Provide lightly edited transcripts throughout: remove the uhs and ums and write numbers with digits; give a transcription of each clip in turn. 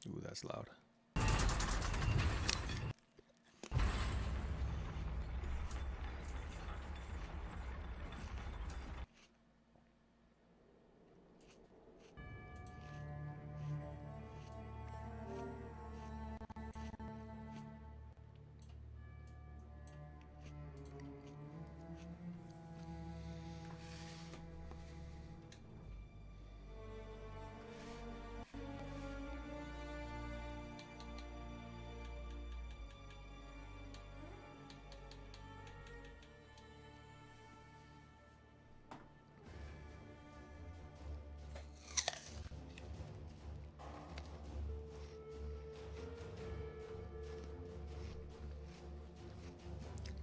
Ooh, that's loud.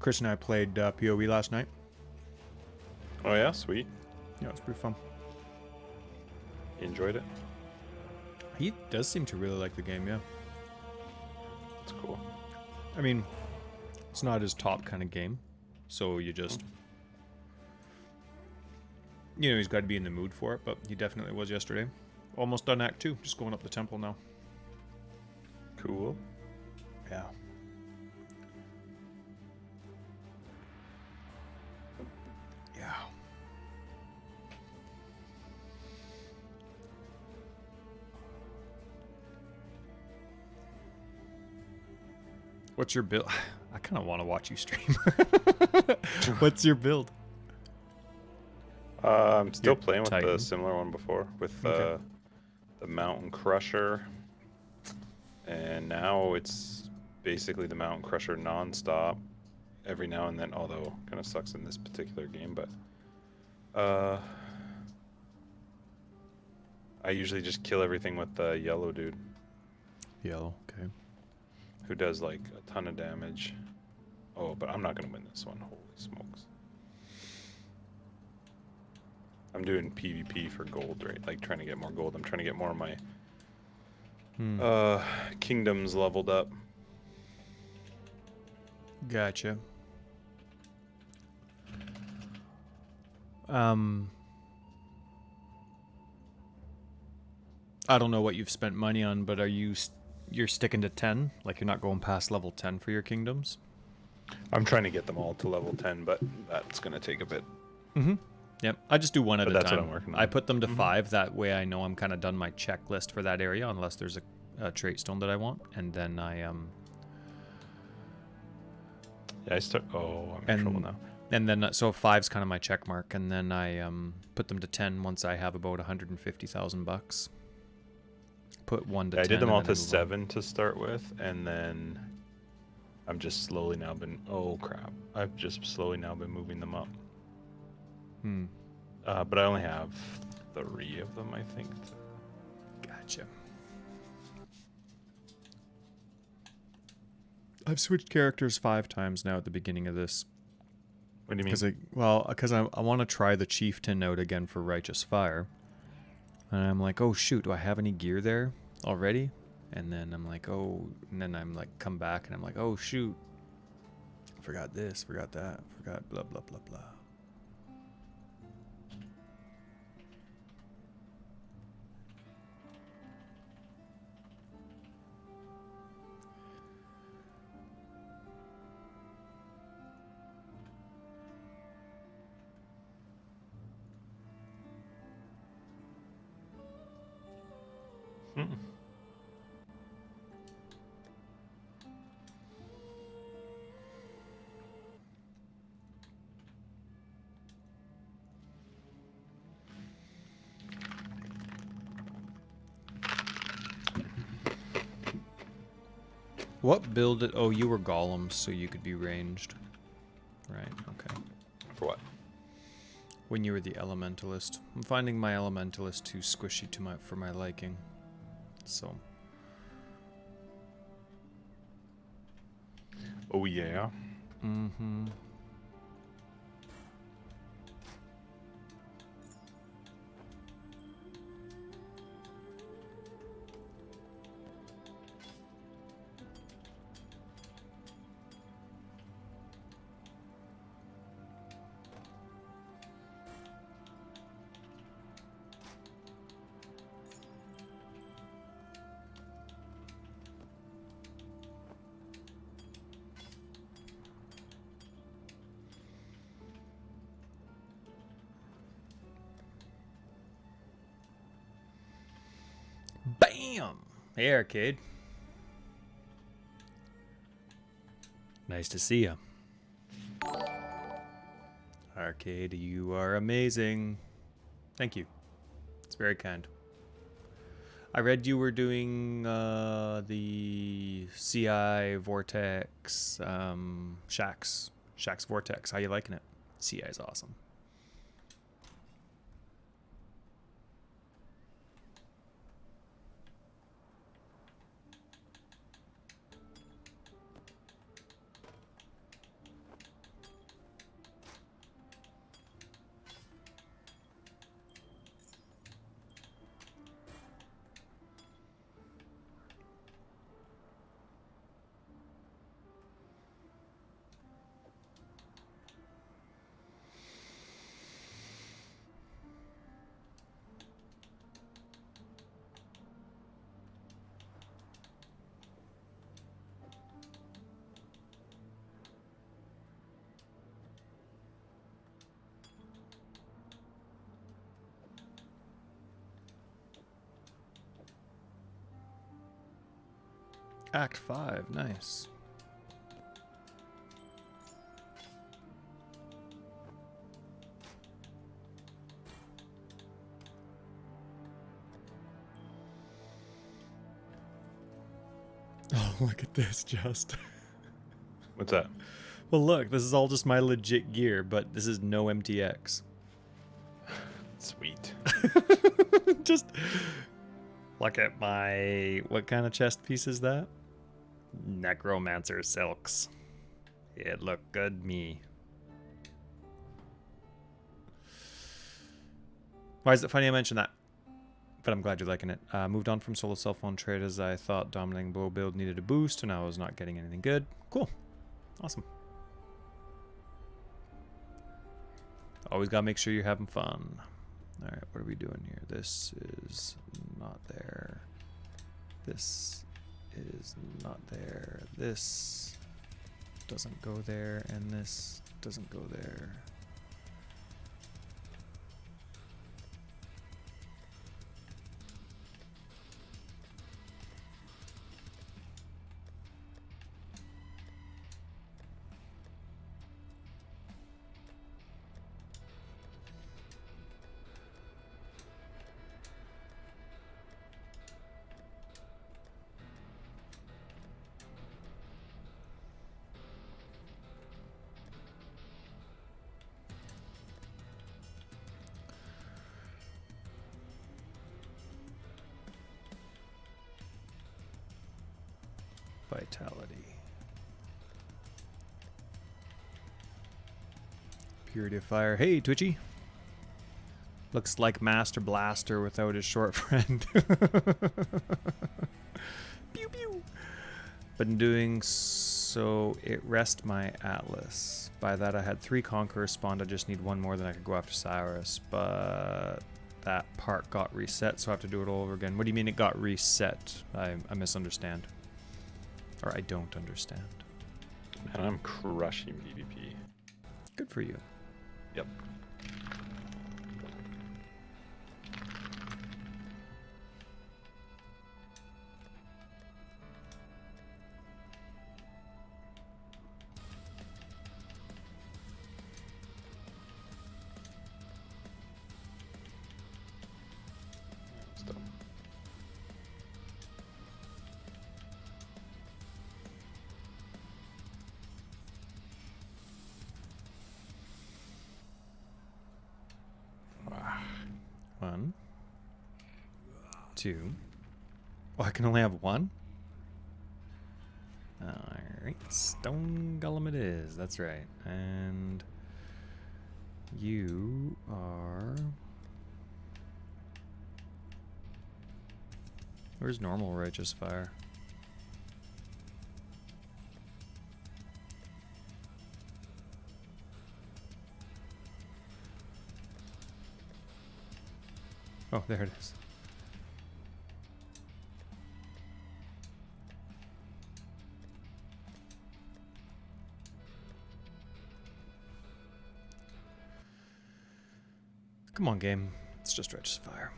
Chris and I played PoE last night. Oh yeah, sweet. Yeah, it was pretty fun. You enjoyed it? He does seem to really like the game, yeah. It's cool. I mean, it's not his top kind of game, so you just... You know, he's got to be in the mood for it, but he definitely was yesterday. Almost done Act 2, just going up the temple now. Cool. Yeah. Yeah. What's your build? I kind of want to watch you stream. What's your build? I'm still Your playing with Titan. the similar one before, with Okay. the Mountain Crusher. And now it's basically the Mountain Crusher non-stop. Every now and then, although kind of sucks in this particular game, but I usually just kill everything with the yellow dude, Yellow, okay. who does like a ton of damage. Oh, but I'm not gonna win this one. Holy smokes! I'm doing PvP for gold, right? Like trying to get more gold. I'm trying to get more of my kingdoms leveled up. Gotcha. I don't know what you've spent money on, but are you're sticking to 10? Like you're not going past level 10 for your kingdoms? I'm trying to get them all to level 10, but that's gonna take a bit. Mm-hmm. Yep. I just do one at But a that's time. what I'm working on. I put them to 5. That way I know I'm kind of done my checklist for that area, unless there's a trait stone that I want. And then I Yeah, I start. Oh, I'm in trouble now. And then so 5's kind of my check mark, and then I put them to 10 once I have about $150,000. Put 1 to 10. I did them all and then to I move 7 to start with, and then I'm just slowly now been. Oh crap! I've just slowly now been moving them up. But I only have 3 of them, I think. Gotcha. I've switched characters 5 times now at the beginning of this. What do you mean? Because I want to try the Chieftain out again for Righteous Fire. And I'm like, oh shoot, do I have any gear there already? And then I'm like, oh, and then I'm like, come back and I'm like, oh shoot, forgot this, forgot that, forgot blah blah blah blah. What build it? Oh, you were golems, so you could be ranged. Right, okay. For what? When you were the elementalist. I'm finding my elementalist too squishy for my liking. So. Oh yeah. Mm-hmm. Bam! Hey, Arcade. Nice to see you. Arcade, you are amazing. Thank you. It's very kind. I read you were doing the CI Vortex Shax Vortex. How you liking it? CI is awesome. Act 5, nice. Oh, look at this, just. What's that? Well, look, this is all just my legit gear, but this is no MTX. Sweet. Just look at my... What kind of chest piece is that? Necromancer silks. It looked good me. Why is it funny I mentioned that? But I'm glad you're liking it. Moved on from solo cell phone trade as I thought dominating bow build needed a boost and I was not getting anything good. Cool. Awesome. Always gotta make sure you're having fun. Alright, what are we doing here? This is not there. This is not there. This doesn't go there, and this doesn't go there. Vitality. Purity of Fire. Hey, Twitchy. Looks like Master Blaster without his short friend. Pew pew. But in doing so, it rest my Atlas. By that I had 3 Conquerors spawned. I just need 1 more, then I could go after Cyrus. But that part got reset, so I have to do it all over again. What do you mean it got reset? I misunderstand. Or I don't understand. Man, I'm crushing PvP. Good for you. Yep. Still. One. 2. Oh, I can only have 1? Alright, Stone Golem it is, that's right. And you are... Where's normal Righteous Fire? Oh, there it is. Come on, game. It's just Righteous Fire.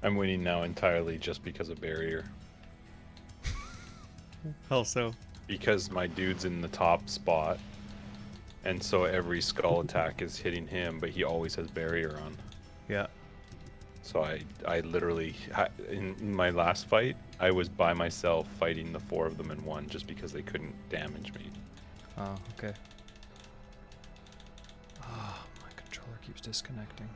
I'm winning now entirely just because of barrier. Also, Because my dude's in the top spot, and so every skull attack is hitting him, but he always has barrier on. yeah. So I literally, in my last fight, I was by myself fighting the 4 of them in one just because they couldn't damage me. Oh, okay. Ah, my controller keeps disconnecting.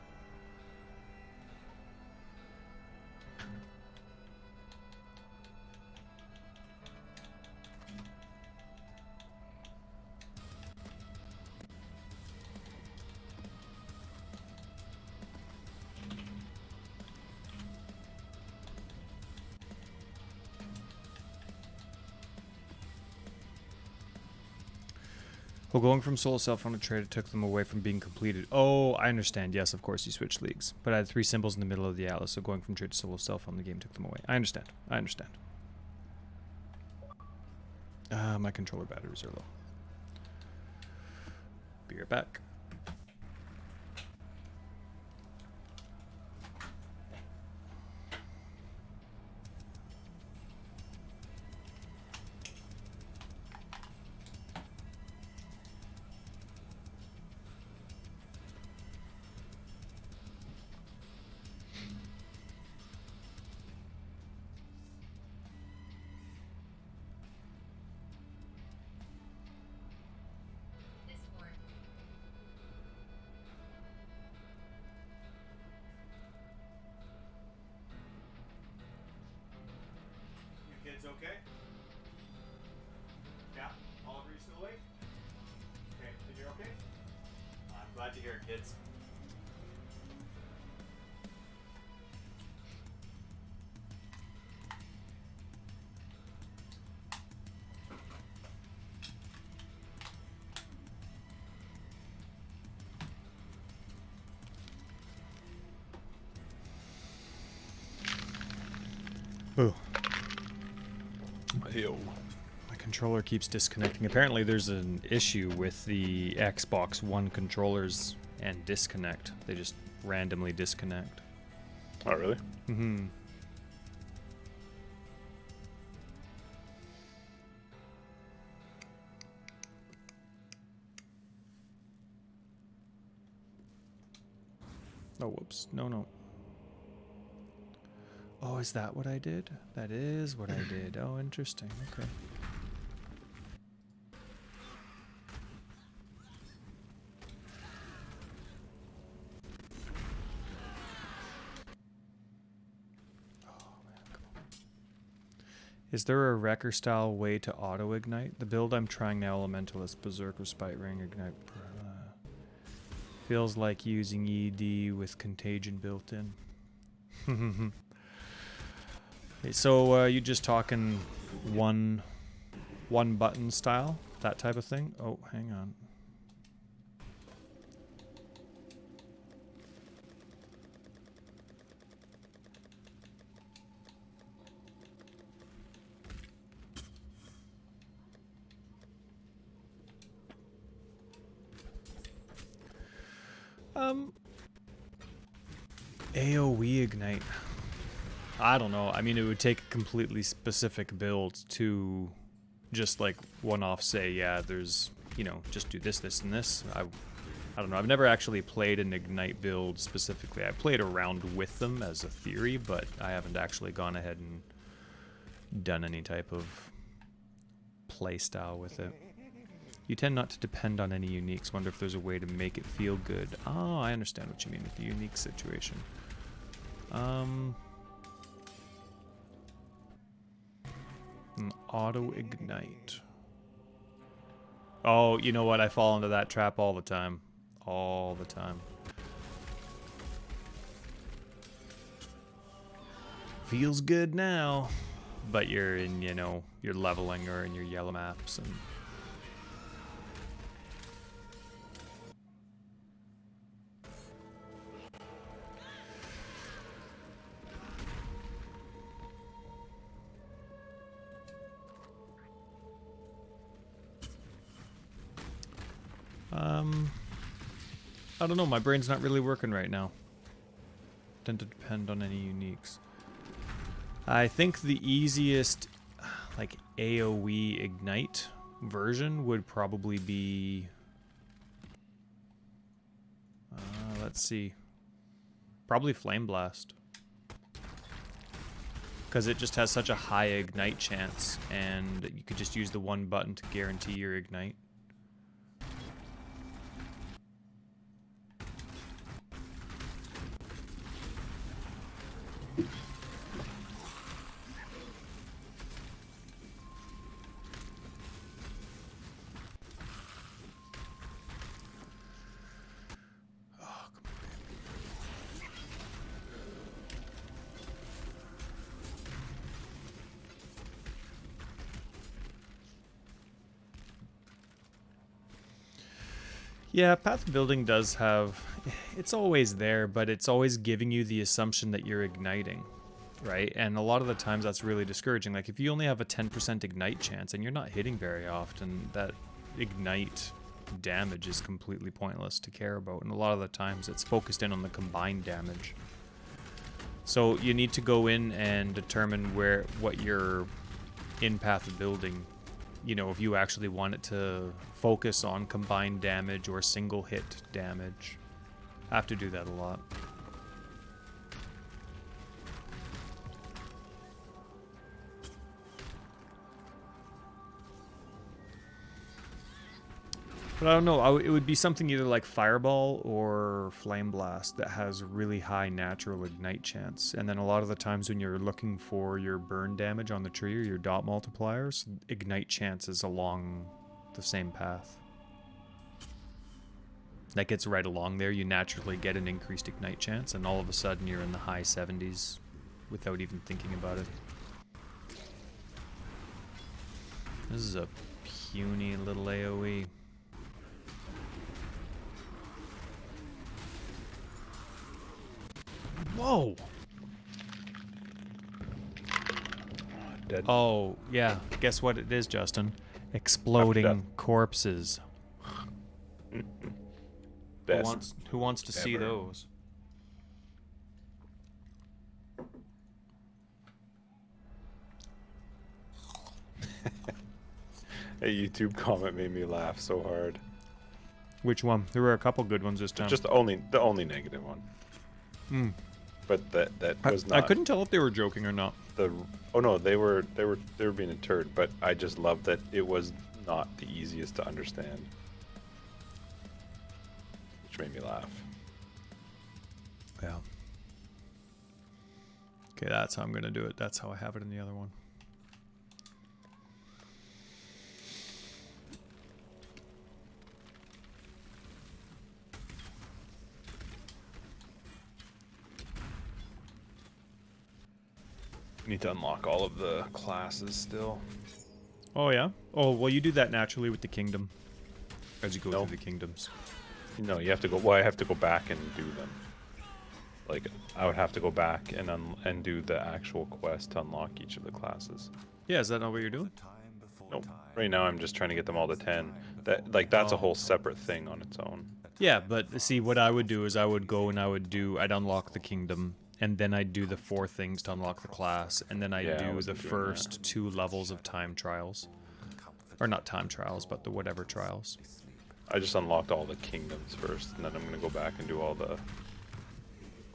Well, going from solo self on a trade, it took them away from being completed. Oh, I understand. Yes, of course, you switched leagues. But I had 3 symbols in the middle of the atlas, so going from trade to solo self on the game took them away. I understand. I understand. My controller batteries are low. Be right back. Kids okay? Yeah? Oliver, you still awake? Okay, and you're okay? I'm glad to hear it, kids. Ooh. Yo. My controller keeps disconnecting. Apparently there's an issue with the Xbox One controllers and disconnect. They just randomly disconnect. Oh, really? Mm-hmm. Oh, whoops. No. Oh, is that what I did? That is what I did. Oh, interesting. Okay. Is there a wrecker style way to auto ignite? The build I'm trying now, Elementalist, Berserk, Respite Ring, Ignite. Feels like using ED with contagion built in. Okay, so you just talking one button style, that type of thing? Oh, hang on. AoE ignite. I don't know. I mean, it would take a completely specific build to just like one-off say, yeah, there's, just do this, this, and this. I don't know. I've never actually played an ignite build specifically. I played around with them as a theory, but I haven't actually gone ahead and done any type of play style with it. You tend not to depend on any uniques. Wonder if there's a way to make it feel good. Oh, I understand what you mean with the unique situation. An auto ignite. Oh, you know what? I fall into that trap all the time. All the time. Feels good now. But you're in, you're leveling or in your yellow maps and... I don't know, my brain's not really working right now. tend to depend on any uniques. I think the easiest, like, AoE Ignite version would probably be... let's see. Probably Flame Blast. Because it just has such a high Ignite chance, and you could just use the one button to guarantee your Ignite. Yeah, path building does have... It's always there, but it's always giving you the assumption that you're igniting, right? And a lot of the times that's really discouraging. Like, if you only have a 10% ignite chance and you're not hitting very often, that ignite damage is completely pointless to care about. And a lot of the times it's focused in on the combined damage. So you need to go in and determine what your in-path building, you know, if you actually want it to focus on combined damage or single hit damage. I have to do that a lot. But I don't know, it would be something either like Fireball or Flame Blast that has really high natural ignite chance. And then a lot of the times when you're looking for your burn damage on the tree or your dot multipliers, ignite chance is along the same path. That gets right along there, you naturally get an increased ignite chance, and all of a sudden you're in the high 70s without even thinking about it. This is a puny little AoE. Whoa! Dead. Oh, yeah. Guess what it is, Justin? Exploding corpses. Best. Who wants to see ever. those? A YouTube comment made me laugh so hard. Which one? There were a couple good ones this time. Just the only negative one. Hmm. But that was not. I couldn't tell if they were joking or not. Oh no, they were being a turd. But I just love that it was not the easiest to understand, which made me laugh. Yeah. Okay, that's how I'm gonna do it. That's how I have it in the other one. Need to unlock all of the classes still. Oh yeah. Oh well, you do that naturally with the kingdom, as you go through the kingdoms. No, you have to go. Well, I have to go back and do them. Like, I would have to go back and do the actual quest to unlock each of the classes. Yeah, is that not what you're doing? Nope. Right now, I'm just trying to get them all to 10. That's a whole separate thing on its own. Yeah, but see, what I would do is I would go and I'd unlock the kingdom, and then I'd do the 4 things to unlock the class, and then I'd do the first 2 levels of time trials. Or not time trials, but the whatever trials. I just unlocked all the kingdoms first, and then I'm going to go back and do all the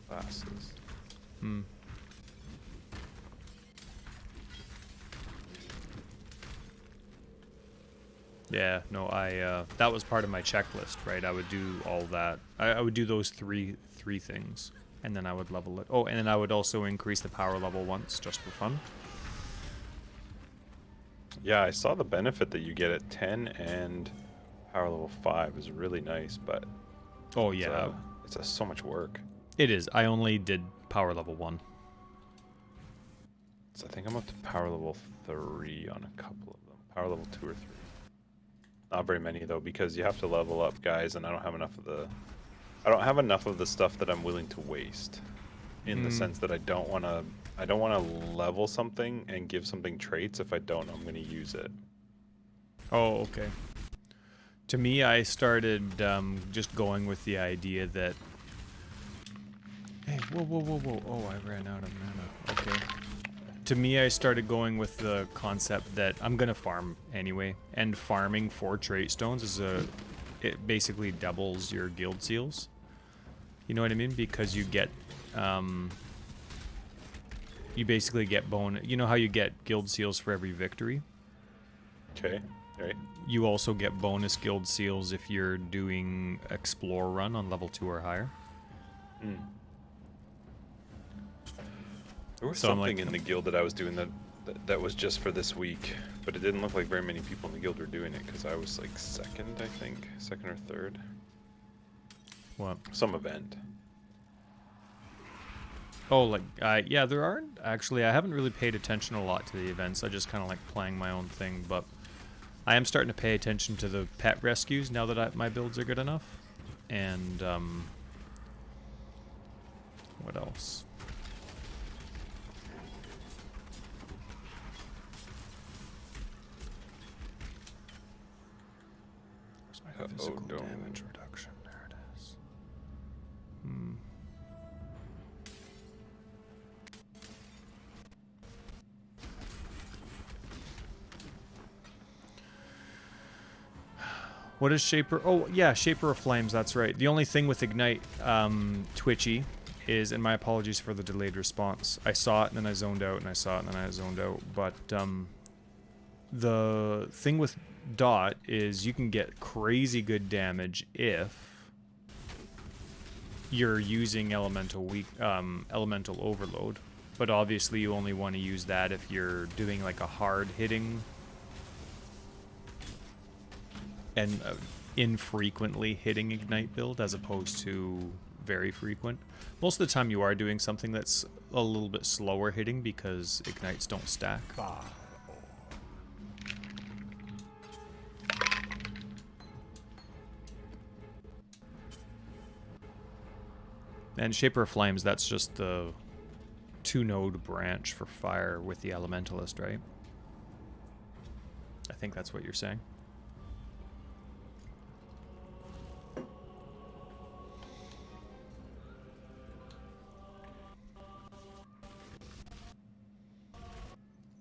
classes. Hmm. Yeah, no, that was part of my checklist, right? I would do all that. I would do those three things, and then I would level it. Oh, and then I would also increase the power level once, just for fun. Yeah, I saw the benefit that you get at 10 and power level 5 is really nice, but oh yeah, it's so much work. It is. I only did power level 1. So I think I'm up to power level 3 on a couple of them. Power level 2 or 3. Not very many though, because you have to level up, guys, and I don't have enough of the stuff that I'm willing to waste. In the sense that I don't want to level something and give something traits if I don't know I'm going to use it. Oh, okay. To me, I started just going with the idea that... Hey, Whoa, whoa, whoa, whoa. Oh, I ran out of mana. Okay. To me, I started going with the concept that I'm going to farm anyway. And farming for trait stones is it basically doubles your guild seals. You know what I mean? Because you get, you basically get you know how you get guild seals for every victory? Okay. Right. You also get bonus guild seals if you're doing explore run on level 2 or higher. Mm. There was So I'm something like, in the guild that I was doing that was just for this week, but it didn't look like very many people in the guild were doing it because I was like second, I think, second or third. what? Some event. Oh, like, yeah, there aren't actually. I haven't really paid attention a lot to the events. I just kind of like playing my own thing, but I am starting to pay attention to the pet rescues now that my builds are good enough. And what else? Where's my physical damage reduction? There it is. What is Shaper? Oh, yeah, Shaper of Flames, that's right. The only thing with Ignite Twitchy is, and my apologies for the delayed response, I saw it and then I zoned out, and I saw it and then I zoned out, but the thing with Dot is you can get crazy good damage if you're using Elemental Overload, but obviously you only want to use that if you're doing like a hard hitting and infrequently hitting Ignite build as opposed to very frequent. Most of the time you are doing something that's a little bit slower hitting because Ignites don't stack. And Shaper of Flames, that's just the 2-node branch for fire with the Elementalist, right? I think that's what you're saying.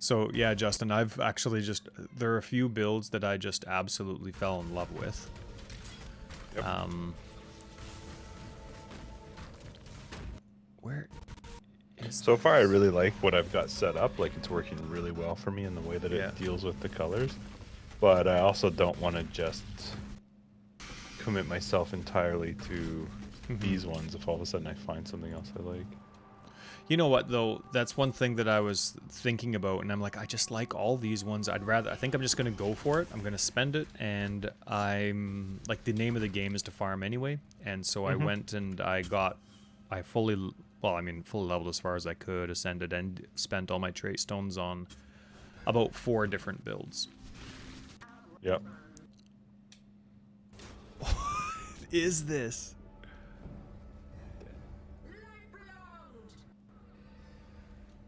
So, yeah, Justin, I've actually there are a few builds that I just absolutely fell in love with. Yep. Where is So far, I really like what I've got set up. Like, it's working really well for me in the way that Yeah. it deals with the colors. But I also don't want to just commit myself entirely to these ones if all of a sudden I find something else I like. You know what, though? That's one thing that I was thinking about, and I'm like, I just like all these ones. I think I'm just going to go for it. I'm going to spend it, and I'm, like, the name of the game is to farm anyway. And so I went and fully leveled as far as I could, ascended, and spent all my trait stones on about 4 different builds. Yep. What is this?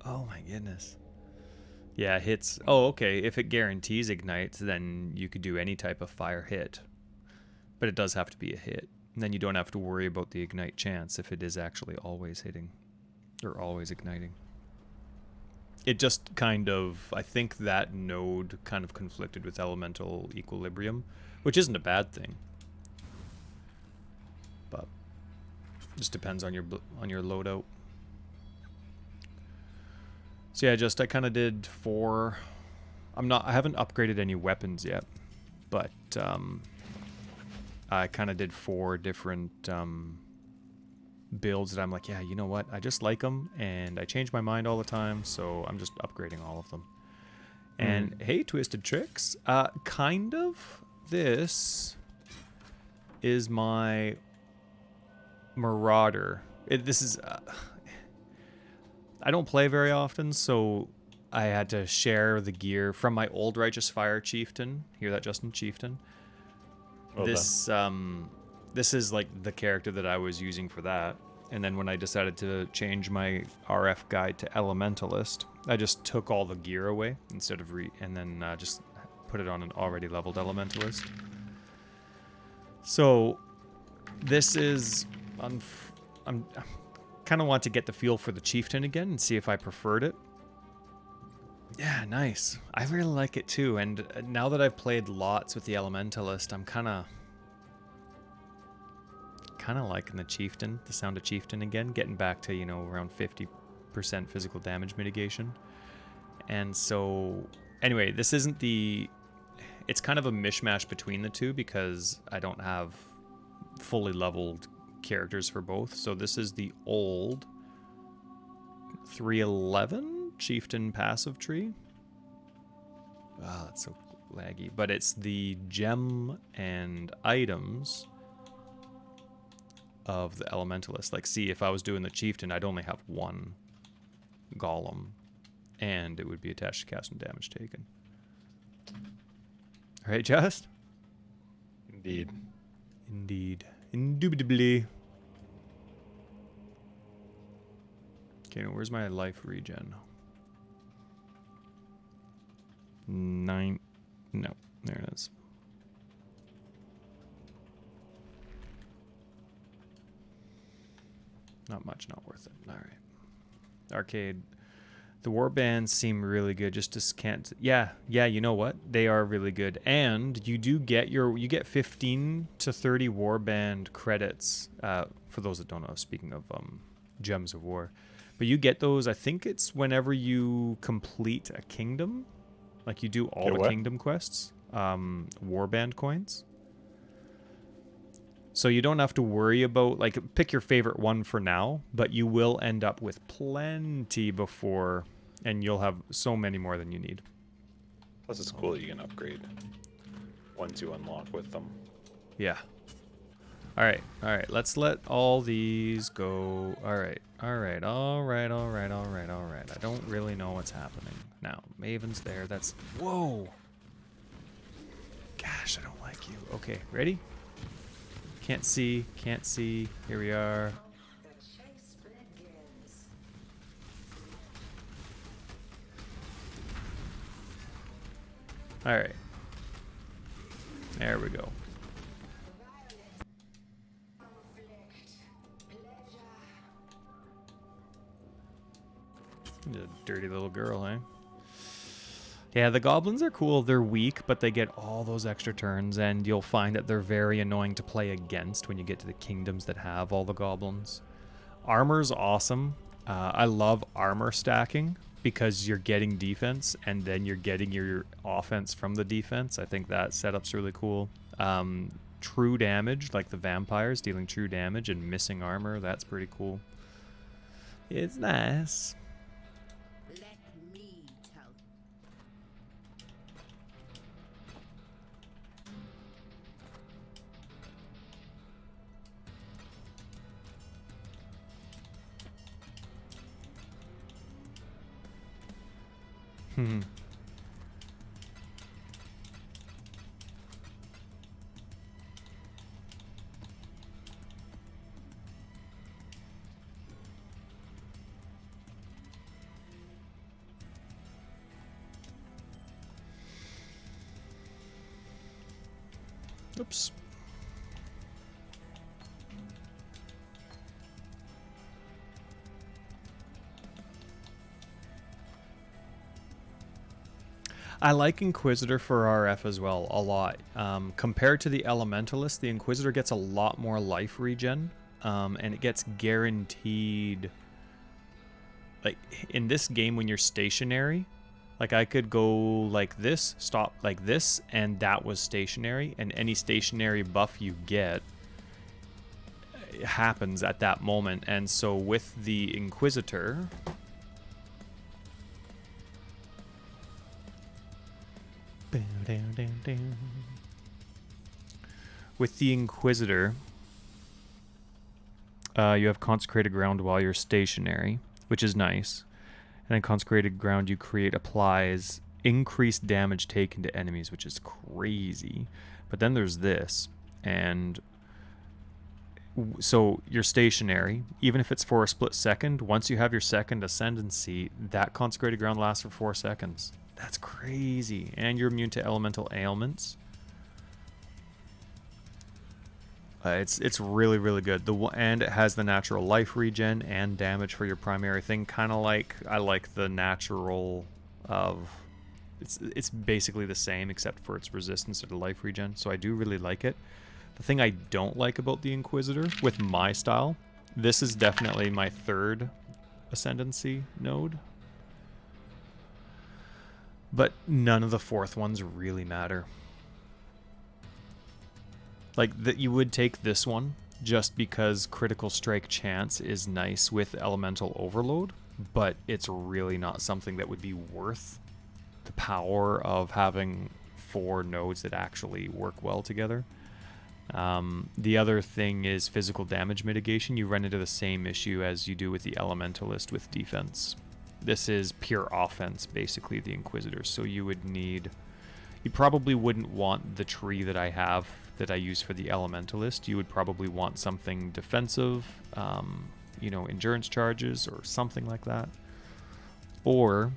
Oh my goodness. Yeah, hits. Oh, okay. If it guarantees ignites, then you could do any type of fire hit. But it does have to be a hit. And then you don't have to worry about the ignite chance if it is actually always hitting. Or always igniting. It just kind of, I think that node kind of conflicted with elemental equilibrium, which isn't a bad thing. But just depends on your loadout. So yeah, I kind of did 4. I haven't upgraded any weapons yet, but I kind of did 4 different builds that I'm like, yeah, you know what? I just like them, and I change my mind all the time, so I'm just upgrading all of them. And hey, Twisted Tricks, kind of. This is my Marauder. This is. I don't play very often, so I had to share the gear from my old Righteous Fire Chieftain. Hear that, Justin? Chieftain. Well done. This is like the character that I was using for that. And then when I decided to change my RF guide to Elementalist, I just took all the gear away instead of and then just put it on an already leveled Elementalist. So this is I'm kind of want to get the feel for the Chieftain again and see if I preferred it. Yeah, nice. I really like it too. And now that I've played lots with the Elementalist, I'm kind of liking the Chieftain, the sound of Chieftain again, getting back to, you know, around 50% physical damage mitigation. And so, anyway, this isn't the... It's kind of a mishmash between the two because I don't have fully leveled characters for both. So this is the old 311 Chieftain passive tree. Wow, that's so laggy. But it's the gem and items of the Elementalist. Like, see, if I was doing the Chieftain, I'd only have one golem, and it would be attached to cast and damage taken. Right, Just? Indeed. Indeed. Indubitably. Okay, now where's my life regen? 9. No, there it is. Not much, not worth it. All right. Arcade. The warbands seem really good. Just can't. Yeah. You know what? They are really good, and you do get you get 15 to 30 warband credits. For those that don't know, speaking of gems of war, but you get those. I think it's whenever you complete a kingdom, like you do all the kingdom quests. Warband coins. So you don't have to worry about, like, pick your favorite one for now, but you will end up with plenty before, and you'll have so many more than you need. Plus it's cool that you can upgrade once you unlock with them. Yeah. All right. Let's let all these go. All right. I don't really know what's happening. Now, Maven's there. That's... Whoa. Gosh, I don't like you. Okay, ready? Can't see. Here we are. All right. There we go. A dirty little girl, eh? Yeah, the goblins are cool. They're weak, but they get all those extra turns, and you'll find that they're very annoying to play against when you get to the kingdoms that have all the goblins. Armor's awesome. I love armor stacking because you're getting defense, and then you're getting your offense from the defense. I think that setup's really cool. True damage, like the vampires dealing true damage and missing armor, that's pretty cool. It's nice. Oops. I like Inquisitor for RF as well, a lot. Compared to the Elementalist, the Inquisitor gets a lot more life regen, and it gets guaranteed... Like, in this game, when you're stationary, like, I could go like this, stop like this, and that was stationary, and any stationary buff you get happens at that moment. And so with the Inquisitor... With the Inquisitor, you have Consecrated Ground while you're stationary, which is nice. And then Consecrated Ground you create applies increased damage taken to enemies, which is crazy. But then there's this, and so you're stationary, even if it's for a split second. Once you have your second ascendancy, that Consecrated Ground lasts for 4 seconds. That's crazy. And you're immune to elemental ailments. It's really really good. And it has the natural life regen and damage for your primary thing. Kind of like I like the natural of it's basically the same except for its resistance to the life regen. So I do really like it. The thing I don't like about the Inquisitor with my style, this is definitely my third ascendancy node. But none of the fourth ones really matter. Like, that you would take this one just because critical strike chance is nice with elemental overload, but it's really not something that would be worth the power of having 4 nodes that actually work well together. The other thing is physical damage mitigation. You run into the same issue as you do with the Elementalist with defense. This is pure offense, basically, the Inquisitor. So you would need... You probably wouldn't want the tree that I have that I use for the Elementalist. You would probably want something defensive, endurance charges or something like that. Or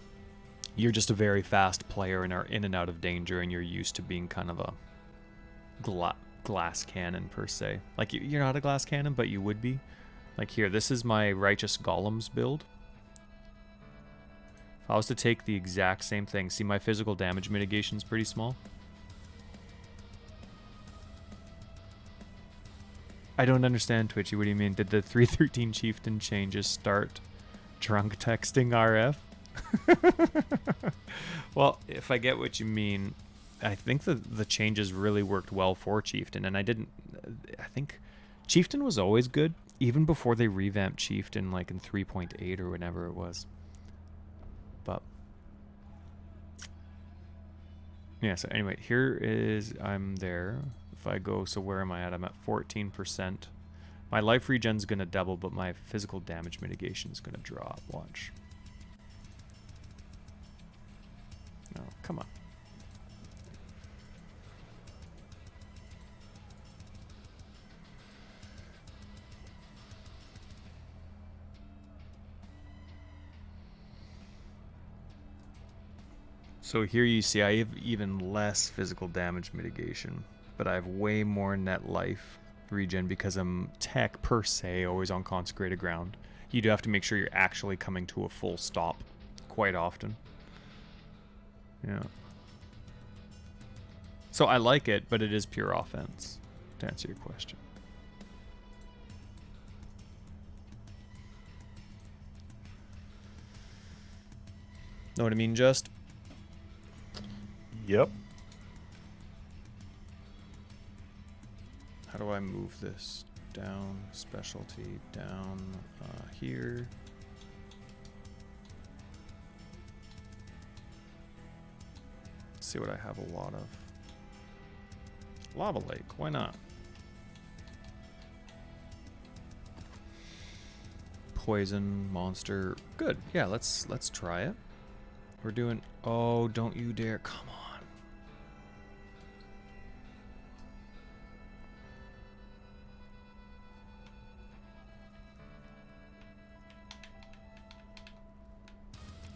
you're just a very fast player and are in and out of danger and you're used to being kind of a glass cannon per se. Like, you're not a glass cannon, but you would be. Like here, this is my Righteous Golems build. If I was to take the exact same thing, see my physical damage mitigation is pretty small. I don't understand, Twitchy. What do you mean? Did the 313 Chieftain changes start drunk texting RF? Well, if I get what you mean, I think the changes really worked well for Chieftain, and I think Chieftain was always good, even before they revamped Chieftain, like in 3.8 or whenever it was. But yeah, so anyway, here is, I'm there. If I go, so where am I at? I'm at 14%. My life regen's gonna double, but my physical damage mitigation is gonna drop. Watch. No, come on. So here you see I have even less physical damage mitigation, but I have way more net life regen because I'm tech per se, always on consecrated ground. You do have to make sure you're actually coming to a full stop quite often. Yeah. So I like it, but it is pure offense, to answer your question. Know what I mean, Just? Yep. How do I move this? Down, specialty, down, here. Let's see what I have a lot of. Lava Lake, why not? Poison, monster, good. Yeah, let's try it. We're doing, oh, don't you dare, come on.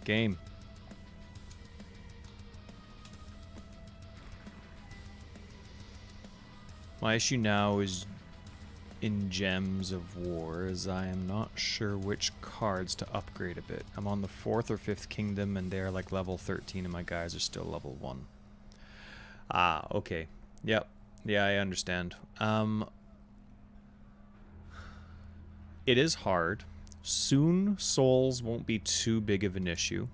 Game. My issue now is in Gems of War, as I am not sure which cards to upgrade a bit. I'm on the 4th or 5th Kingdom, and they're like level 13, and my guys are still level 1. Ah, okay. Yep. Yeah, I understand. It is hard. Soon, souls won't be too big of an issue.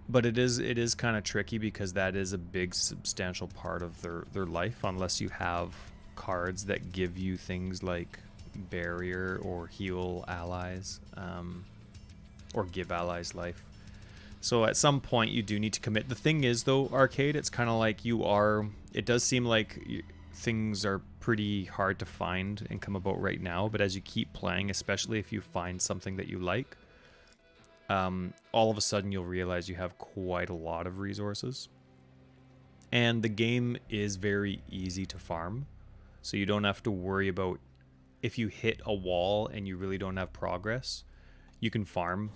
But it is kind of tricky because that is a big substantial part of their life, unless you have cards that give you things like barrier or heal allies, or give allies life. So at some point you do need to commit. The thing is though, Arcade, it's kind of like it does seem like things are pretty hard to find and come about right now, but as you keep playing, especially if you find something that you like, all of a sudden you'll realize you have quite a lot of resources. And the game is very easy to farm, so you don't have to worry about if you hit a wall and you really don't have progress. You can farm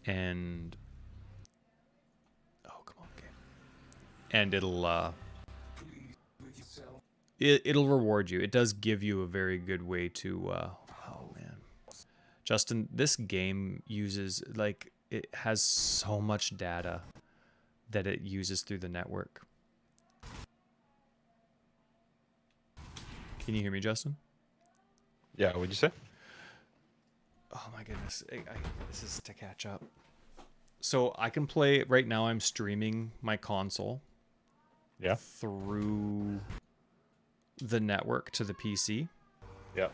and... Oh, come on, game. And it'll it'll reward you. It does give you a very good way to. Oh man, Justin, this game uses like it has so much data that it uses through the network. Can you hear me, Justin? Yeah, what'd you say? Oh my goodness, this is to catch up. So I can play right now. I'm streaming my console. Yeah. Through the network to the PC. Yeah.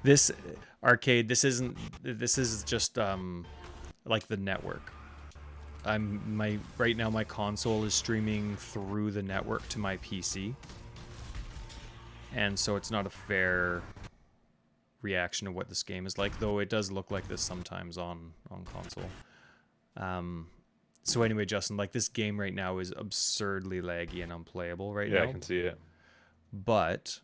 This arcade, this is just like the network. Right now my console is streaming through the network to my PC. And so it's not a fair reaction to what this game is like, though it does look like this sometimes on console. So anyway, Justin, like this game right now is absurdly laggy and unplayable right now. Yeah, I can see it. But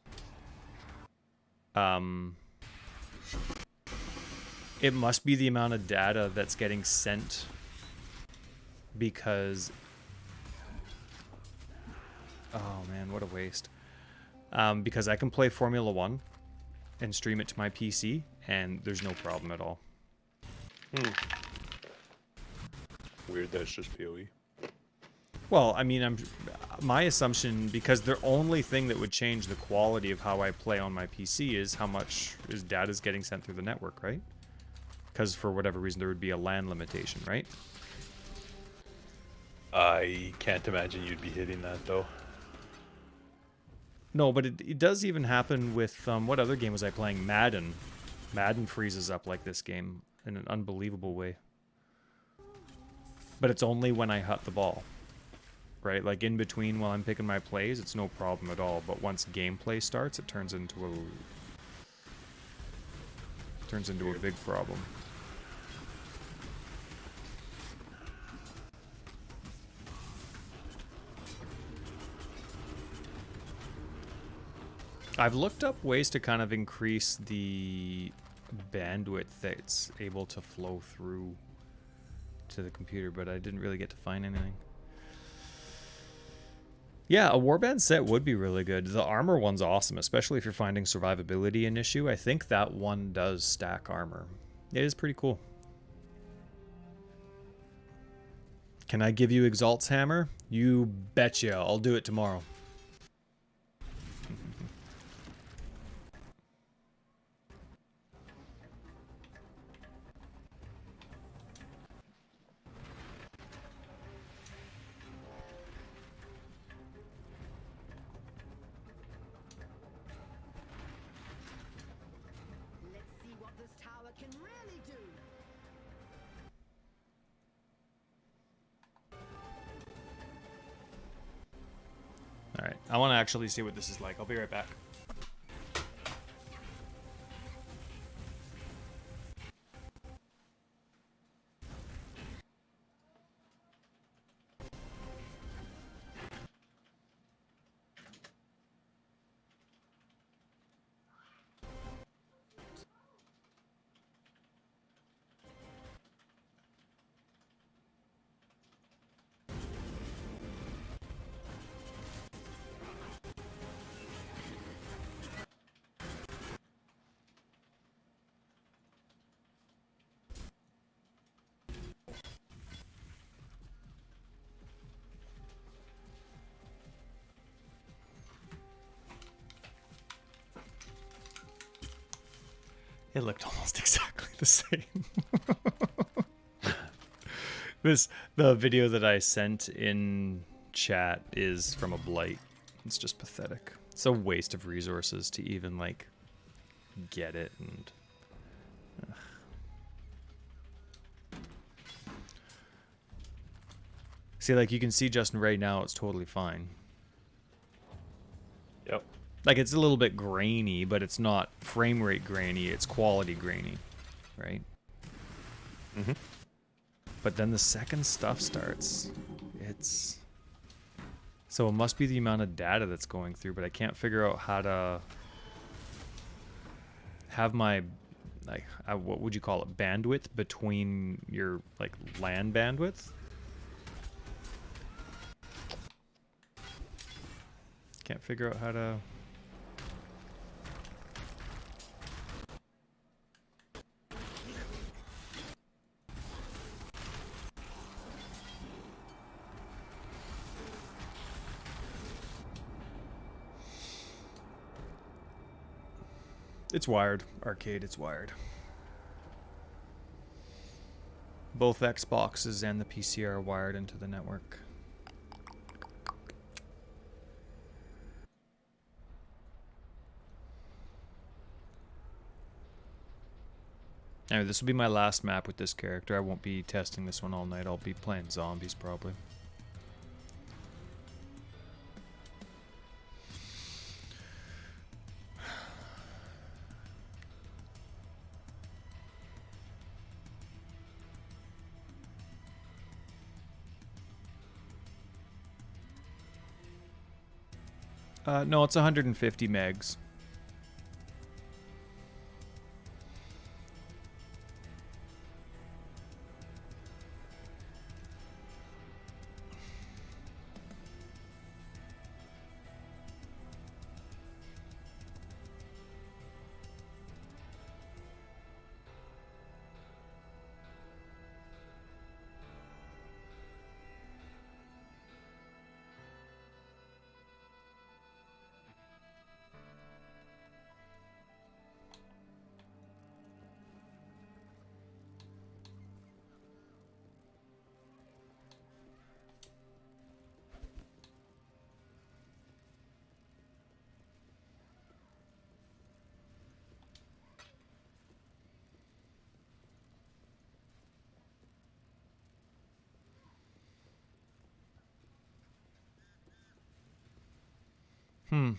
it must be the amount of data that's getting sent, because oh man, what a waste. Because I can play Formula 1 and stream it to my PC and there's no problem at all. Weird that it's just PoE. Well, I mean, my assumption, because the only thing that would change the quality of how I play on my PC is how much data is getting sent through the network, right? Because for whatever reason there would be a LAN limitation, right? I can't imagine you'd be hitting that though. No, but it does even happen with what other game was I playing? Madden. Madden freezes up like this game in an unbelievable way. But it's only when I hut the ball, right? Like in between while I'm picking my plays, it's no problem at all. But once gameplay starts, it turns into a big problem. I've looked up ways to kind of increase the bandwidth that's able to flow through to the computer, but I didn't really get to find anything. Yeah, a warband set would be really good. The armor one's awesome, especially if you're finding survivability an issue. I think that one does stack armor. It is pretty cool. Can I give you Exalt's hammer? You betcha. I'll do it tomorrow. Alright, I want to actually see what this is like. I'll be right back. It looked almost exactly the same. The video that I sent in chat is from a blight. It's just pathetic. It's a waste of resources to even like get it, and see, like you can see Justin right now, it's totally fine. Yep. Like it's a little bit grainy, but it's not frame rate grainy, it's quality grainy, right? Mm-hmm. But then the second stuff starts, it's... So it must be the amount of data that's going through, but I can't figure out how to have my, like, what would you call it, bandwidth between your, like, LAN bandwidth? Can't figure out how to... It's wired. Arcade, it's wired. Both Xboxes and the PC are wired into the network. Anyway, this will be my last map with this character. I won't be testing this one all night. I'll be playing zombies probably. No, it's 150 megs.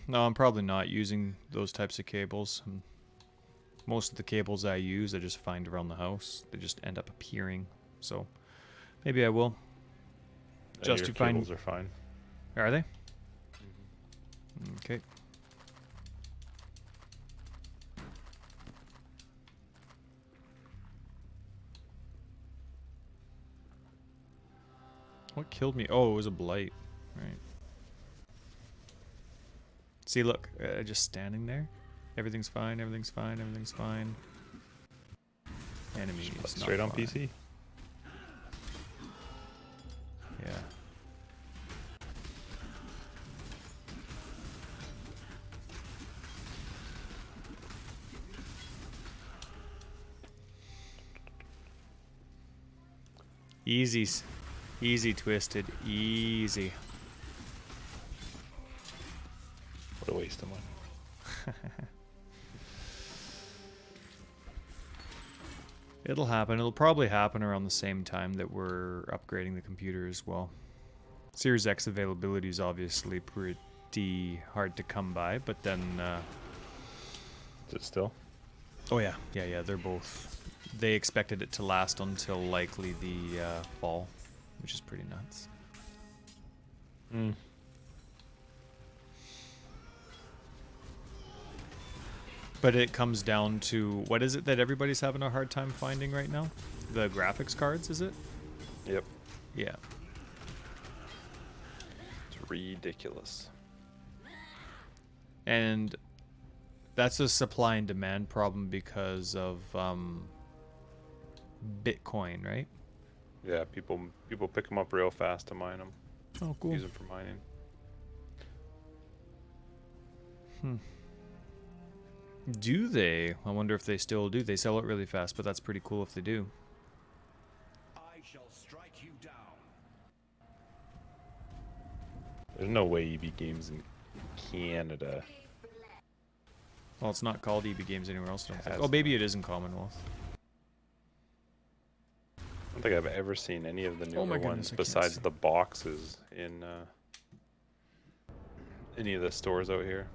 No, I'm probably not using those types of cables. Most of the cables I use, I just find around the house. They just end up appearing. So, maybe I will. Yeah, Just your to find... cables are fine. Are they? Okay. What killed me? Oh, it was a blight. Right. See, look, just standing there. Everything's fine. Everything's fine. Everything's fine. Enemy is Straight not on fine. PC. Yeah. Easy twisted. Easy. What a waste of money. It'll happen. It'll probably happen around the same time that we're upgrading the computer as well. Series X availability is obviously pretty hard to come by, but then... Is it still? Oh yeah, they're both... They expected it to last until likely the fall, which is pretty nuts. But it comes down to, what is it that everybody's having a hard time finding right now? The graphics cards, is it? Yep. Yeah. It's ridiculous. And that's a supply and demand problem because of Bitcoin, right? Yeah, people pick them up real fast to mine them. Oh, cool. Use them for mining. Do they? I wonder if they still do. They sell it really fast, but that's pretty cool if they do. I shall strike you down. There's no way EB Games in Canada. Well, it's not called EB Games anywhere else, I don't think. Has Oh, maybe it is in Commonwealth. I don't think I've ever seen any of the newer my goodness, ones I can't besides see. the boxes in any of the stores out here.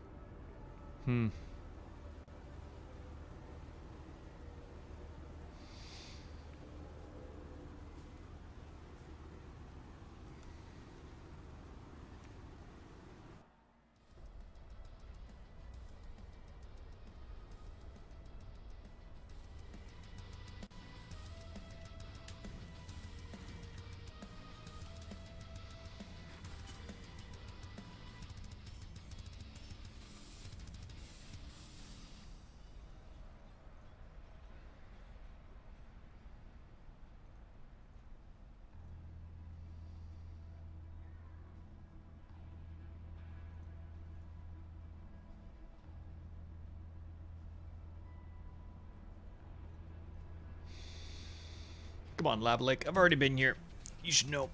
Come on, Lava Lake. I've already been here. You should know.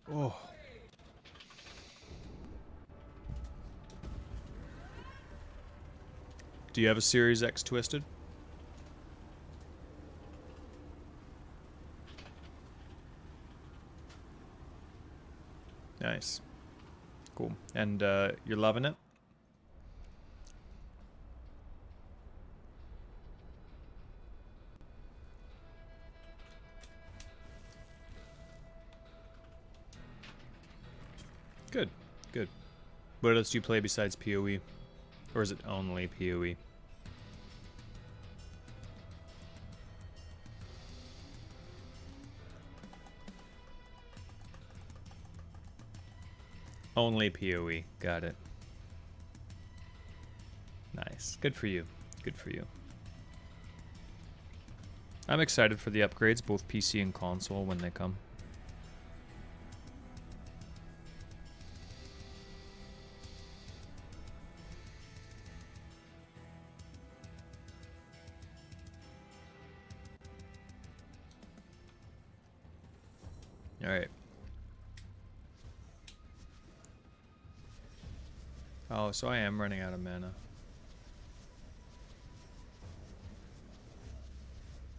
Oh. Do you have a Series X Twisted? Nice. Cool. And you're loving it? Good. Good. What else do you play besides PoE? Or is it only PoE? Only PoE. Got it. Nice. Good for you. Good for you. I'm excited for the upgrades, both PC and console, when they come. Alright. Oh, so I am running out of mana.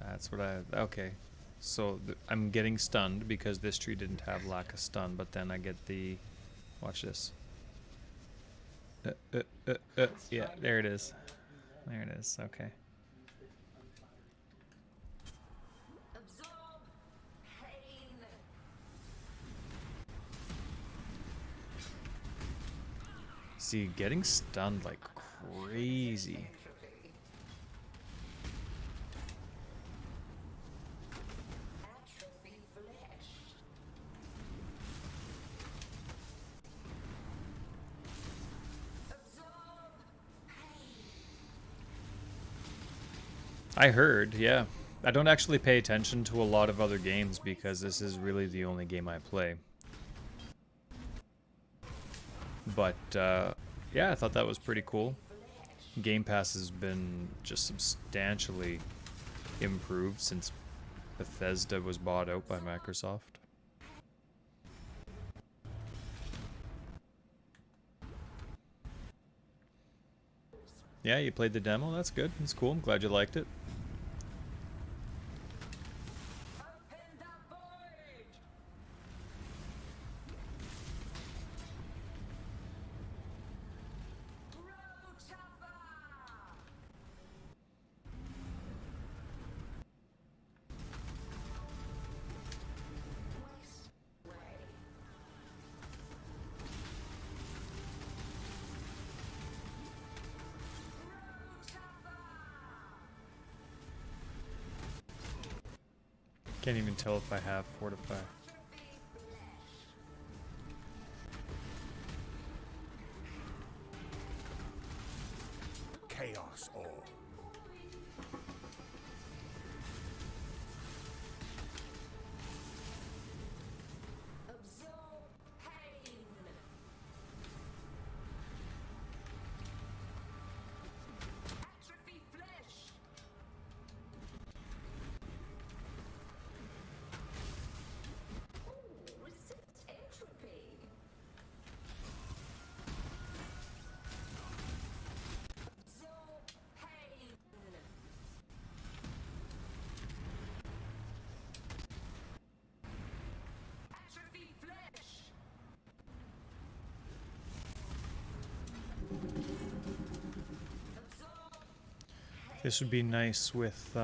That's what I... Okay. So I'm getting stunned because this tree didn't have lack of stun, but then I get the... Watch this. Yeah, there it is. There it is. Okay. Absorb pain. See, getting stunned like crazy. Atrophy flesh. Absorb pain. I heard, yeah. I don't actually pay attention to a lot of other games because this is really the only game I play. But, yeah, I thought that was pretty cool. Game Pass has been just substantially improved since Bethesda was bought out by Microsoft. Yeah, you played the demo? That's good. That's cool. I'm glad you liked it. Open the void. Grow tougher. Waste away. Grow tougher. Can't even tell if I have Fortify. Atrophy flesh. Chaos orb. Absorb pain. Atrophy flesh. This would be nice with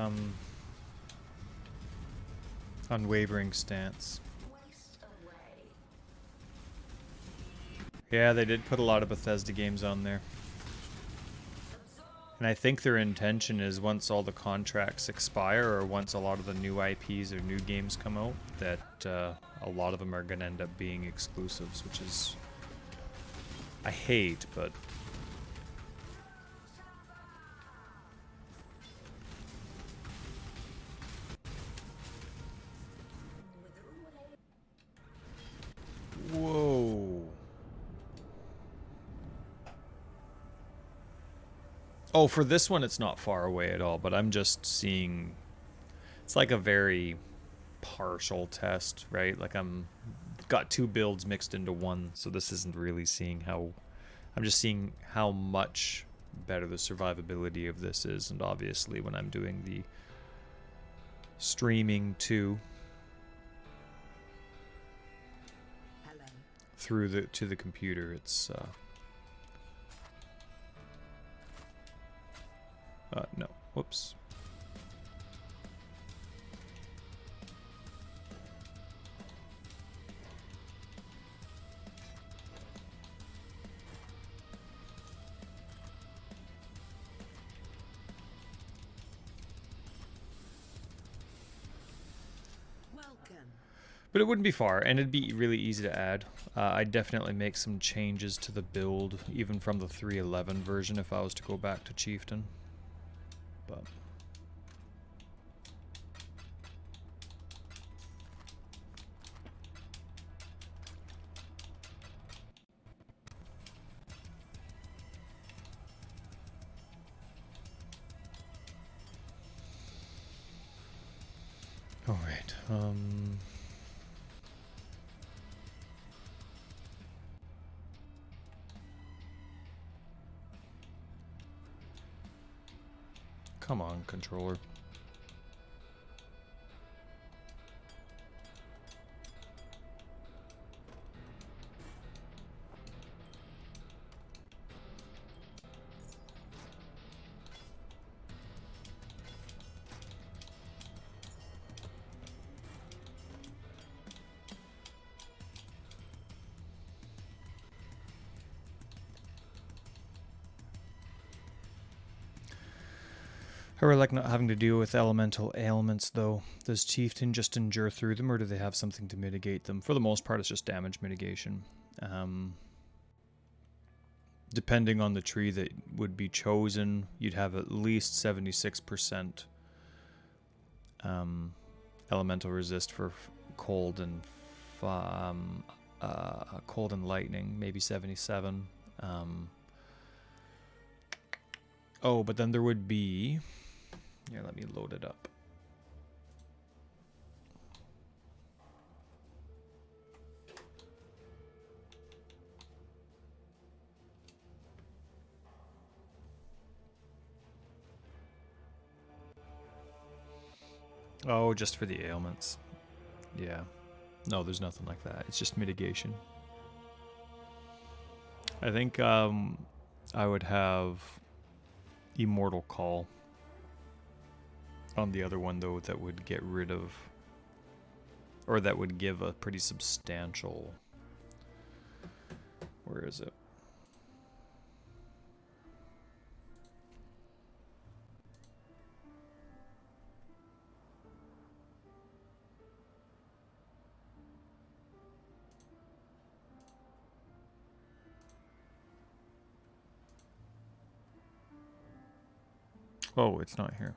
unwavering stance. Waste away. Yeah, they did put a lot of Bethesda games on there. And I think their intention is once all the contracts expire, or once a lot of the new IPs or new games come out, that a lot of them are going to end up being exclusives, which is... I hate, but... Whoa. Oh, for this one, it's not far away at all, but I'm just seeing... It's like a very partial test, right? Like I'm got two builds mixed into one, so this isn't really seeing how... I'm just seeing how much better the survivability of this is, and obviously when I'm doing the streaming too, through the to the computer, it's no, whoops. But it wouldn't be far, and it'd be really easy to add. I'd definitely make some changes to the build, even from the 3.11 version, if I was to go back to Chieftain. But... Alright, come on, controller. I really like not having to deal with elemental ailments, though. Does Chieftain just endure through them, or do they have something to mitigate them? For the most part, it's just damage mitigation. Depending on the tree that would be chosen, you'd have at least 76% elemental resist for cold and cold and lightning, maybe 77. Oh, but then there would be... Here, let me load it up. Oh, just for the ailments. Yeah. No, there's nothing like that. It's just mitigation. I think I would have Immortal Call on the other one, though, that would get rid of, or that would give a pretty substantial... Where is it? Oh, it's not here.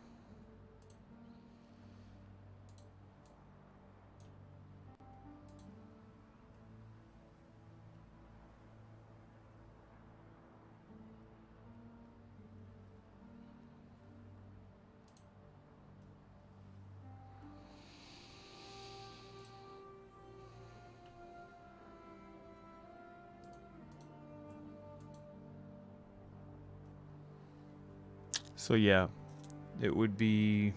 So yeah, it would be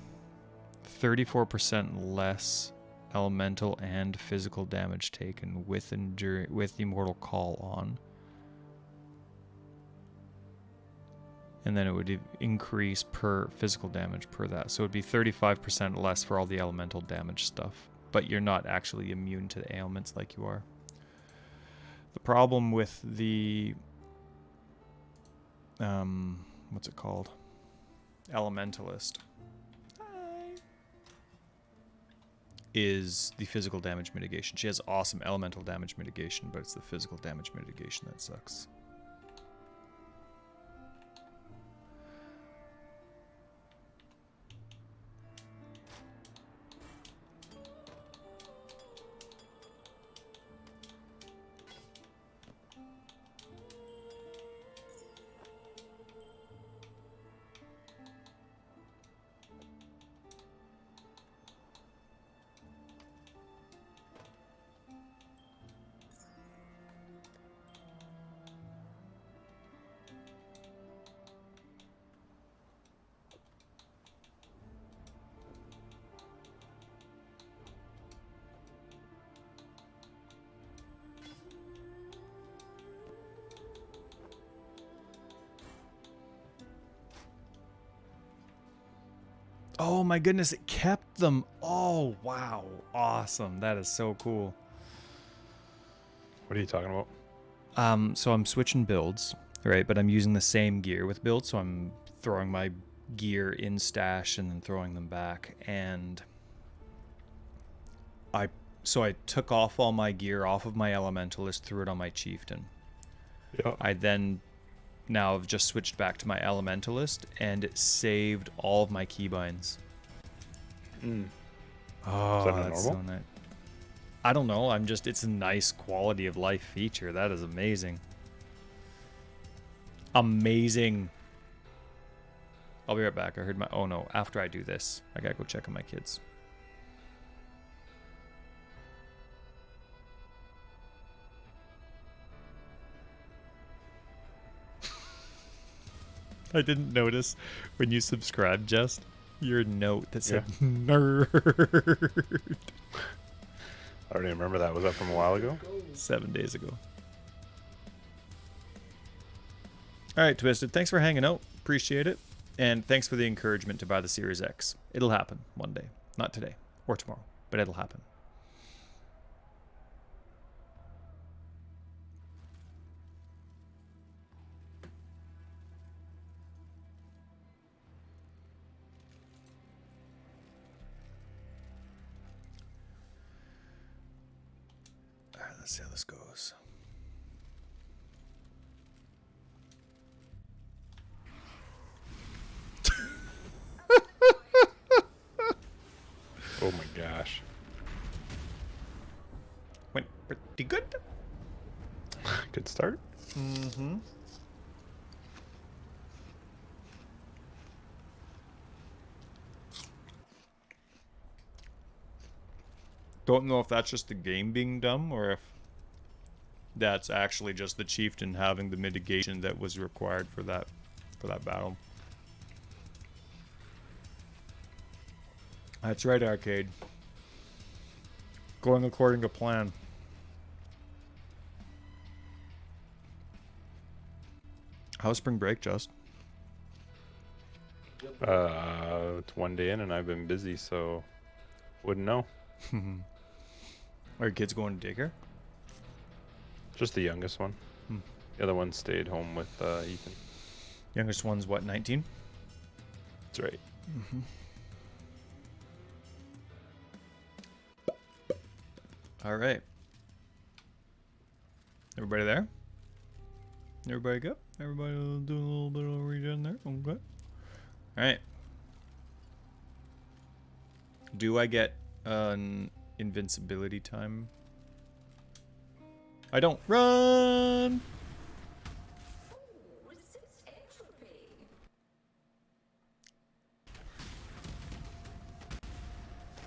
34% less elemental and physical damage taken with Immortal Call on. And then it would increase per physical damage per that. So it would be 35% less for all the elemental damage stuff. But you're not actually immune to the ailments like you are. The problem with the... what's it called? Elementalist. Is the physical damage mitigation. She has awesome elemental damage mitigation, but it's the physical damage mitigation that sucks. Oh my goodness, it kept them. Oh, wow. Awesome. That is so cool. What are you talking about? So I'm switching builds, right? But I'm using the same gear with builds, so I'm throwing my gear in stash and then throwing them back. And I took off all my gear off of my elementalist, threw it on my chieftain. Yeah. I then now I've just switched back to my elementalist, and it saved all of my keybinds. Oh, Is that not that's normal? so nice. I don't know. It's a nice quality of life feature. That is amazing. Amazing. I'll be right back. I heard my... Oh no, after I do this, I gotta go check on my kids. I didn't notice when you subscribed, Just your note that said nerd. I don't even remember that. Was that from a while ago? 7 days ago. All right, Twisted. Thanks for hanging out. Appreciate it. And thanks for the encouragement to buy the Series X. It'll happen one day. Not today or tomorrow, but it'll happen. All right, let's see how this goes. Oh my gosh. Went pretty good. Good start. Mm-hmm. Don't know if that's just the game being dumb or if that's actually just the chieftain having the mitigation that was required for that battle. That's right, Arcade. Going according to plan. How's spring break, Just? It's one day in and I've been busy, so wouldn't know. Are your kids going to daycare? Just the youngest one. The other one stayed home with Ethan. Youngest one's what, 19? That's right. All right. Everybody there? Everybody good? Everybody doing a little bit of regen there? Okay. All right. Do I get an invincibility time? I don't. Run! Resist entropy.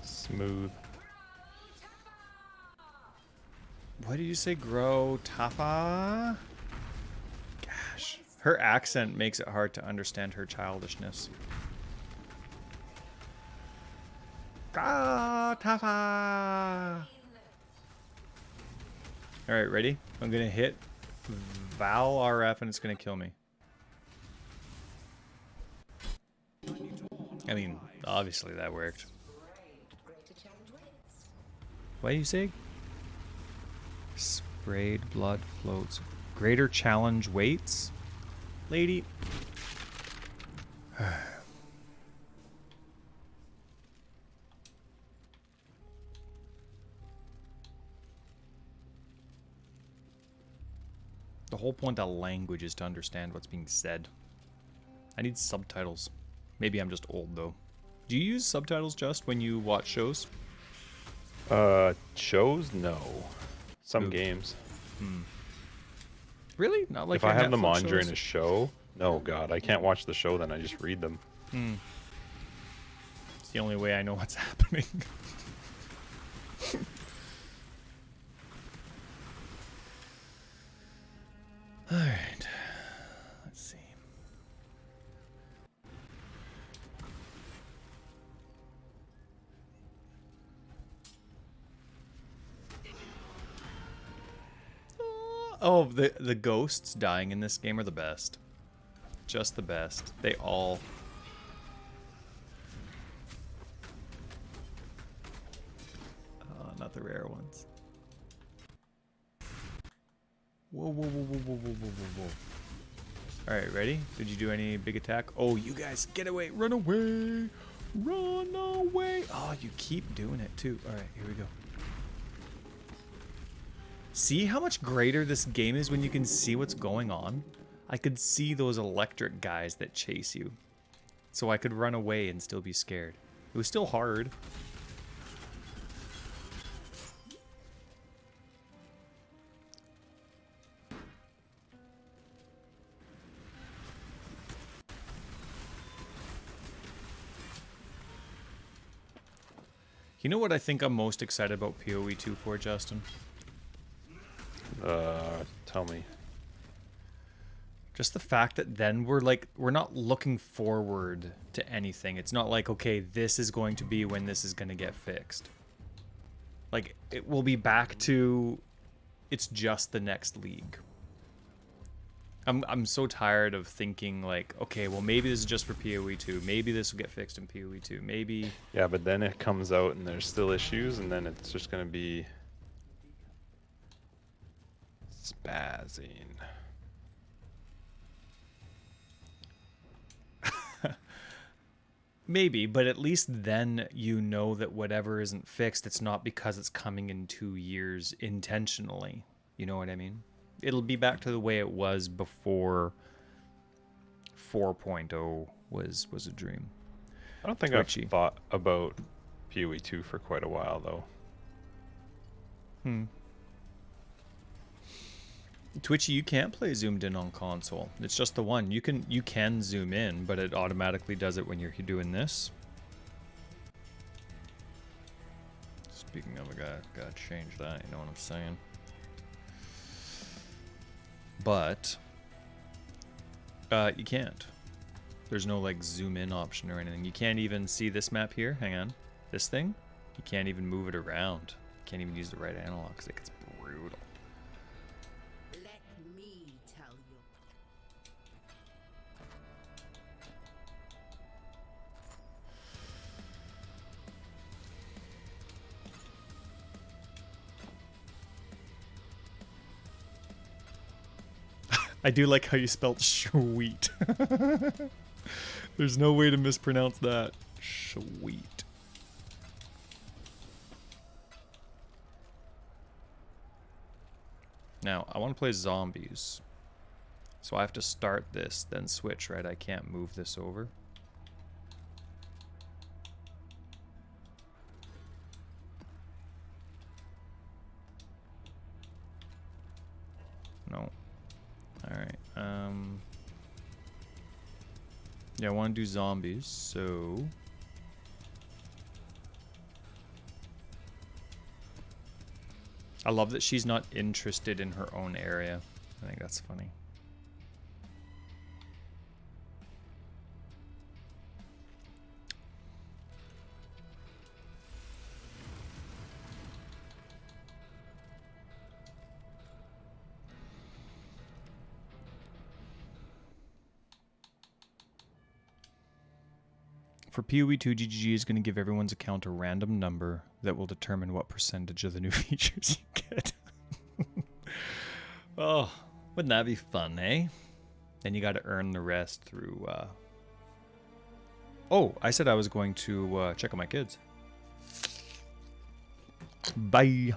Smooth. What did you say? Grow Tafa? Gosh. Her accent makes it hard to understand her childishness. Grow Tafa! Alright, ready? I'm gonna hit Val RF and it's gonna kill me. I mean, obviously that worked. Greater challenge waits. What do you say? Sprayed blood floats. Greater challenge waits? Lady. The whole point of language is to understand what's being said. I need subtitles. Maybe I'm just old though. Do you use subtitles just when you watch shows? Shows? No. Some Ooh. games. Really? Not like If I your have them Netflix on during shows? a show, no, God, I can't watch the show. Then I just read them. It's the only way I know what's happening. Alright. Let's see. Oh, the ghosts dying in this game are the best. Just the best. They all... not the rare ones. Whoa, whoa, whoa, whoa, whoa, whoa, whoa, whoa, whoa. Alright, ready? Did you do any big attack? Oh, you guys, get away! Run away! Run away! Oh, you keep doing it too. Alright, here we go. See how much greater this game is when you can see what's going on? I could see those electric guys that chase you. So I could run away and still be scared. It was still hard. You know what I think I'm most excited about PoE 2 for, Justin? Tell me. Just the fact that then we're not looking forward to anything. It's not like, okay, this is going to be when this is going to get fixed. Like, it will be back to, it's just the next league. I'm so tired of thinking like, okay, well maybe this is just for PoE 2. Maybe this will get fixed in PoE 2. Maybe... Yeah, but then it comes out and there's still issues, and then it's just gonna be spazzing. Maybe, but at least then you know that whatever isn't fixed, it's not because it's coming in 2 years intentionally. You know what I mean? It'll be back to the way it was before 4.0 was a dream. I don't think Twitchy. I've thought about PoE 2 for quite a while though. Twitchy, you can't play zoomed in on console. It's just the one. You can zoom in, but it automatically does it when you're doing this. Speaking of, I gotta change that. You know what I'm saying? But you can't. There's no like zoom in option or anything. You can't even see this map here. Hang on, this thing. You can't even move it around. You can't even use the right analog because it gets brutal. Let me tell you. I do like how you spelled sweet. There's no way to mispronounce that. Sweet. Now, I want to play zombies. So I have to start this, then switch, right? I can't move this over. No. Alright, yeah, I want to do zombies, so... I love that she's not interested in her own area. I think that's funny. For PoE 2, GGG is going to give everyone's account a random number that will determine what percentage of the new features you get. Oh, wouldn't that be fun, eh? Then you got to earn the rest through... Oh, I said I was going to check on my kids. Bye.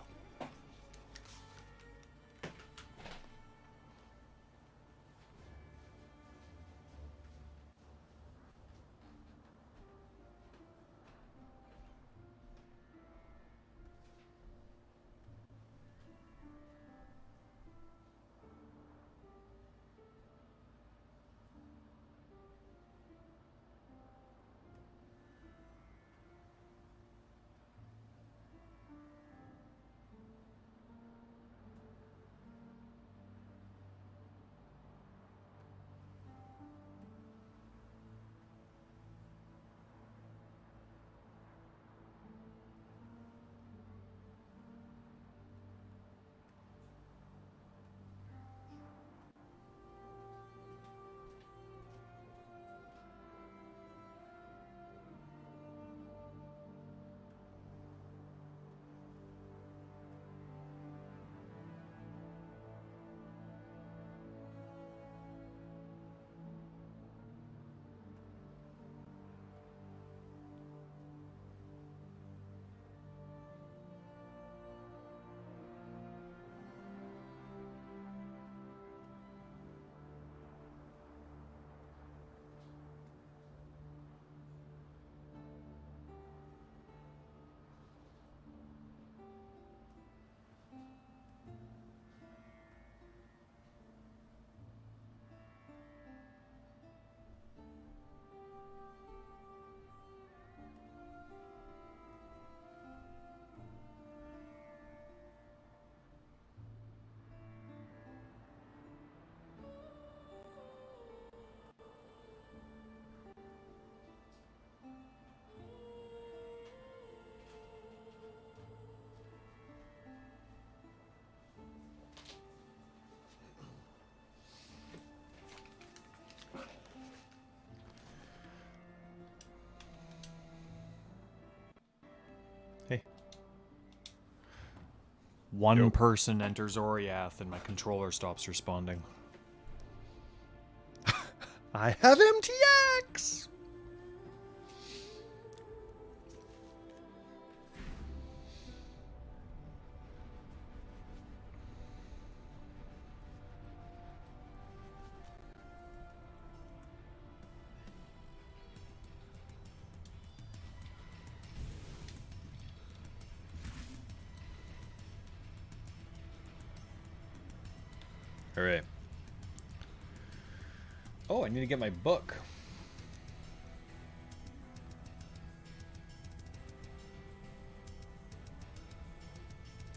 Hey. One Yo. person enters Oriath and my controller stops responding. I have MTX! All right. Oh, I need to get my book.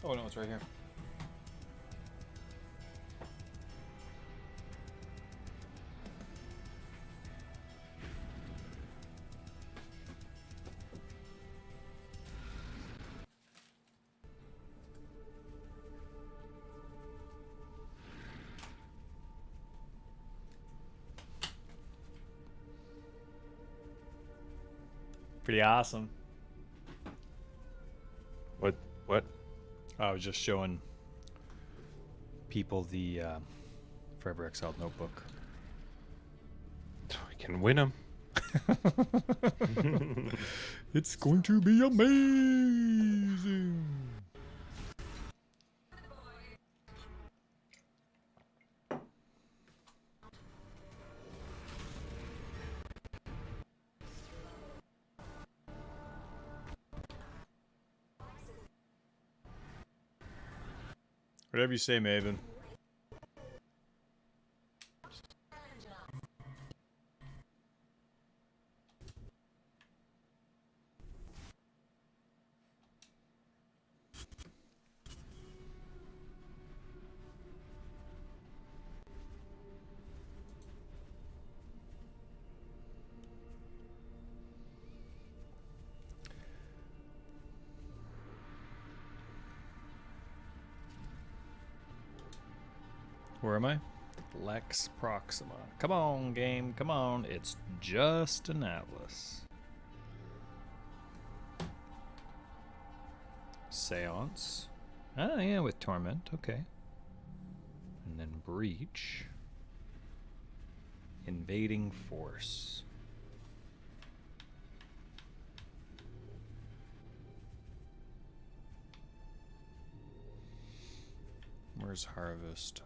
Oh, no, it's right here. Pretty awesome. What? I was just showing people the Forever Exiled notebook. We can win them. It's going to be amazing. Whatever you say, Maven. Where am I? Lex Proxima. Come on, game. Come on. It's just an atlas. Seance. Ah, yeah, with Torment. Okay. And then Breach. Invading Force. Where's Harvest?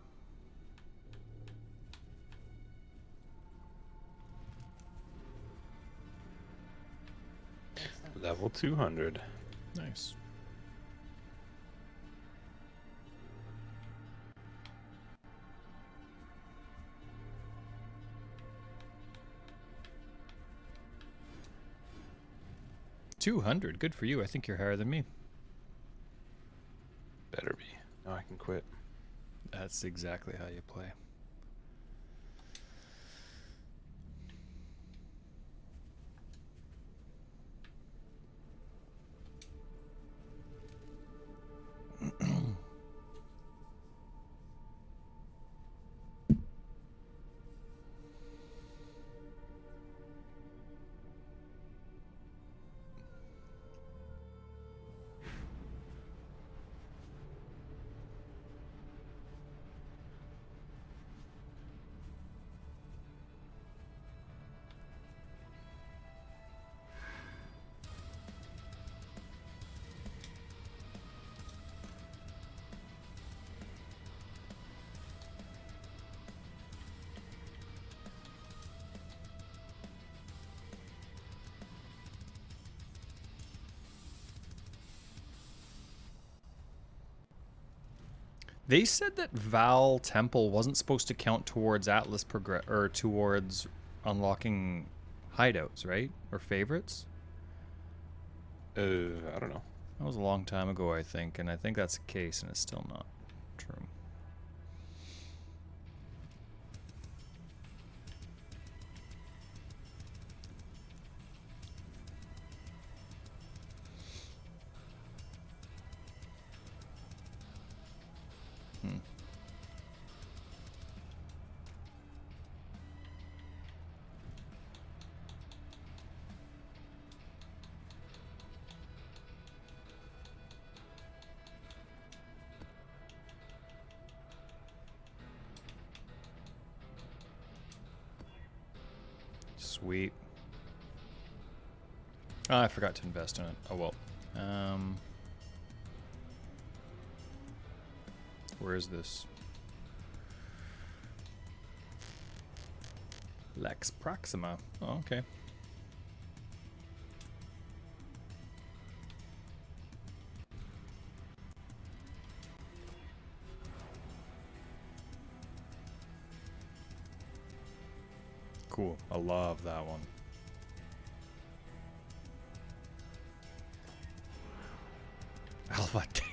Level 200. Nice. $200. Good for you. I think you're higher than me. Better be. Now I can quit. That's exactly how you play. They said that Val Temple wasn't supposed to count towards Atlas progress or towards unlocking hideouts, right? Or favorites? I don't know. That was a long time ago, I think, and I think that's the case, and it's still not true. Hmm. Sweet. Oh, I forgot to invest in it. Oh well. Where is this? Lex Proxima. Oh, okay. Cool. I love that one. Alpha, dang it.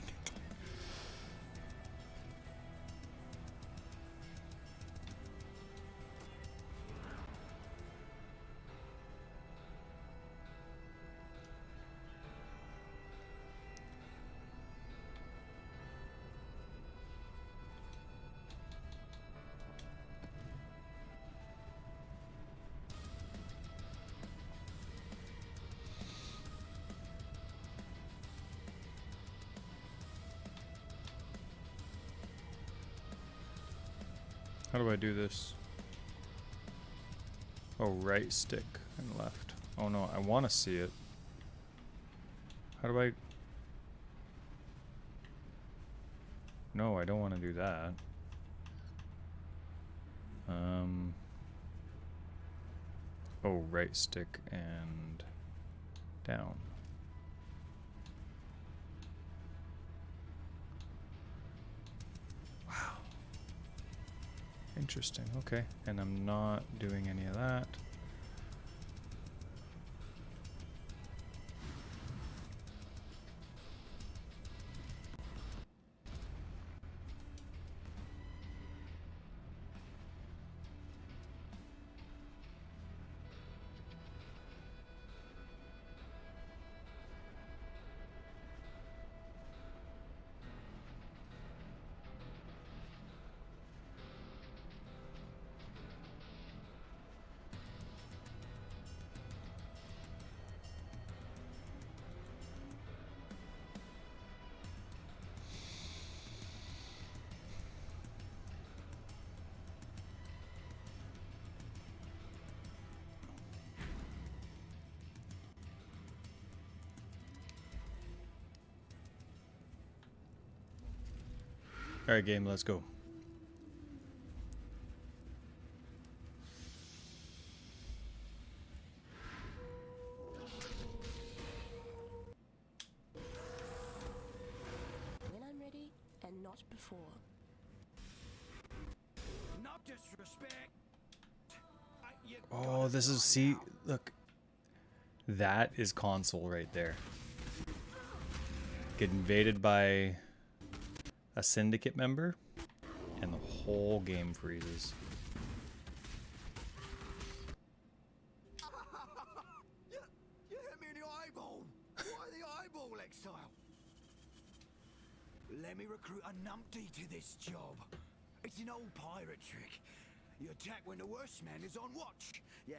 How do I do this? Oh, right stick and left. Oh no, I want to see it. How do I... No, I don't want to do that. Oh, right stick and down. Wow. Interesting. Okay. And I'm not doing any of that. All right, game, let's go. When I'm ready, and not before. Not disrespect. Oh, this is, see, look. That is console right there. Get invaded by a syndicate member, and the whole game freezes. You hit me in the eyeball. Why the eyeball exile? Let me recruit a numpty to this job. It's an old pirate trick. You attack when the worst man is on watch. Yeah,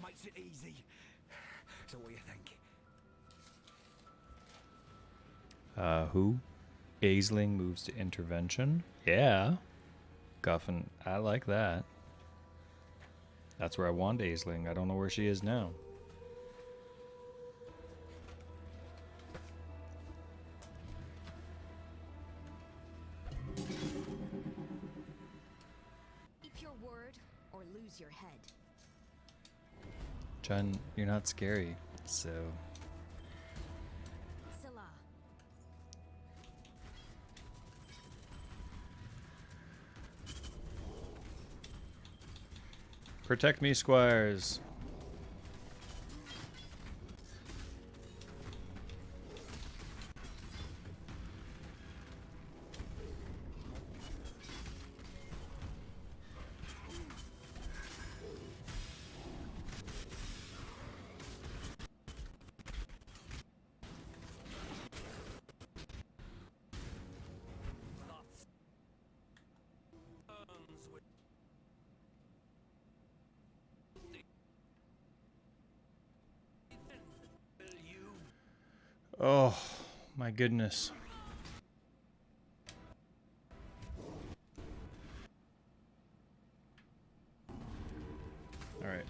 makes it easy. So what do you think? Who? Aisling moves to intervention. Yeah. Guffin, I like that. That's where I want Aisling. I don't know where she is now. Keep your word or lose your head. Jen, you're not scary, so... Scylla. Protect me, squires. Oh, my goodness. All right.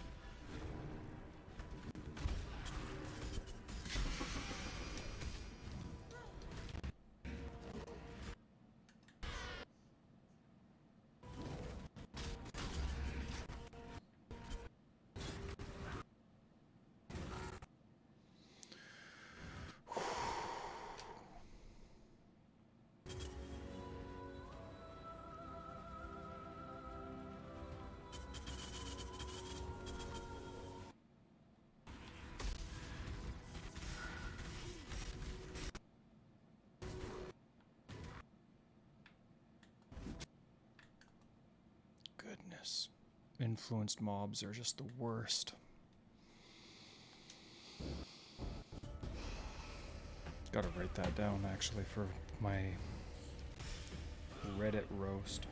Goodness. Influenced mobs are just the worst. Gotta write that down actually for my Reddit roast.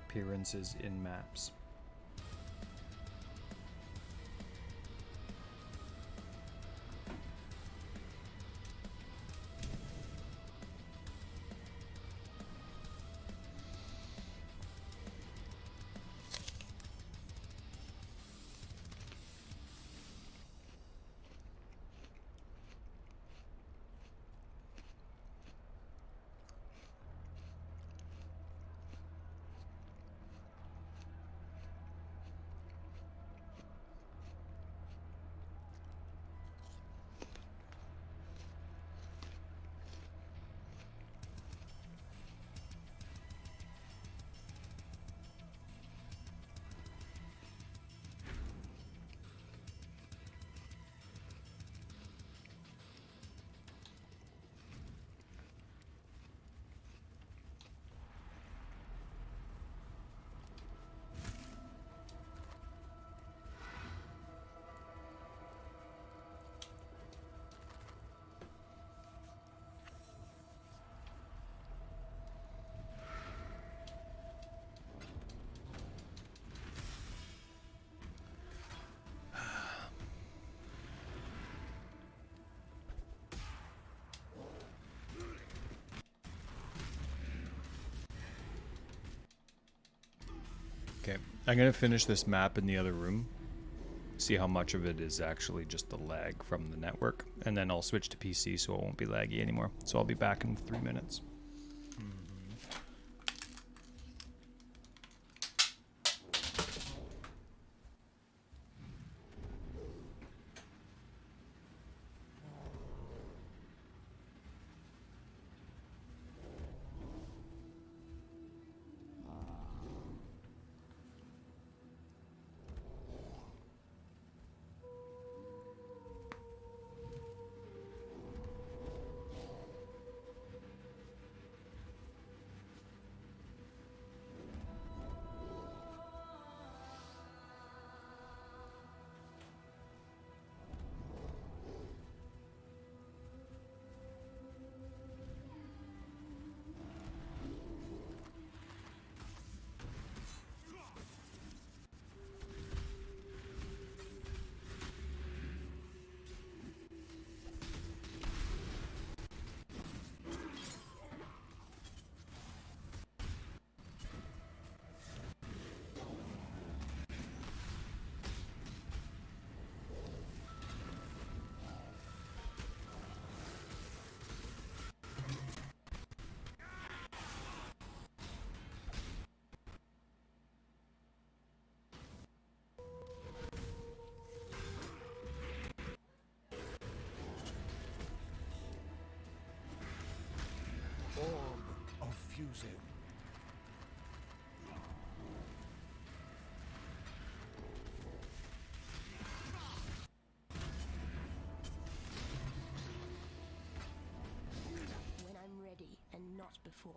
Appearances in maps. Okay, I'm gonna finish this map in the other room. See how much of it is actually just the lag from the network, and then I'll switch to PC so it won't be laggy anymore. So I'll be back in 3 minutes. Orb of fusing. When I'm ready and not before.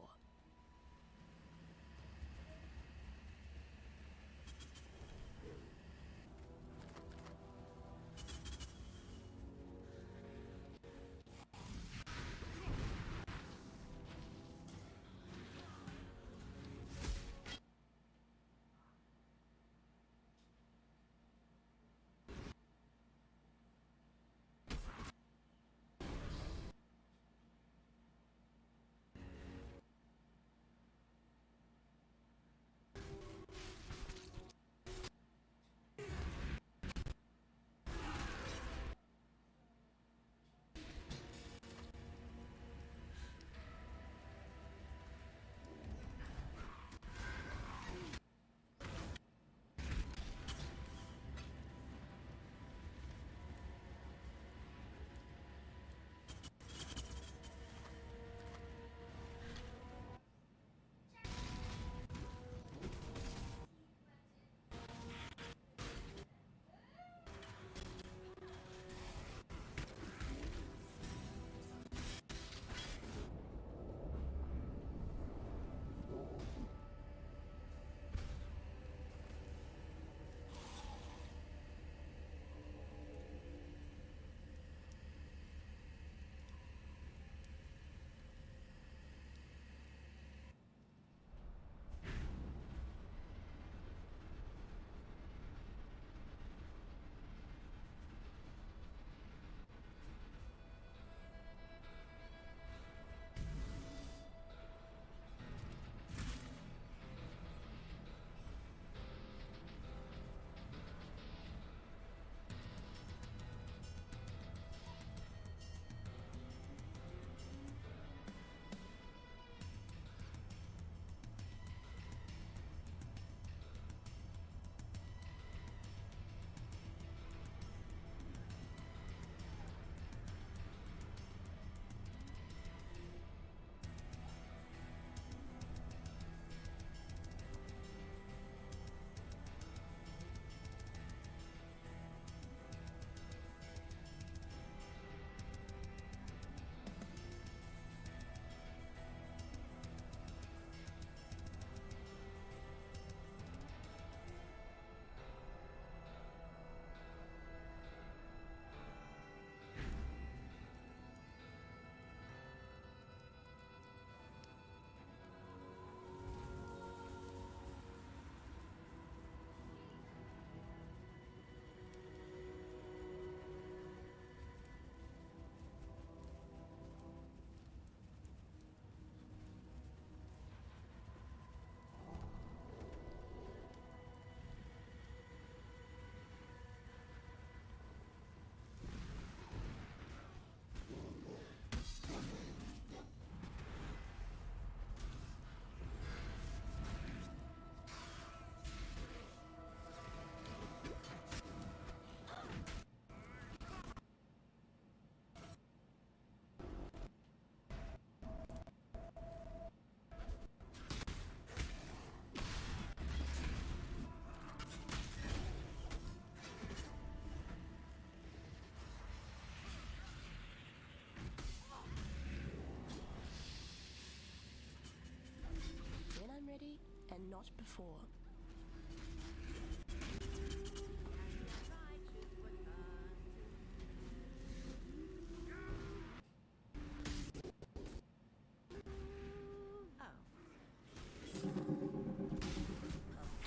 and not before.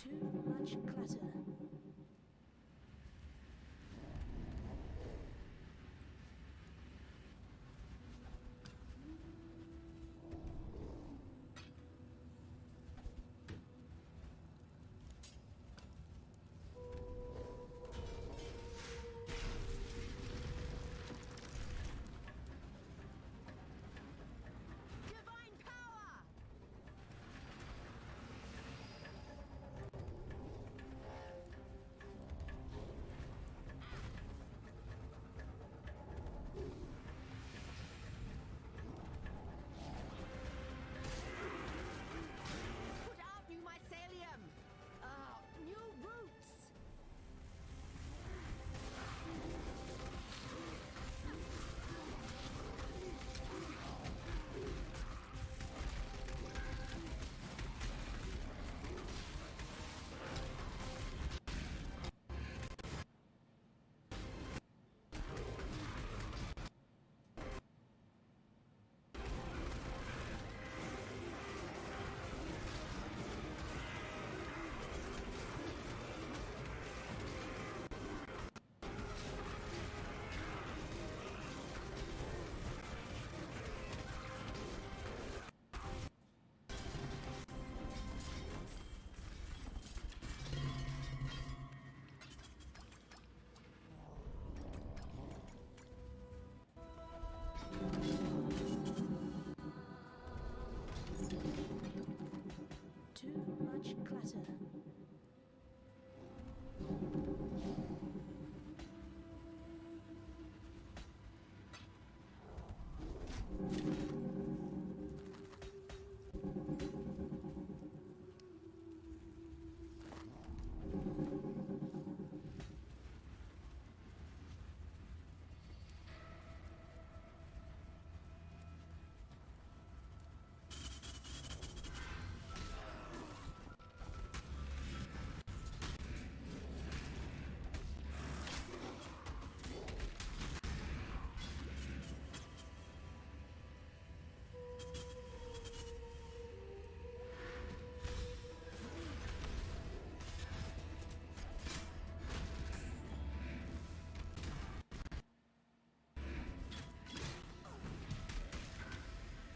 Too much clutter. Divine power! Put out new mycelium! New roots! Too much clutter.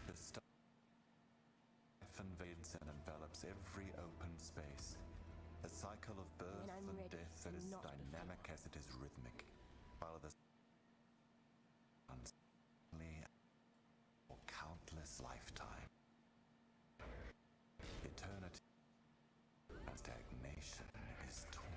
The stuff invades and envelops every open space. A cycle of birth When I'm and ready death that and is not dynamic before. as it is rhythmic, while the only for countless lifetime. Eternity and stagnation is torment.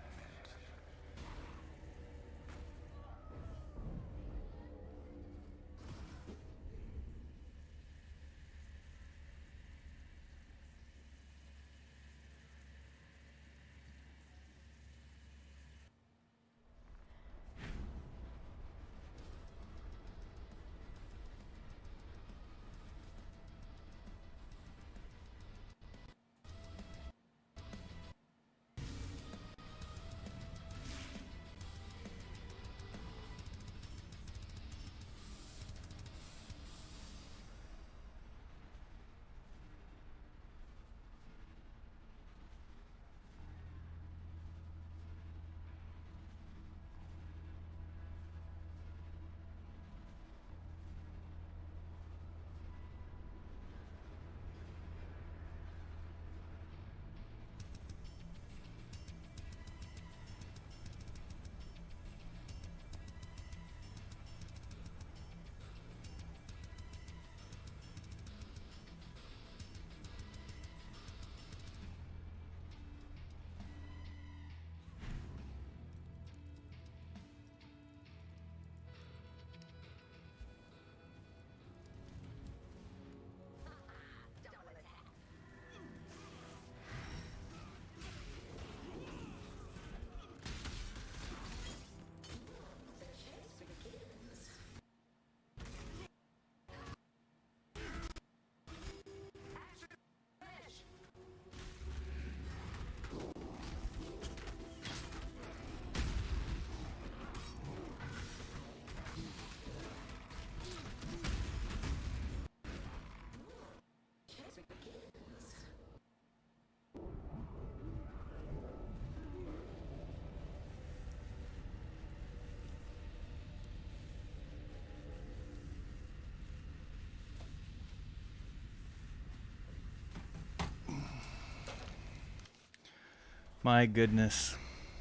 My goodness.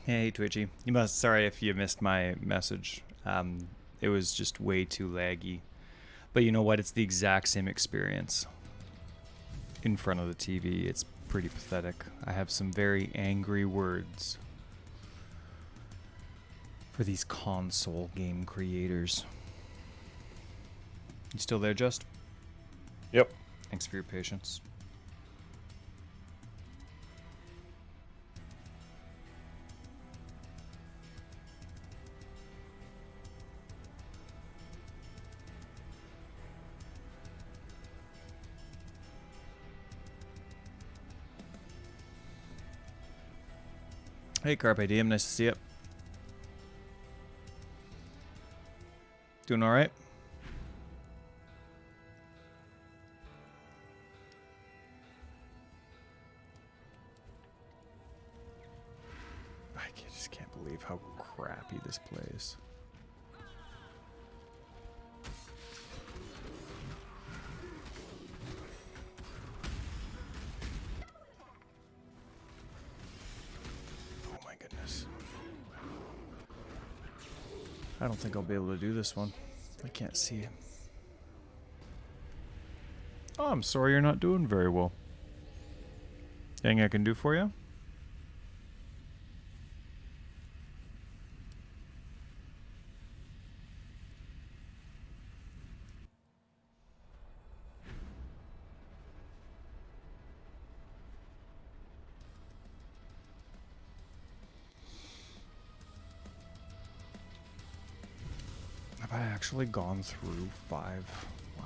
Hey, Twitchy. You must. Sorry if you missed my message. It was just way too laggy. But you know what? It's the exact same experience in front of the TV. It's pretty pathetic. I have some very angry words for these console game creators. You still there, Just? Yep. Thanks for your patience. Hey, Carpe Diem, nice to see you. Doing all right? Just can't believe how crappy this plays. Oh my goodness. I don't think I'll be able to do this one. I can't see it. Oh, I'm sorry you're not doing very well. Anything I can do for you? Have I actually gone through 5? Wow.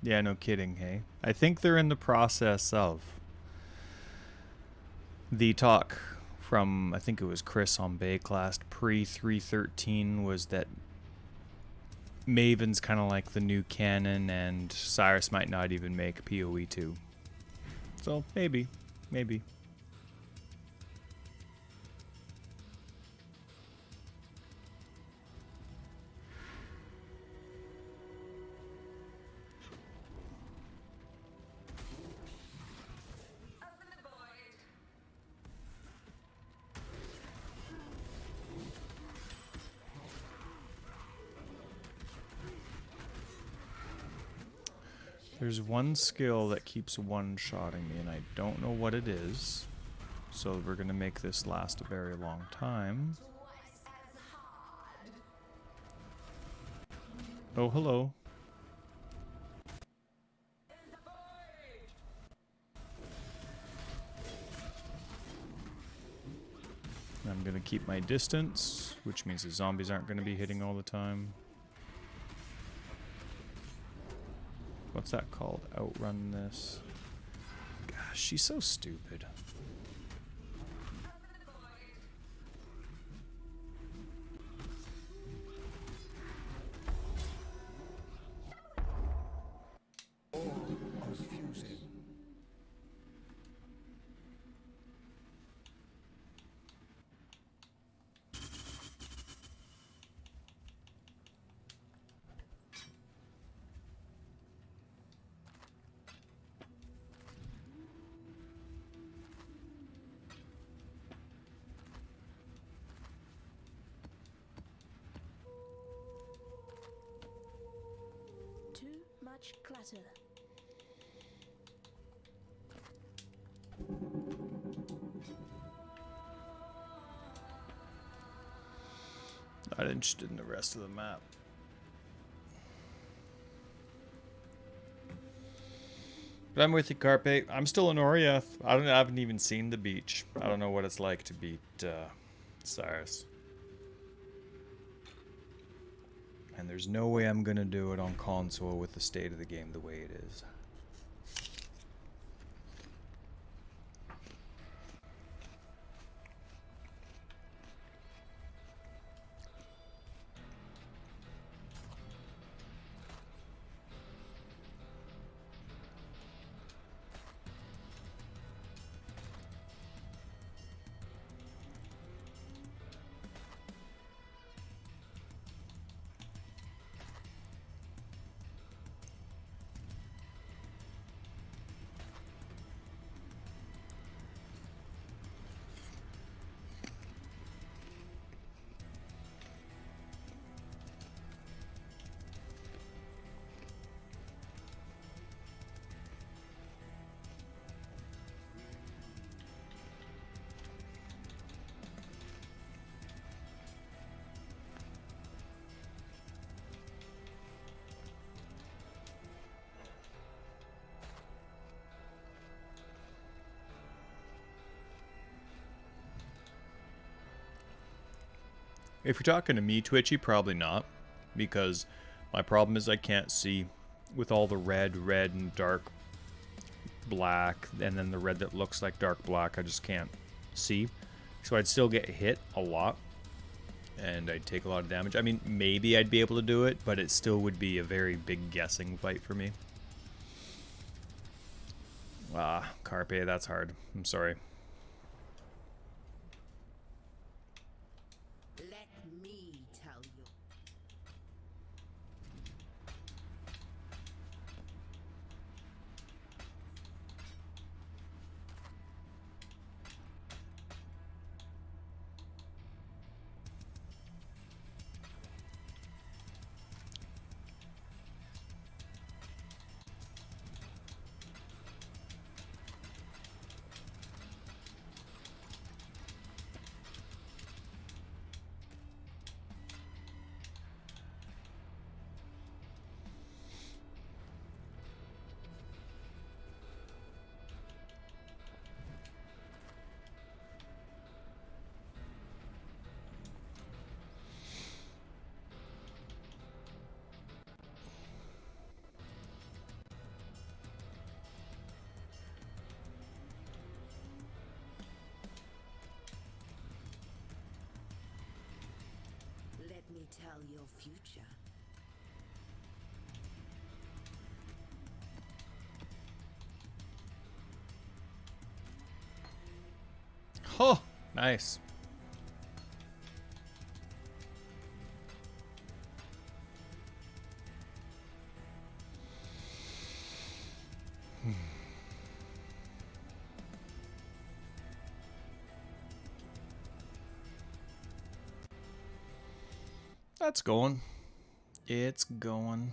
Yeah, no kidding, hey? I think they're in the process of. The talk from, I think it was Chris on Bayclast pre-313 was that Maven's kind of like the new canon and Cyrus might not even make PoE 2. So, maybe. Maybe. There's one skill that keeps one-shotting me, and I don't know what it is. So we're going to make this last a very long time. Oh, hello. I'm going to keep my distance, which means the zombies aren't going to be hitting all the time. What's that called? Outrun this. Gosh, she's so stupid. Too much clutter. Not interested in the rest of the map. But I'm with you, Carpe. I'm still in Oriath. I haven't even seen the beach. I don't know what it's like to beat Cyrus. And there's no way I'm gonna do it on console with the state of the game the way it is. If you're talking to me, Twitchy, probably not. Because my problem is I can't see with all the red, and dark black, and then the red that looks like dark black, I just can't see. So I'd still get hit a lot, and I'd take a lot of damage. I mean, maybe I'd be able to do it, but it still would be a very big guessing fight for me. Ah, Carpe, that's hard. I'm sorry. Let me tell you. Let me tell your future. Oh, nice. That's going. It's going.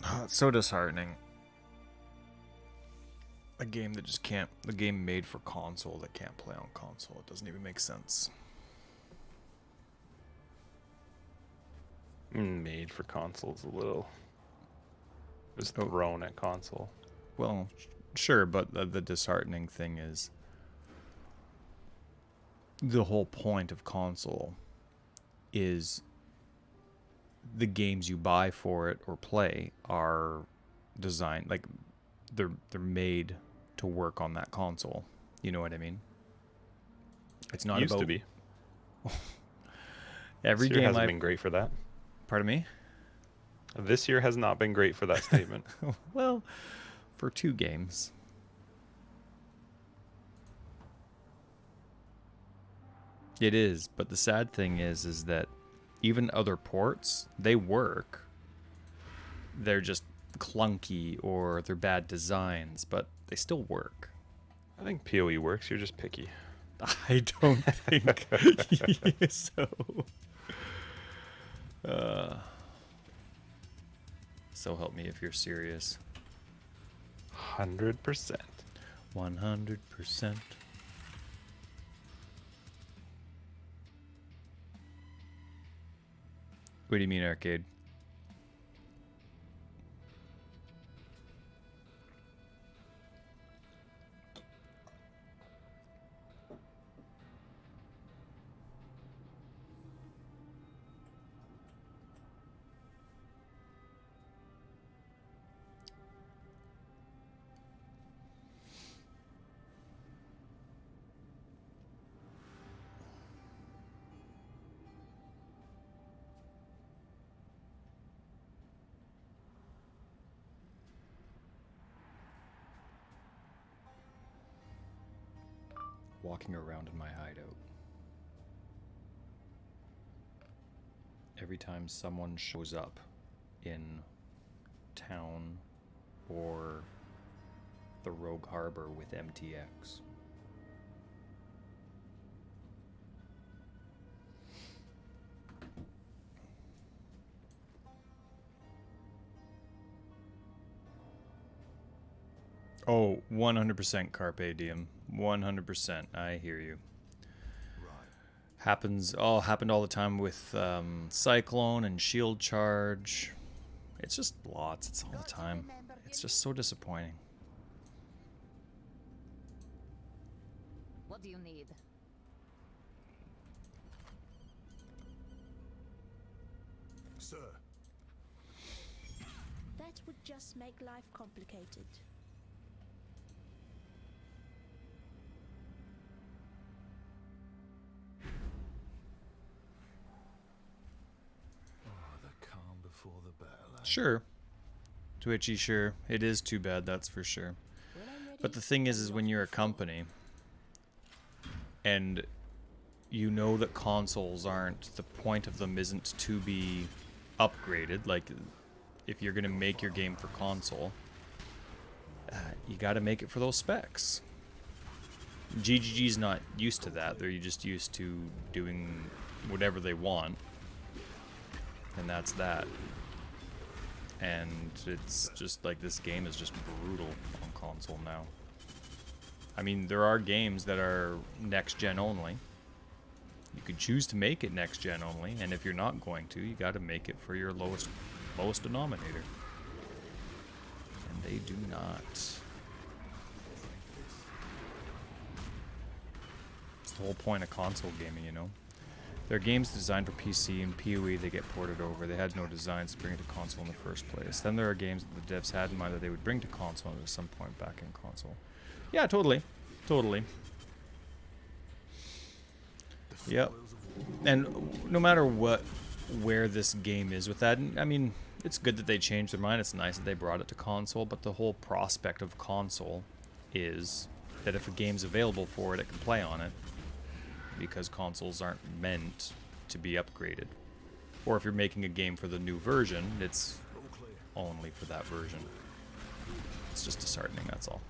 Oh, it's so disheartening. A game that just can't... The game made for console that can't play on console. It doesn't even make sense. Made for consoles a little. It was thrown at console. Well, sure, but the disheartening thing is... The whole point of console is the games you buy for it or play are designed... Like, they're made to work on that console. You know what I mean? It's not Used about... to be. Every This year game hasn't I've... been great for that. Pardon me? This year has not been great for that statement. Well, for 2 games. It is, but the sad thing is that even other ports, they work. They're just clunky or they're bad designs, but they still work. I think PoE works. You're just picky. I don't think so. So help me if you're serious. 100%. 100%. What do you mean, arcade? Walking around in my hideout. Every time someone shows up, in town or the Rogue Harbor with MTX. Oh, 100% Carpe Diem. 100%. I hear you. Happened all the time with Cyclone and Shield Charge. It's just lots. It's all the time. It's just so disappointing. What do you need? Sir. That would just make life complicated. The calm before the battle. Sure. Twitchy, sure. It is too bad, that's for sure. But the thing is when you're a company and you know that consoles aren't, the point of them isn't to be upgraded. Like, if you're going to make your game for console, you got to make it for those specs. GGG's not used to that. They're just used to doing whatever they want. And that's that. And it's just like, this game is just brutal on console now. I mean, there are games that are next gen only. You could choose to make it next gen only, and if you're not going to, you got to make it for your lowest denominator. And they do not. It's the whole point of console gaming, you know. There are games designed for PC and PoE, they get ported over. They had no designs to bring it to console in the first place. Then there are games that the devs had in mind that they would bring to console at some point back in console. Yeah, totally. Totally. Yep. And no matter where this game is with that, I mean, it's good that they changed their mind. It's nice that they brought it to console, but the whole prospect of console is that if a game's available for it, it can play on it, because consoles aren't meant to be upgraded. Or if you're making a game for the new version, it's only for that version. It's just disheartening, that's all.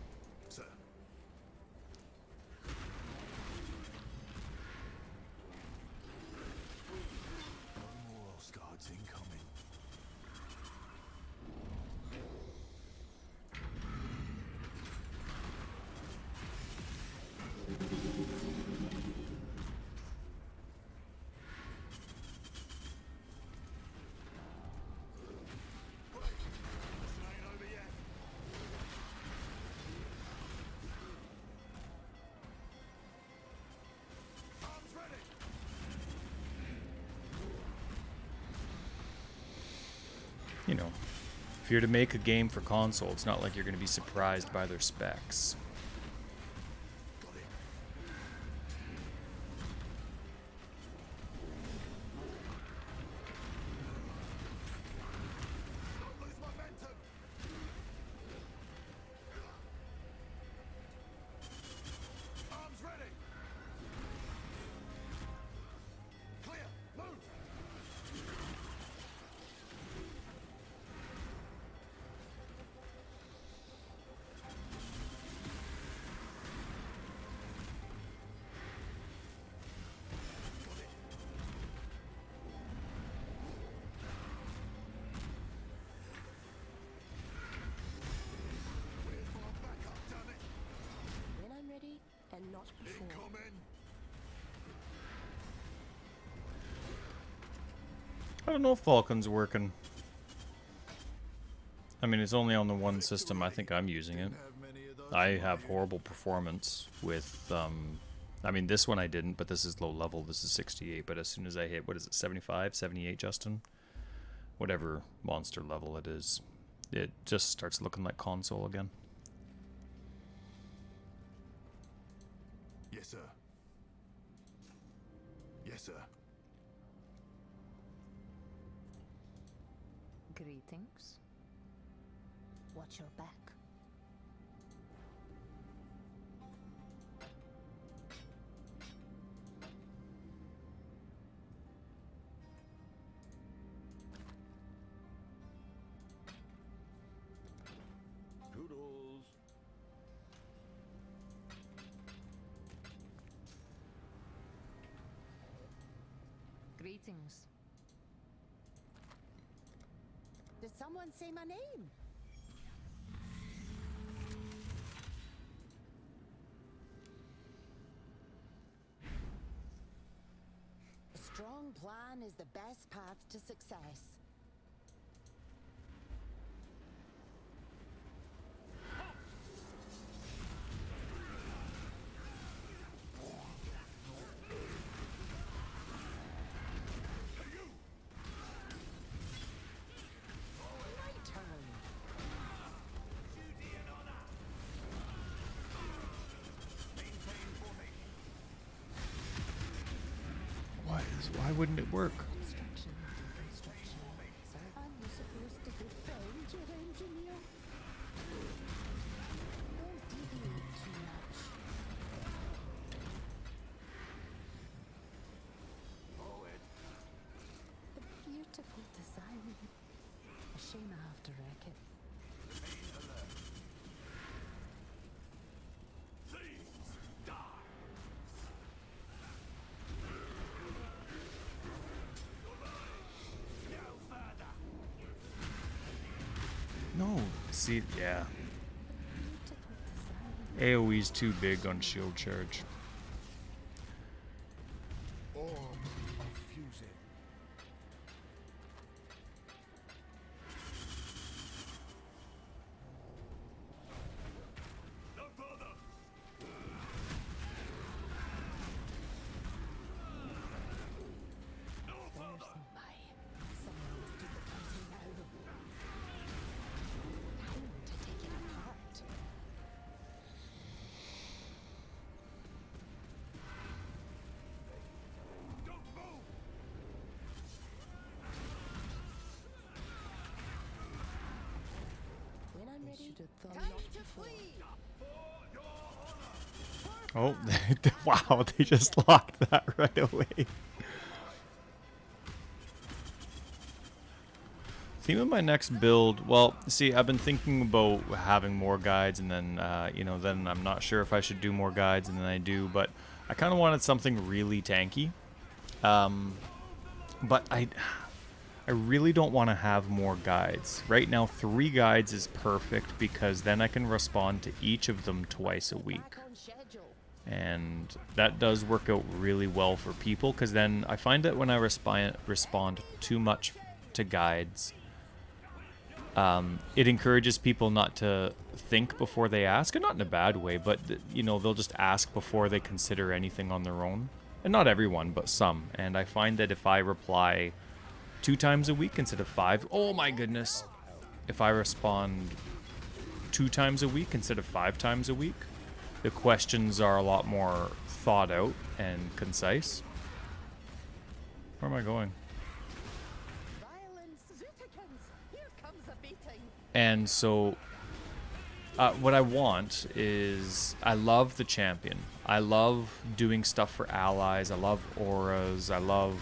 You know, if you're to make a game for console, it's not like you're going to be surprised by their specs. When I'm ready, and not before. I don't know if Falcon's working. I mean, it's only on the one system. I think I'm using it. I have horrible performance with, I mean, this one I didn't, but this is low level. This is 68, but as soon as I hit, what is it, 75, 78, Justin? Whatever monster level it is, it just starts looking like console again. Yes, sir. Yes, sir. Greetings. Watch your back. Greetings. Did someone say my name? A strong plan is the best path to success. My turn. Why wouldn't it work? Construction, deconstruction. Sir, aren't you supposed to defend your engineer? Don't deviate too much. The beautiful design. A shame I have to wreck it. No. See, yeah. Beautiful design. AoE's too big on shield charge. Orb of fusing. No further. There's my. Someone must do the fighting now. Time to take it apart. Don't move. When I'm ready, Time to flee. Oh, wow, they just locked that right away. Theme of my next build, well, see, I've been thinking about having more guides, and then, you know, then I'm not sure if I should do more guides, and then I do, but I kind of wanted something really tanky. But I really don't want to have more guides. Right now, 3 guides is perfect, because then I can respond to each of them twice a week. back on schedule. And that does work out really well for people, because then I find that when I respond too much to guides, it encourages people not to think before they ask, and not in a bad way, but you know, they'll just ask before they consider anything on their own. And not everyone, but some. And I find that if I reply 2 times a week instead of 5, oh my goodness, if I respond 2 times a week instead of 5 times a week, the questions are a lot more thought out and concise. Where am I going? Violence, Zutikins! Here comes a beating. And so, what I want is, I love the champion. I love doing stuff for allies. I love auras. I love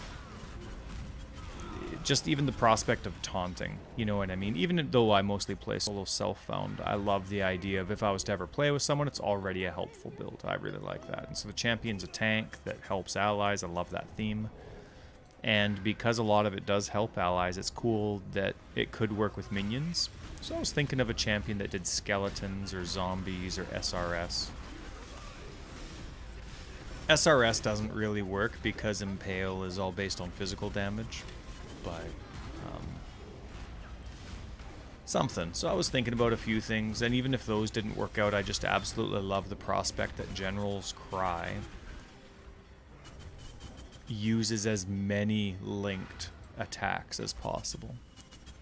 just even the prospect of taunting. You know what I mean? Even though I mostly play solo self-found, I love the idea of if I was to ever play with someone, it's already a helpful build. I really like that. And so the champion's a tank that helps allies. I love that theme. And because a lot of it does help allies, it's cool that it could work with minions. So I was thinking of a champion that did skeletons or zombies or SRS. SRS doesn't really work because Impale is all based on physical damage, but something. So I was thinking about a few things, and even if those didn't work out, I just absolutely love the prospect that General's Cry uses as many linked attacks as possible.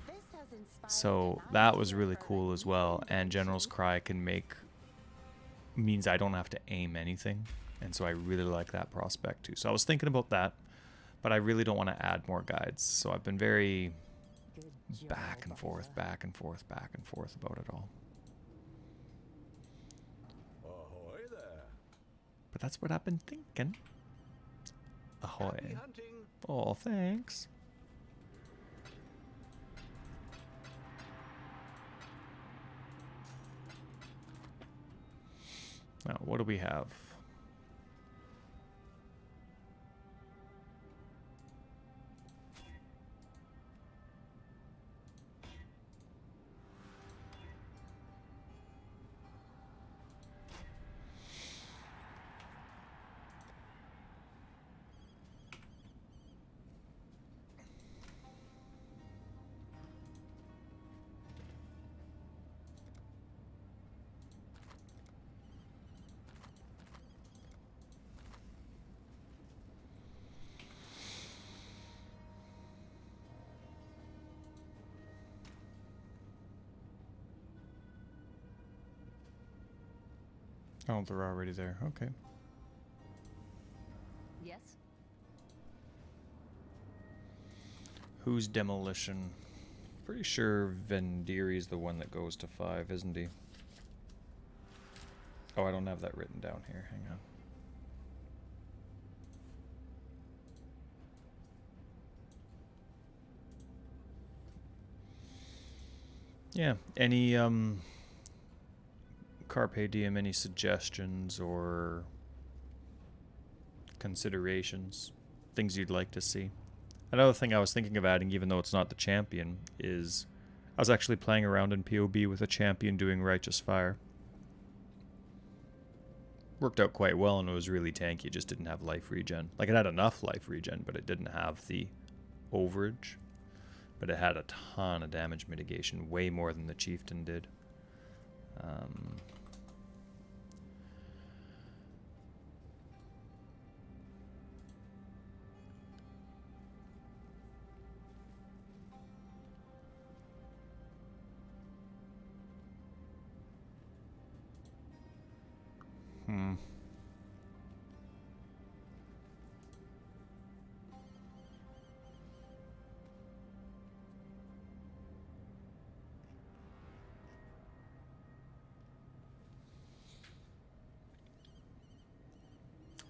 This has inspired So an that was idea really for a cool as new well, and General's invention. Cry can means I don't have to aim anything, and so I really like that prospect too. So I was thinking about that, but I really don't want to add more guides, so I've been very Good job, back and forth Butler. about it all. Ahoy there. But that's what I've been thinking. Ahoy. Happy hunting. Oh, thanks. Now, what do we have? Oh, they're already there. Okay. Yes? Who's demolition? Pretty sure Vendiri's the one that goes to 5, isn't he? Oh, I don't have that written down here. Hang on. Yeah. Any Carpe Diem, any suggestions or considerations? Things you'd like to see? Another thing I was thinking of adding, even though it's not the champion, is I was actually playing around in PoB with a champion doing Righteous Fire. Worked out quite well and it was really tanky. It just didn't have life regen. Like, it had enough life regen, but it didn't have the overage. But it had a ton of damage mitigation, way more than the Chieftain did.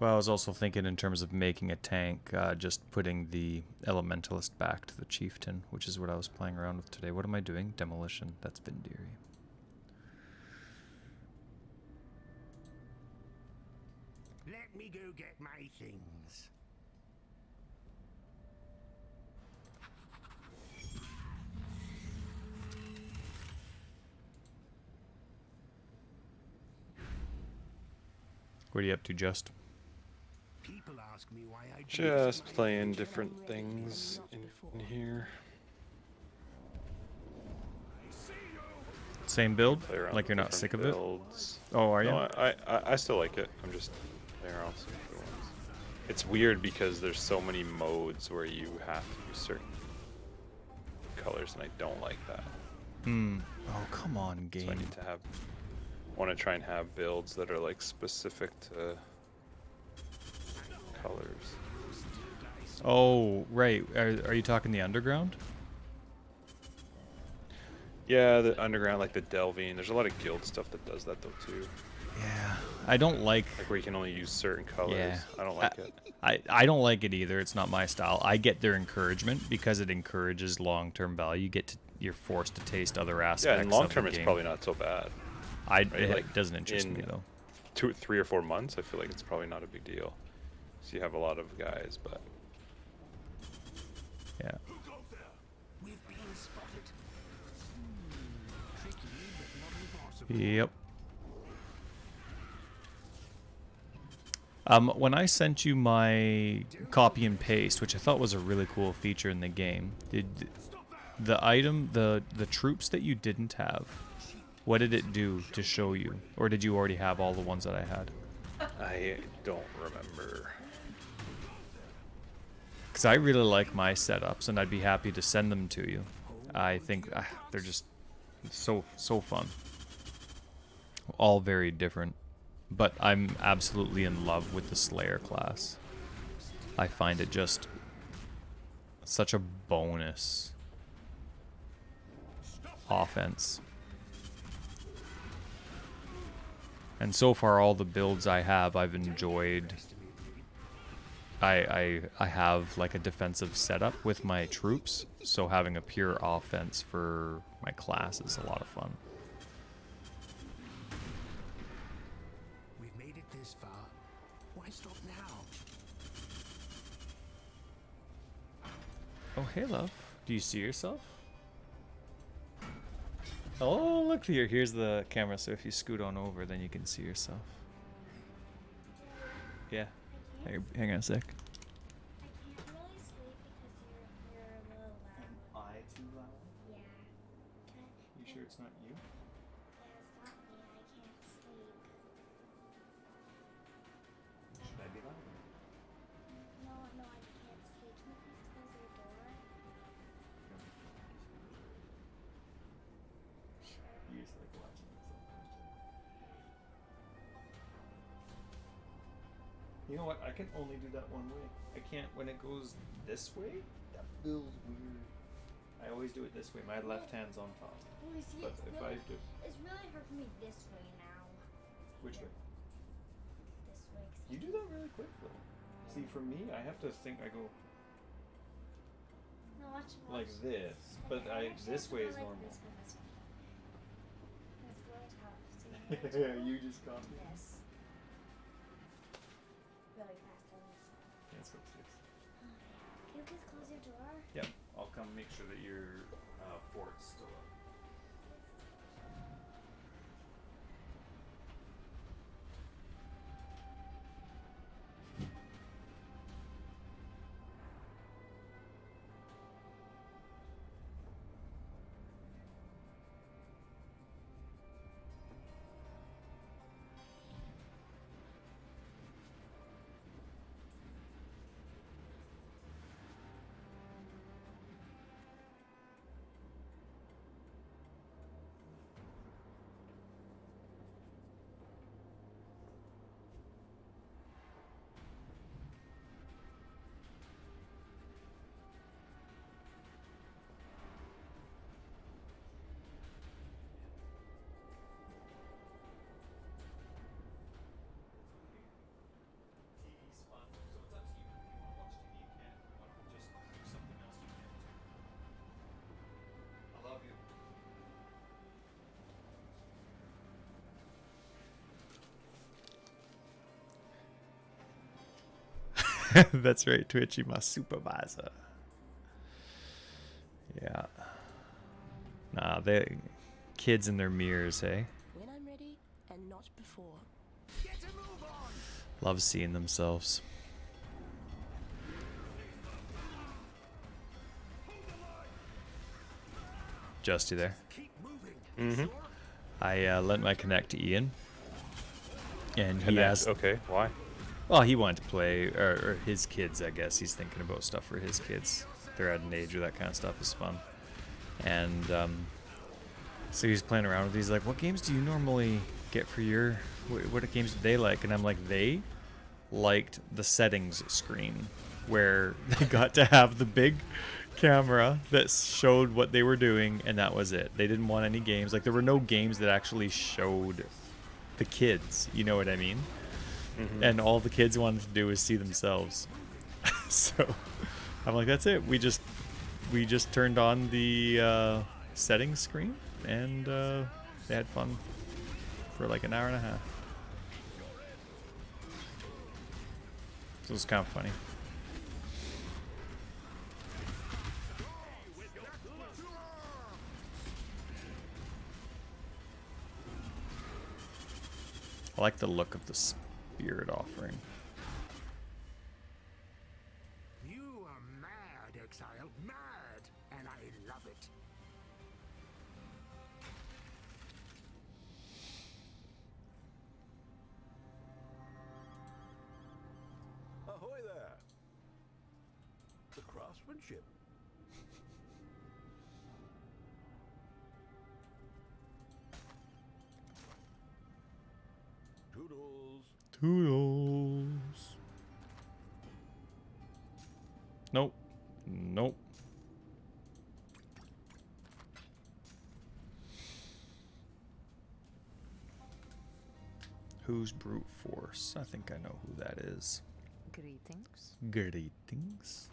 Well, I was also thinking in terms of making a tank, just putting the Elementalist back to the Chieftain, which is what I was playing around with today. What am I doing? Demolition. That's Vindiri. Let me go get my things. What are you up to, Just? People ask me why I Just playing different things in here. Same build? Play around Like with you're not different sick of it? builds. Oh, are you? No, I still like it. I'm just playing around with some other ones. It's weird because there's so many modes where you have to use certain colors, and I don't like that. Oh, come on, game. So I need to have. Want to try and have builds that are like specific to colors. Oh, right. Are you talking the Underground? Yeah, the underground, like the delving. There's a lot of guild stuff that does that though too. Yeah. I don't like... Like where you can only use certain colors. Yeah. I don't like it. I don't like it either. It's not my style. I get their encouragement because it encourages long-term value. You're forced to taste other aspects Yeah, and long of the term it's game. probably not so bad. It like, doesn't interest me though. 2, 3, or 4 months, I feel like it's probably not a big deal. So you have a lot of guys, but Yeah. We've been spotted. Tricky, but not impossible. Yep. When I sent you my copy and paste, which I thought was a really cool feature in the game, did the troops that you didn't have, what did it do to show you? Or did you already have all the ones that I had? I don't remember. Because I really like my setups, and I'd be happy to send them to you. I think they're just so fun. All very different. But I'm absolutely in love with the Slayer class. I find it just such a bonus offense. And so far, all the builds I have, I've enjoyed. I have like a defensive setup with my troops, so having a pure offense for my class is a lot of fun. We've made it this far. Why stop now? Oh, hey, love. Do you see yourself? Oh, look here. Here's the camera, so if you scoot on over, then you can see yourself. Yeah. Hang on a sec. I can't really sleep because you're a little loud. I too loud? Yeah. Can I, You sure it's not you? yeah, it's not me. I can't sleep. Should I be louder? No, I can't sleep. Can you please close your door? Sure. You just like watching yourself. You know what? I can only do that one way. I can't when it goes this way. That feels weird. I always do it this way. My left hand's on top. Well, you see, But it's if really, I do it's really hard for me this way now. which way? This way. 'Cause You do that really quick though. See, for me, I have to think. I go No, watch. like this, but Okay, I actually this have to way go is like normal. This way. That's really tough. See, you know, You just got me. this. Really fast on this one. Yes, upstairs. Can you please close your door? Yep, I'll come make sure that your fort's still up. TV's fun, so it's up to you. If you want to watch TV, you can. If you want to just do something else, you can too. I love you. That's right, Twitchy, my supervisor. Yeah. Nah, they kids in their mirrors, eh? When I'm ready, and not before. Get a move on! Love seeing themselves. Just you there. Keep moving. Mm-hmm. Sure? I lent my Connect to Ian, and he Connect. asked. Okay, why? Well, he wanted to play, or his kids, I guess. He's thinking about stuff for his kids. They're at an age where that kind of stuff is fun. And so he's playing around with these, like, what games do you normally get for your, what games do they like? And I'm like, they liked the settings screen, where they got to have the big camera that showed what they were doing, and that was it. They didn't want any games. Like, there were no games that actually showed the kids, you know what I mean? And all the kids wanted to do was see themselves. So I'm like, that's it. We just turned on the settings screen, and they had fun for like an hour and a half. So it was kind of funny. I like the look of the spirit offering. You are mad, Exile. Mad! And I love it. Ahoy there! The craftsmanship. Toodles. Toodles. Nope. Nope. Who's brute force? I think I know who that is. Greetings. Greetings.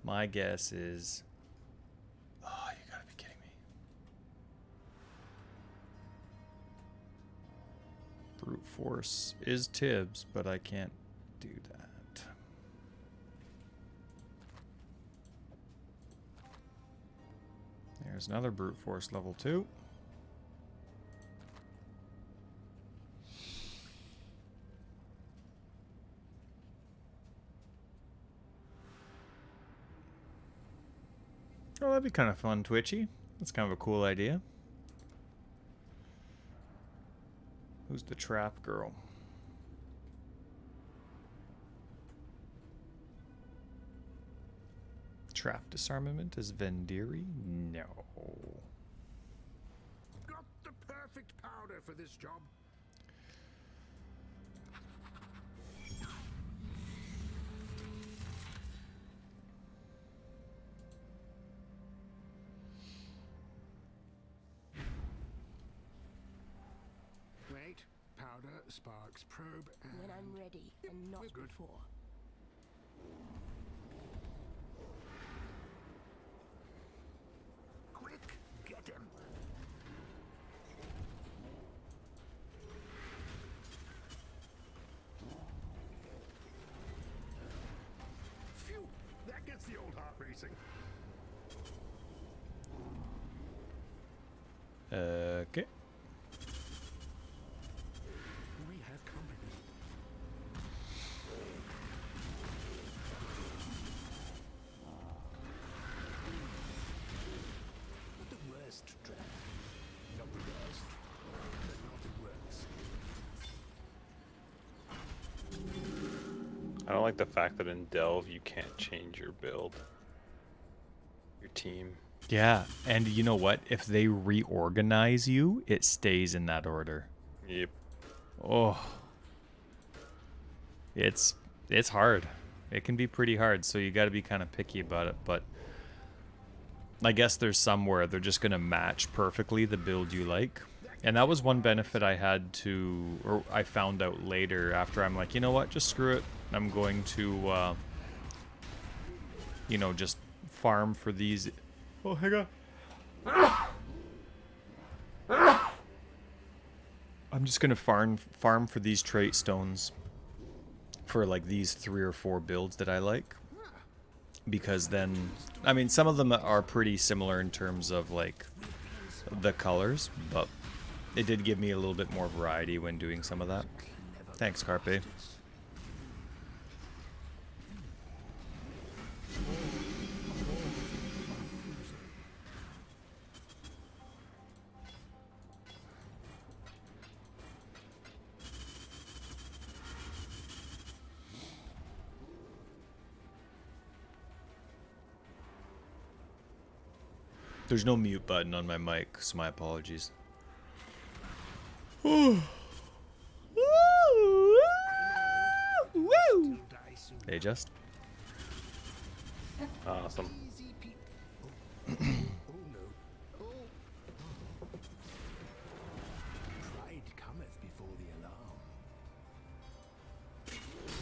My guess is. Oh, you gotta be kidding me. Brute force is Tibbs, but I can't do that. There's another brute force level 2. Oh, that'd be kind of fun, Twitchy. That's kind of a cool idea. Who's the trap girl? Trap disarmament is Vendiri? No. Got the perfect powder for this job. sparks, probe, and... When I'm ready, and not We're good. before. Quick, get him. Phew, that gets the old heart racing. Okay. We have company. Not the worst trap. Not the worst, but not the worst. I don't like the fact that in Delve you can't change your build. Your team. Yeah, and you know what? If they reorganize you, it stays in that order. Yep. Oh. It's hard. It can be pretty hard, so you got to be kind of picky about it, but I guess there's somewhere they're just going to match perfectly the build you like. And that was one benefit I had to, or I found out later after I'm like, you know what, just screw it. I'm going to, you know, just farm for these. Oh, hang on. I'm just going to farm for these trait stones for like these 3 or 4 builds that I like. Because then, I mean, some of them are pretty similar in terms of like the colors, but it did give me a little bit more variety when doing some of that. Thanks, Carpe. There's no mute button on my mic, so my apologies. Woo! Hey, just. Awesome. Easy peep. Oh, oh no. Oh. Pride cometh before the alarm.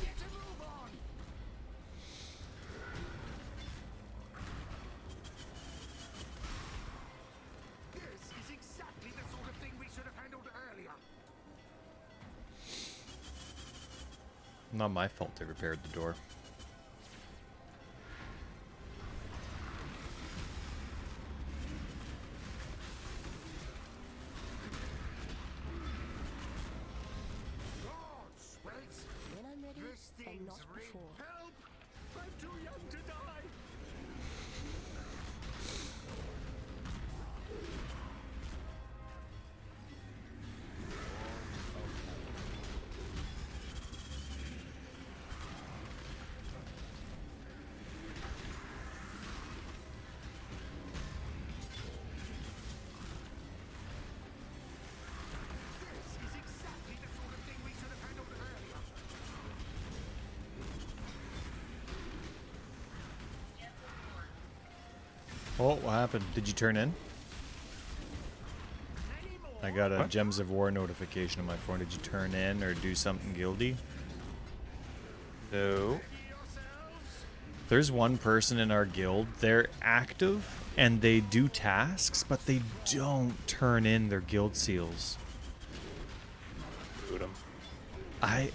Get a move on! This is exactly the sort of thing we should have handled earlier. Not my fault they repaired the door. God, Swells. When I'm ready, This and thing's not before. Help! I'm too young to die. This is exactly the sort of thing we should have handled earlier. Oh, what happened? Did you turn in? I got a Gems of War notification on my phone. Did you turn in or do something guilty? No. There's one person in our guild. They're active and they do tasks, but they don't turn in their guild seals. Boot 'em.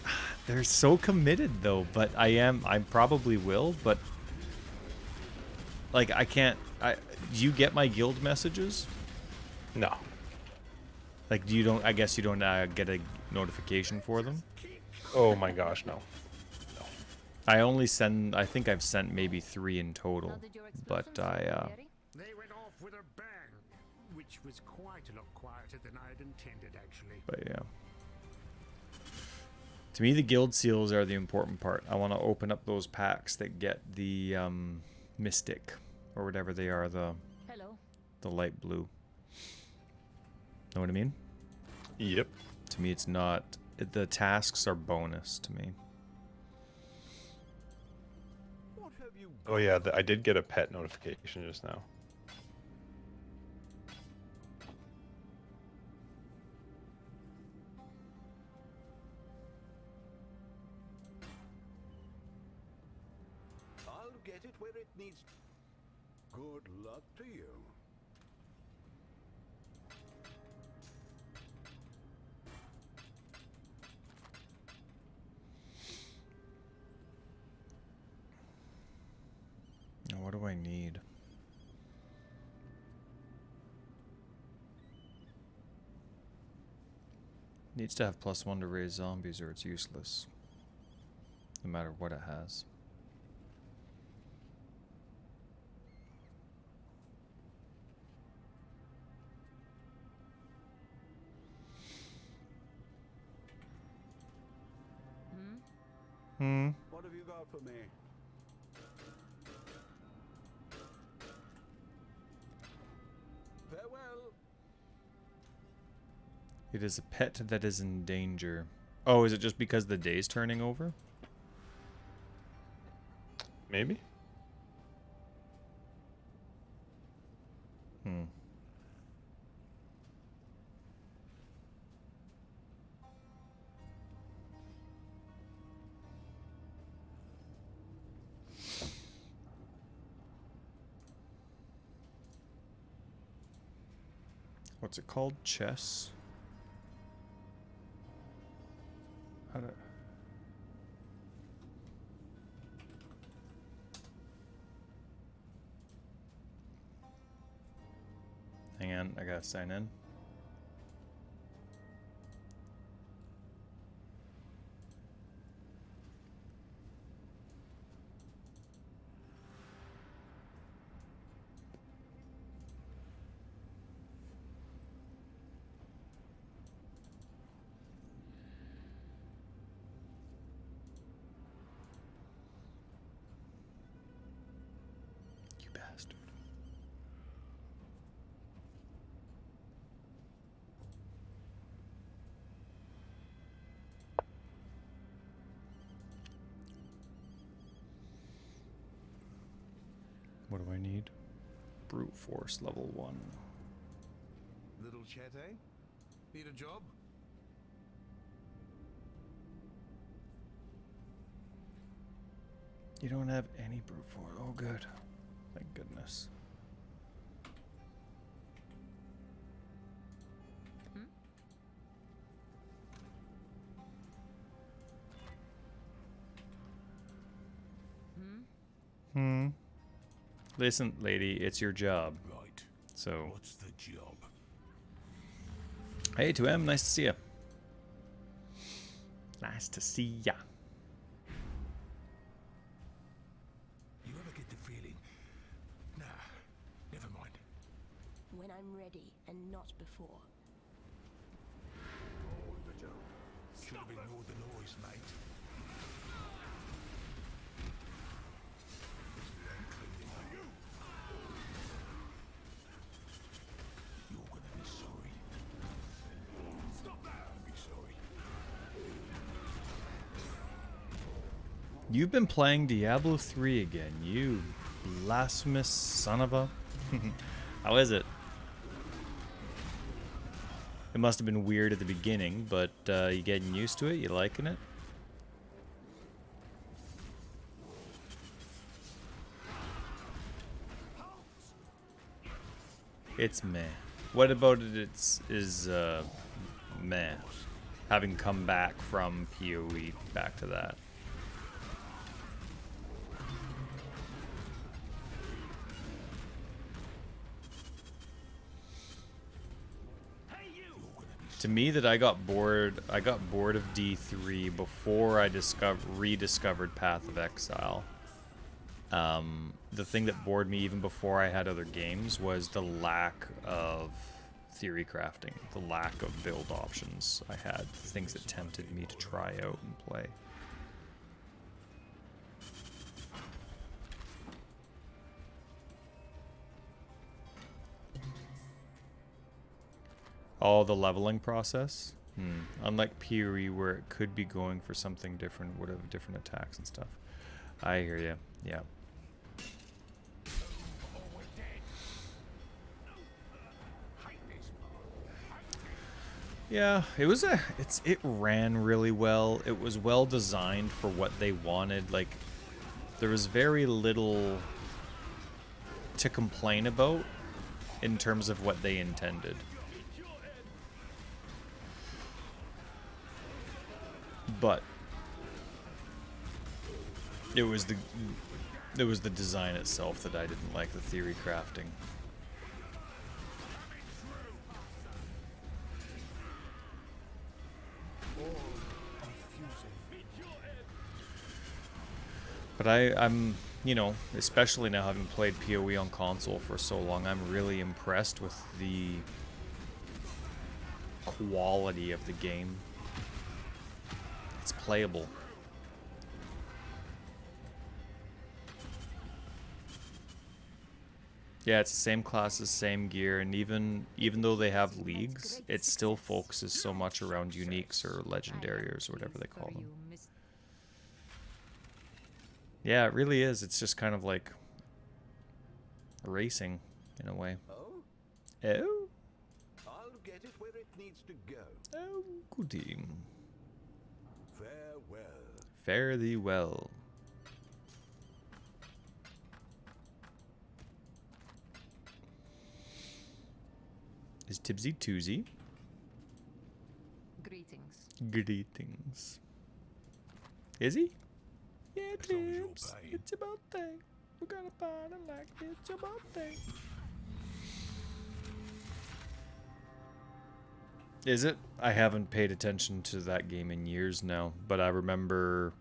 They're so committed though, but I probably will, but like I can't. Do you get my guild messages? No. Like, I guess you don't get a notification for them? Oh my gosh, no. I only send, I think I've sent maybe 3 in total, How did your but explosions go, Jerry? They went off with a bang, which was quite a lot quieter than I had intended, actually. but yeah. To me, the guild seals are the important part. I want to open up those packs that get the mystic, or whatever they are, the Hello. light blue. Know what I mean? Yep. To me, it's not. The tasks are bonus to me. What have you Oh yeah, I did get a pet notification just now. get it where it needs. Good luck to you. Now, what do I need? Needs to have +1 to raise zombies or it's useless. No matter what it has. What have you got for me? Farewell. It is a pet that is in danger. Oh, is it just because the day's turning over? Maybe. Hmm. What's it called? Chess? How do... Hang on, I gotta sign in. You bastard. What do I need? Brute force level 1. Little chat, eh? Need a job? You don't have any brute force. Oh, good. Thank goodness. Hmm. Listen, lady, it's your job. Right. So, What's the job? hey, 2M, nice to see ya. Nice to see ya. You ever get the feeling? Nah, never mind. When I'm ready and not before. Should have ignored the noise, mate. You're gonna be sorry. Stop that! Be sorry. You've been playing Diablo 3 again, you blasphemous son of a... How is it? It must have been weird at the beginning, but you getting used to it? You liking it? It's meh. What about it is meh? Having come back from PoE back to that. To me, that I got bored of D3 before I rediscovered Path of Exile. The thing that bored me even before I had other games was the lack of theory crafting, the lack of build options I had, things that tempted me to try out and play. Oh, the leveling process? Unlike PoE, where it could be going for something different, would have different attacks and stuff. I hear you. Yeah. Yeah, it ran really well. It was well designed for what they wanted. Like, there was very little to complain about in terms of what they intended. But it was the design itself that I didn't like, the theory crafting. But I'm, you know, especially now having played PoE on console for so long, I'm really impressed with the quality of the game. It's playable. Yeah, it's the same classes, same gear, and even though they have leagues, it still focuses so much around uniques or legendaries or whatever they call them. Yeah, it really is. It's just kind of like racing in a way. Oh? Oh? I'll get it where it needs to go. Oh, goody. Farewell. Fare thee well. Is Tibsy Toozy? Greetings. Greetings. Is he? Yeah, As long as you're Tibbs. paying. It's your birthday. You gotta party like it's your birthday. Is it? I haven't paid attention to that game in years now, but I remember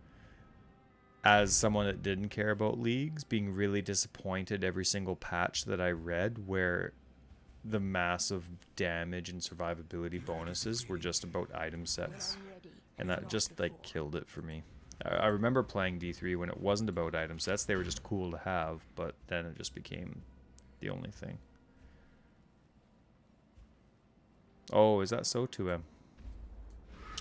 as someone that didn't care about leagues being really disappointed every single patch that I read where the massive damage and survivability bonuses were just about item sets. And that just like killed it for me. I remember playing D3 when it wasn't about item sets. They were just cool to have, but then it just became the only thing. Oh, is that so, 2M?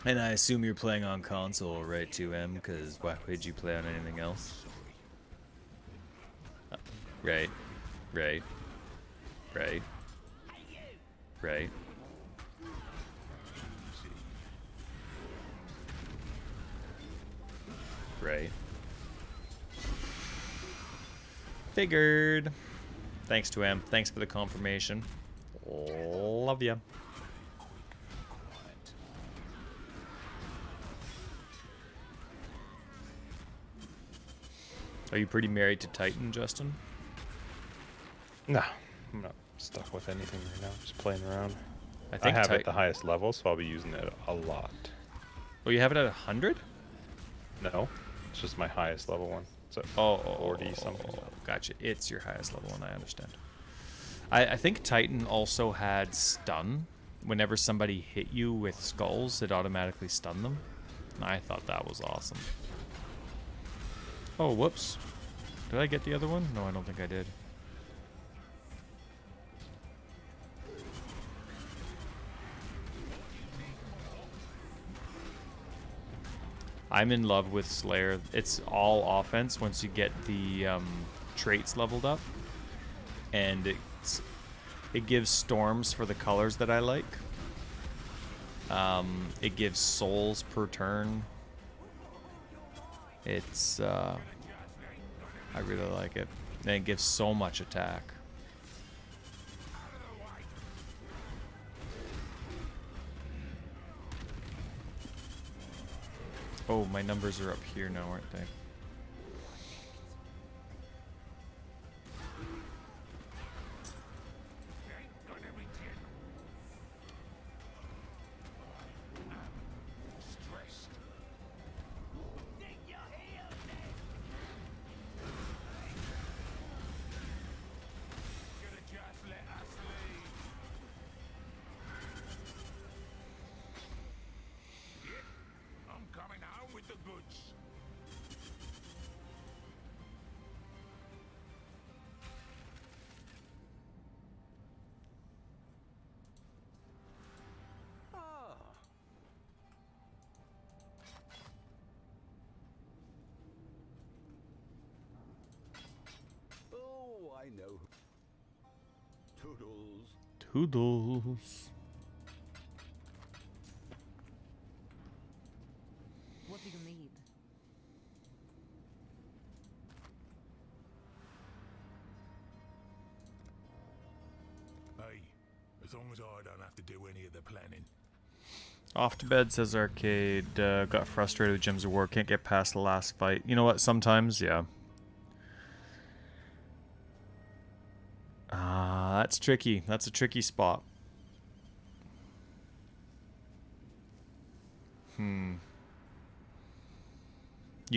And I assume you're playing on console, right, 2M? Because why would you play on anything else? Right. Right. Right. Right. Right. Figured. Thanks to M. Thanks for the confirmation. Love ya. Are you pretty married to Titan, Justin? No, I'm not stuck with anything right now. Just playing around. I I think have it at Titan. the highest level, so I'll be using it a lot. Oh, you have it at 100? No, it's just my highest level one. So Oh, 40 something. Gotcha. It's your highest level one, I understand. I think Titan also had stun. Whenever somebody hit you with skulls, it automatically stunned them. I thought that was awesome. Oh, whoops. Did I get the other one? No, I don't think I did. I'm in love with Slayer. It's all offense once you get the traits leveled up. And it gives storms for the colors that I like. It gives souls per turn. It's I really like it. And it gives so much attack. Oh, my numbers are up here now, aren't they? Oh, I know. Toodles. Toodles. What do you need? as long as I don't have to do any of the planning. Off to bed, says Arcade. Got frustrated with Gems of War. Can't get past the last fight. You know what? Sometimes, yeah. That's tricky. That's a tricky spot. You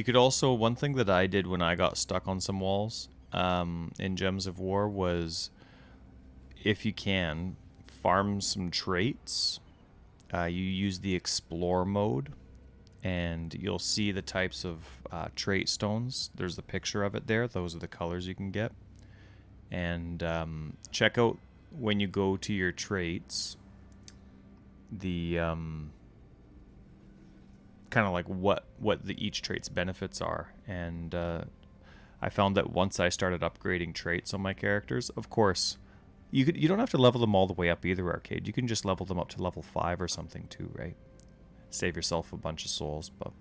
could also, one thing that I did when I got stuck on some walls in Gems of War was, if you can, farm some traits. You use the Explore mode, and you'll see the types of trait stones. There's the picture of it there. Those are the colors you can get. And check out, when you go to your traits, the kind of like what each trait's benefits are. And I found that once I started upgrading traits on my characters, of course, you don't have to level them all the way up either, Arcade. You can just level them up to level 5 or something too, right? Save yourself a bunch of souls, but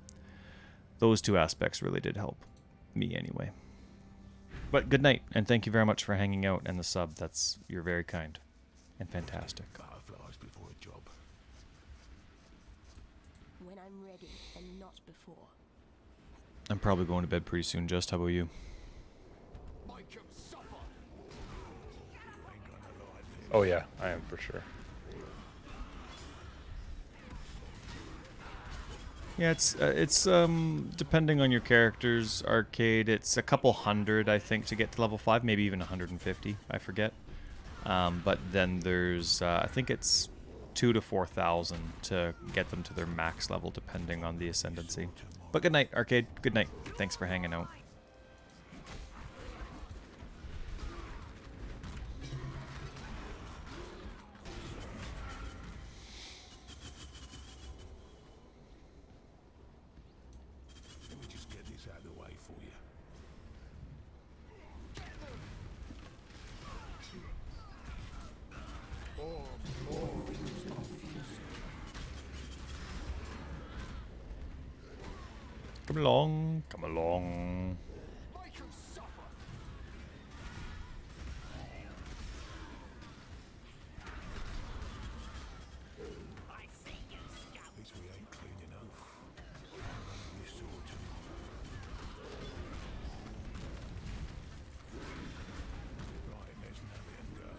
those two aspects really did help me anyway. But good night, and thank you very much for hanging out and the sub. You're very kind and fantastic. Butterflies before a job. When I'm ready and not before. I'm probably going to bed pretty soon. Just how about you? Make 'em suffer. Ain't gonna lie there. Oh yeah, I am for sure. Yeah, it's depending on your characters, Arcade. It's a couple hundred, I think, to get to level 5, maybe even 150. I forget. But then there's I think it's 2,000 to 4,000 to get them to their max level, depending on the ascendancy. But good night, Arcade. Good night. Thanks for hanging out. Let me just get this out of the way for you. Come along. Come along. Make 'em suffer. At least we ain't clean enough. You sort of. Right, let's nab it and go.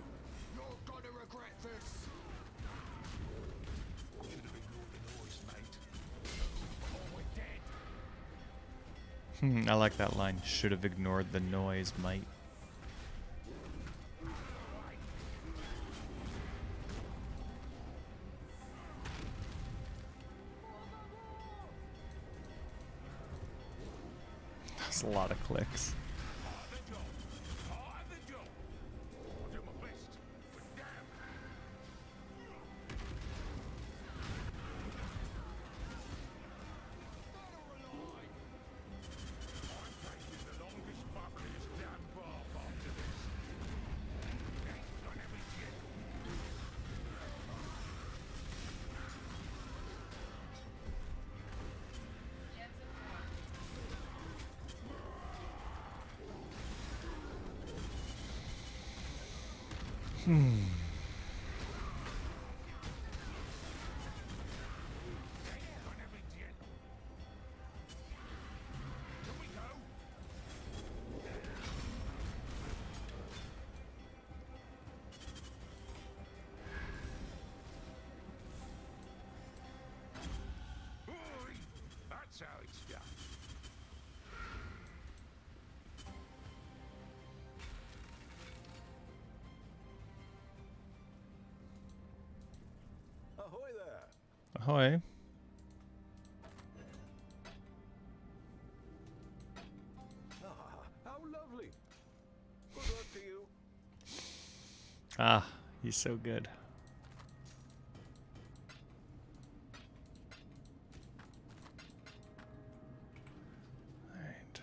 You're gonna regret this. Should have ignored the noise, mate. Or we're dead. I like that line. Should have ignored the noise, mate. That's a lot of clicks. Part of the job. Part of the job. I'll do my best. But damn. I'm taking the longest, buckliest damn bath after this. Ain't gonna be gentle. Gonna be gentle. Can we go? Oi! That's how it's done. Ahoy there! Ahoy. How lovely! Good luck to you. Ah, he's so good. Alright.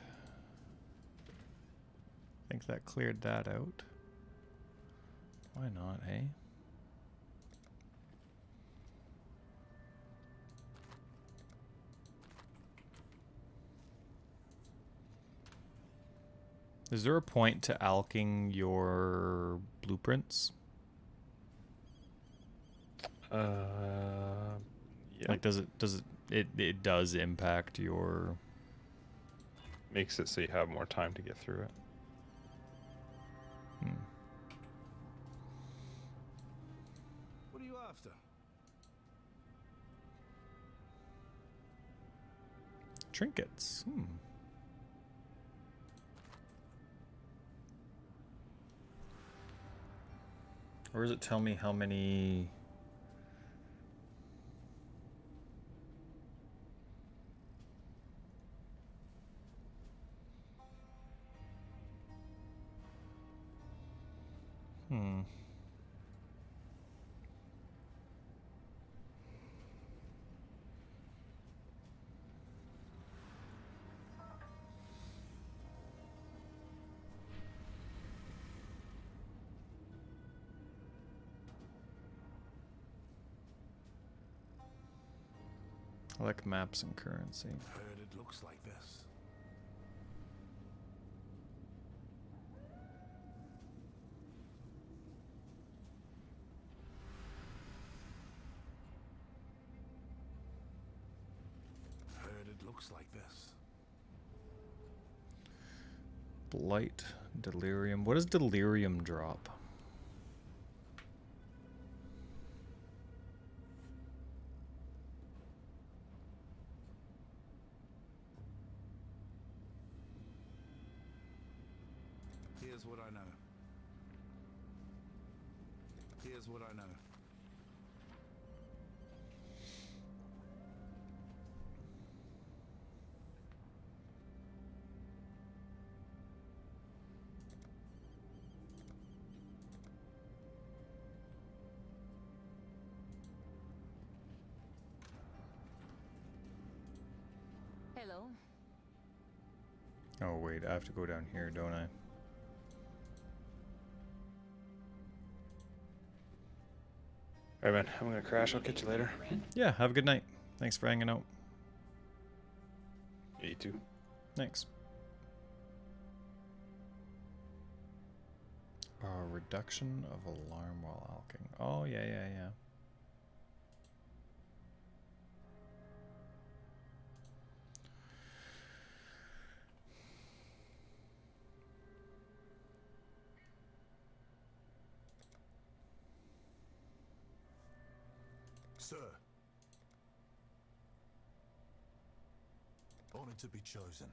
I think that cleared that out. Why not, hey? Is there a point to alking your blueprints? Yeah. Like, it does impact your... Makes it so you have more time to get through it. Hmm. What are you after? Trinkets. Hmm. Or does it tell me how many... Hmm. I like maps and currency. Heard it looks like this. Heard it looks like this. Blight, delirium. What does delirium drop? Here's what I know. Here's what I know. Hello. Oh wait, I have to go down here, don't I? Alright, man. I'm gonna crash. I'll catch you later. Yeah, have a good night. Thanks for hanging out. Yeah, you too. Thanks. Reduction of alarm while alking. Oh, yeah, yeah, yeah. Sir. Honored to be chosen.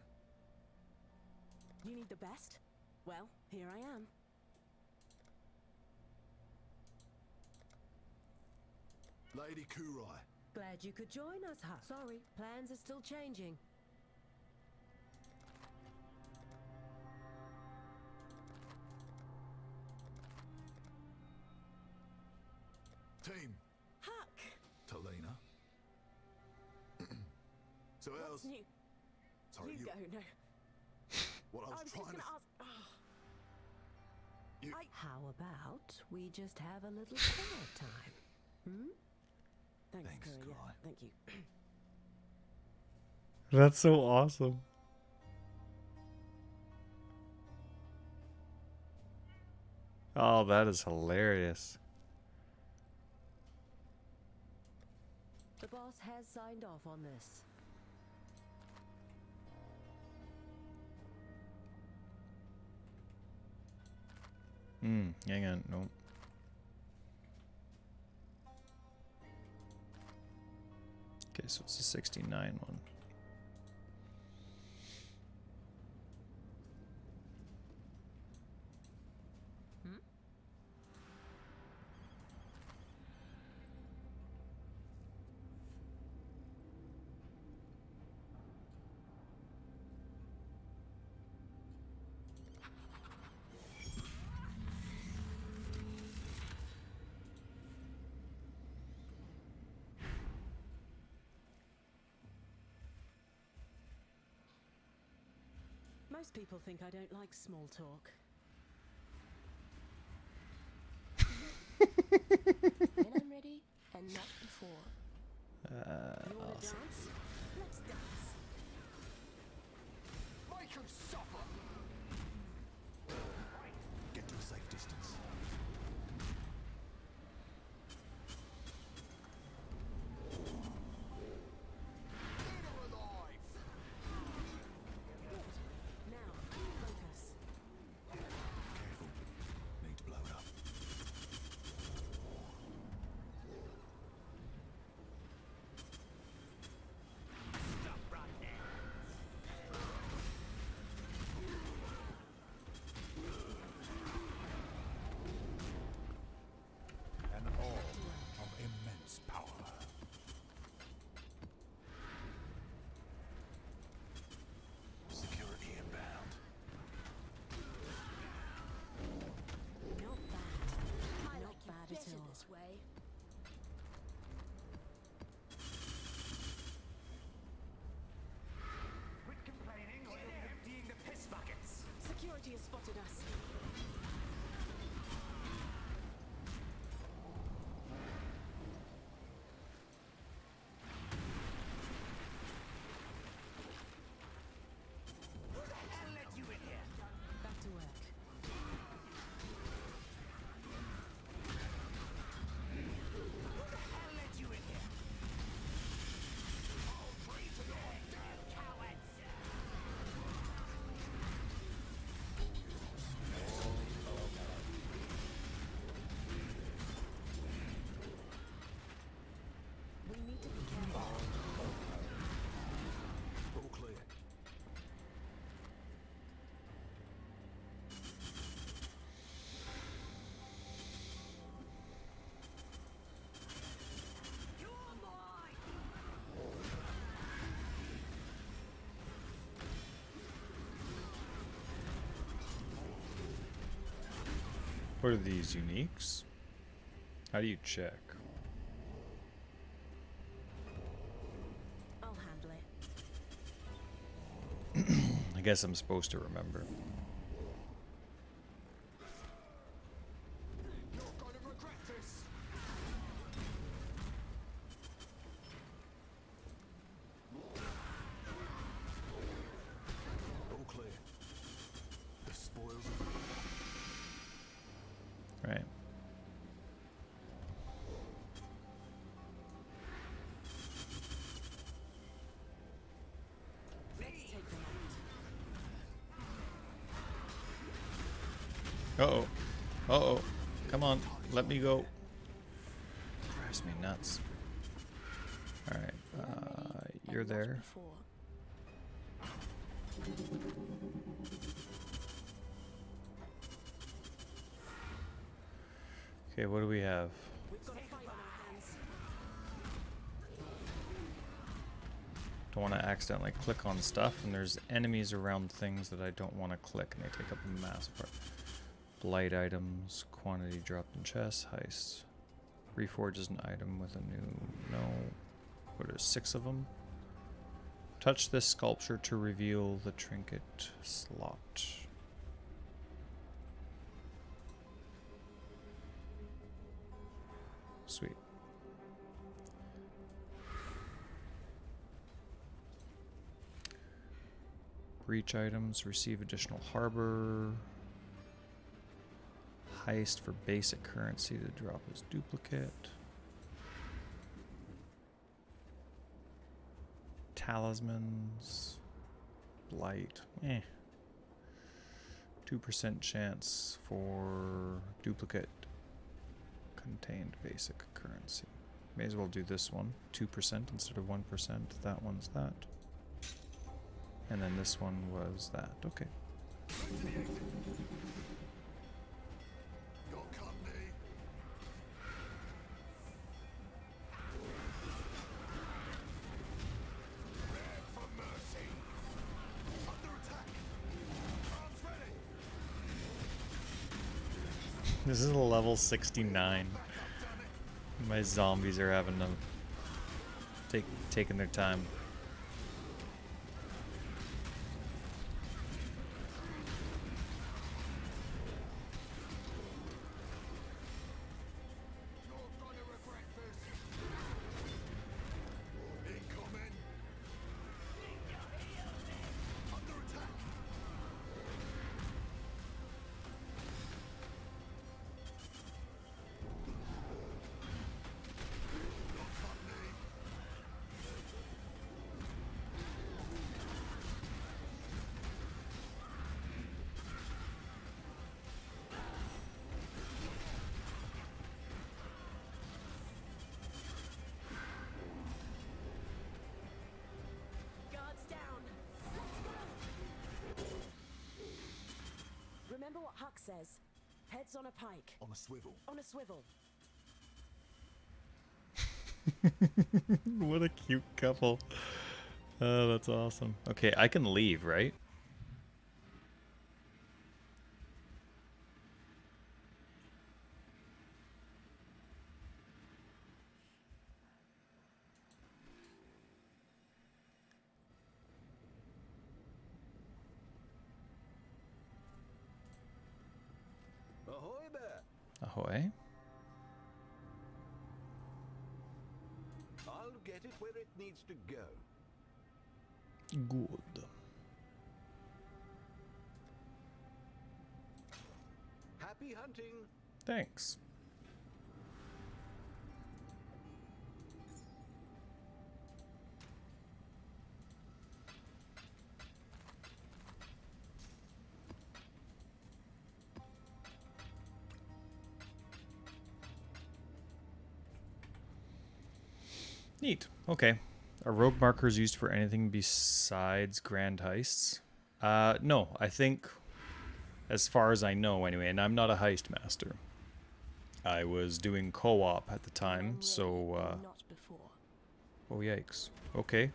You need the best? Well, here I am. Lady Kurai. Glad you could join us, huh? Sorry, plans are still changing. Team. Huck! Talina. So What's else. new? Sorry, you go, no. What I I was was just trying gonna to. ask... You- How about we just have a little quiet time? Hmm? Thanks, Thanks, Courier. Kurai. Thank you. That's so awesome. Oh, that is hilarious. The boss has signed off on this. Hang on, no. Okay, so it's a 69 one. Most people think I don't like small talk. When I'm ready, and not before. You wanna dance? Let's dance. Make 'em suffer! Get to a safe distance. Enemy has spotted us. Who the hell let you in here? Back to work. Who the hell let you in here? I'll freeze you all, damn cowards! We need to be careful. All clear. You're mine! What are these uniques? How do you check? I'll handle it. I guess I'm supposed to remember. You're gonna regret this! All clear. The spoils are... Right. Let's take them out. Uh-oh. Uh-oh. Come on. Let me go. Drives me nuts. Alright. You're And not there. before. Okay, what do we have? We've got a fight on our hands. Don't want to accidentally click on stuff, and there's enemies around things that I don't want to click, and they take up a massive part. Blight items, quantity dropped in chests, heists. Reforges an item with a new... No. What are 6 of them? Touch this sculpture to reveal the trinket slot. Sweet. Breach items, receive additional harbor. Heist for basic currency to drop as duplicate. Talismans. Blight. 2% chance for duplicate contained basic currency. May as well do this one. 2% instead of 1%. That one's that. And then this one was that. Okay. Got company. Beg for mercy. Under attack. Arms ready. This is a level 69. My zombies are having them taking their time. You're gonna regret this. Incoming. Under attack. Got company. Guards down. Let's go. Remember what Huck says. Heads on a pike. On a swivel. On a swivel. What a cute couple. Oh, that's awesome. Okay, I can leave, right? Ahoy. I'll get it where it needs to go. Good. Happy hunting. Thanks. Neat. Okay. Are rogue markers used for anything besides grand heists? No. I think, as far as I know anyway, and I'm not a heist master. I was doing co-op at the time, so, Not before. oh yikes. Okay.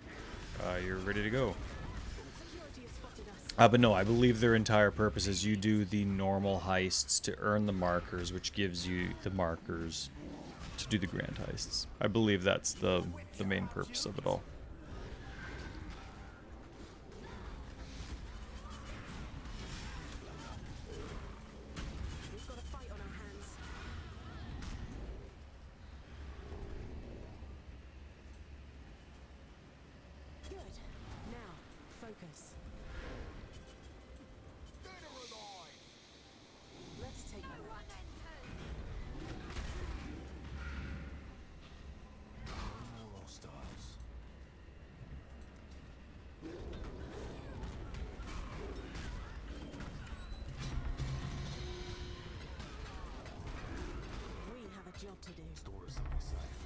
You're ready to go. Security has spotted us. But no, I believe their entire purpose is you do the normal heists to earn the markers, which gives you the markers to do the grand heists. I believe that's the main purpose of it all. We've got a fight on our hands. Good. Now, focus. Let's take that. More hostiles. We have a job to do. Store us something safe.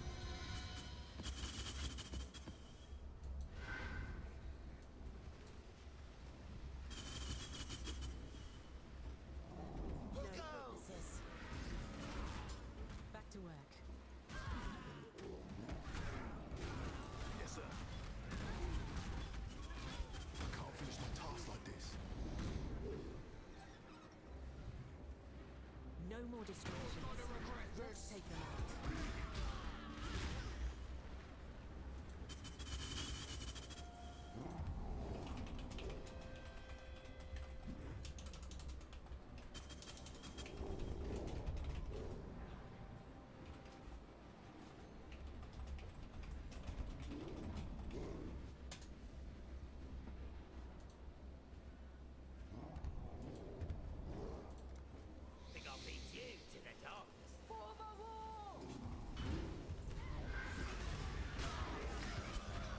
No witnesses. Back to work. Yes, sir. I can't finish my task like this. No more distractions. Let's take them out. Think I'll beat you to the dogs.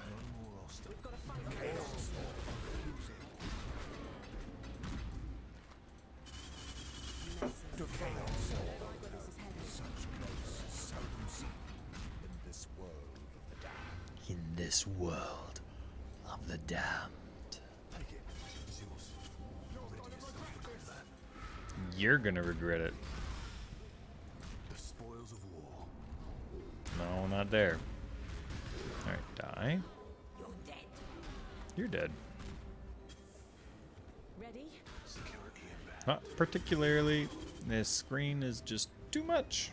No more hostiles. We've got a fight on our hands. Messes. Like where this is headed. Such close, so easy. In this world of the damned. In this world of the damned. Take it. It's yours. Ready yourself for combat. You're gonna regret it. The spoils of war. No, not there. Alright, die. You're dead. You're dead. Ready? Security inbound. Not particularly. This screen is just too much.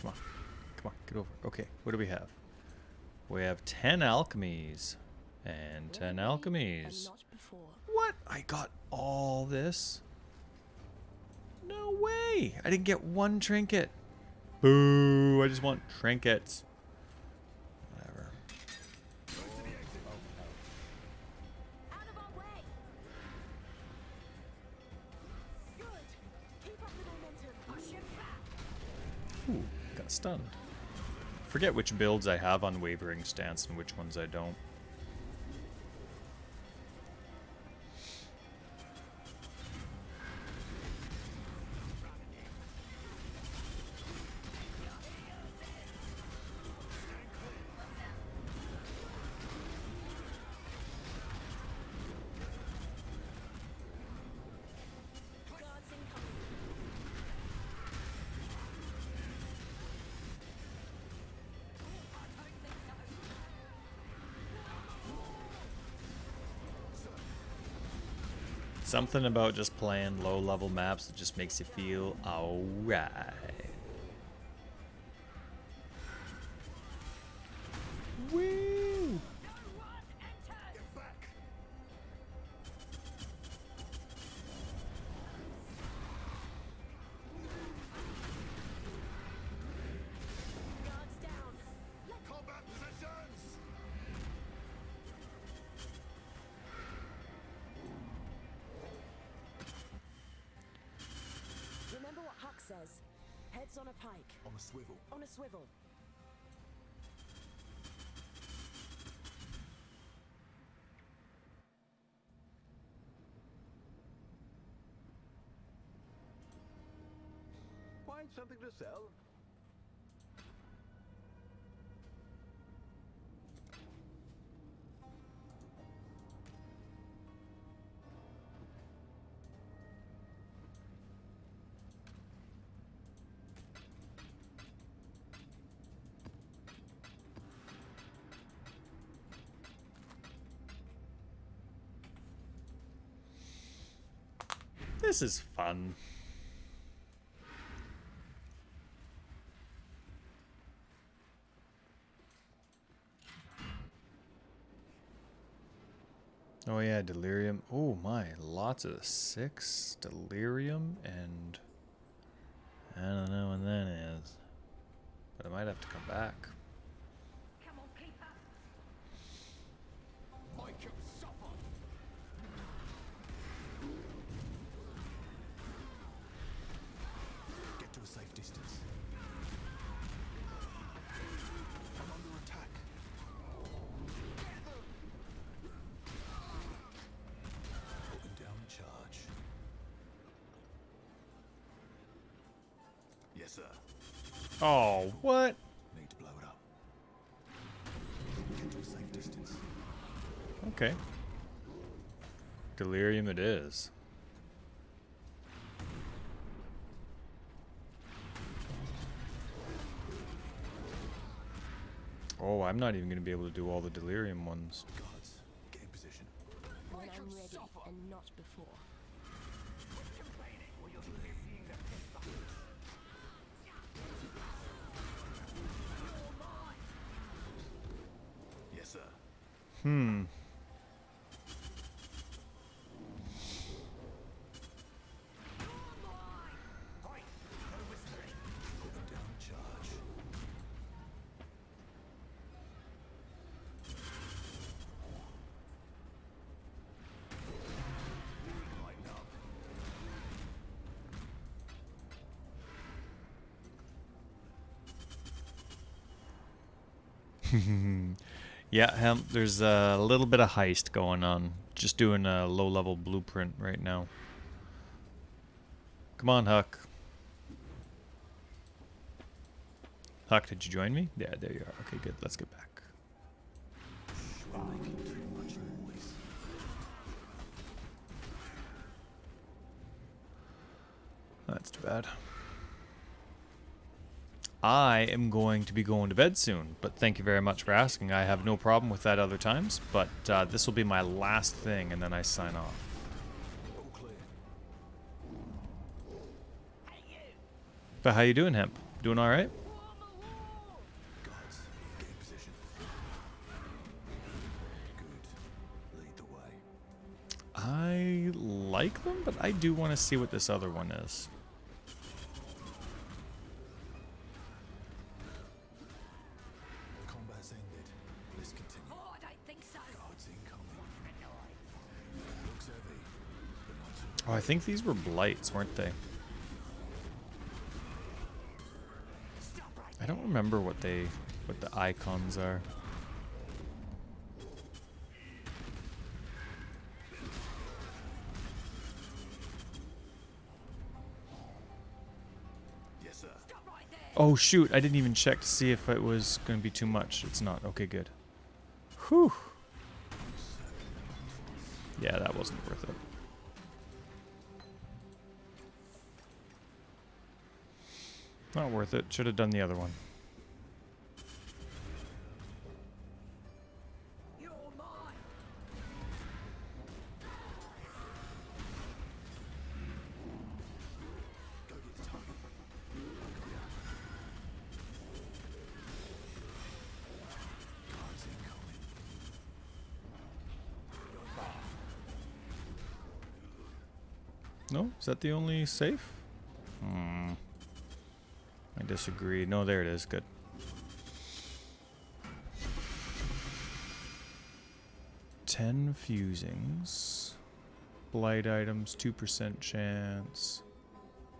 Come on. Come on, get over. Okay, what do we have? We have 10 alchemies. And 10 And alchemies. not before. What? I got all this? No way! I didn't get one trinket. Boo! I just want trinkets. Whatever. Out of our way. Good. Keep up the momentum. Push it back. Ooh, got stunned. Forget which builds I have on Wavering Stance and which ones I don't. Guards incoming. Something about just playing low-level maps that just makes you feel alright. Woo! Get back! Guards down. Combat positions! Remember what Huck says. Heads on a pike. On a swivel. On a swivel. Find something to sell. This is fun. Oh yeah, delirium. Oh my, lots of 6 delirium, and I don't know when that is, but I might have to come back. Come on, keep up. Make him suffer! Get to a safe distance. I'm under attack. Putting down charge. Yes, sir. Oh, what? Need to blow it up. Get to a safe distance. Okay. Delirium it is. Oh, I'm not even going to be able to do all the delirium ones. Guards, get in position. When I'm ready and not before. Yes, sir. Hmm. Putting down charge. Lighten up. Yeah, there's a little bit of heist going on. Just doing a low-level blueprint right now. Come on, Huck. Huck, did you join me? Yeah, there you are. Okay, good. Let's get back. You're making too much noise. That's too bad. I am going to be going to bed soon, but thank you very much for asking. I have no problem with that other times, but this will be my last thing, and then I sign off. All clear. But how you doing, Hemp? Doing all right? Guards, get in position. Good. Lead the way. I like them, but I do want to see what this other one is. Combat's ended. Let's continue. Oh, I don't think so. Guards incoming. Looks heavy, but not too Oh, I think these were blights, weren't they? I don't remember what the icons are. Yes, sir. Oh shoot, I didn't even check to see if it was going to be too much. It's not. Okay, good. Whew. Yeah, that wasn't worth it. Not worth it. Should have done the other one. You're mine. Go get the target. Guards No? Is that the only safe? I disagree. No, there it is. Good. Ten fusings. Blight items, 2% chance.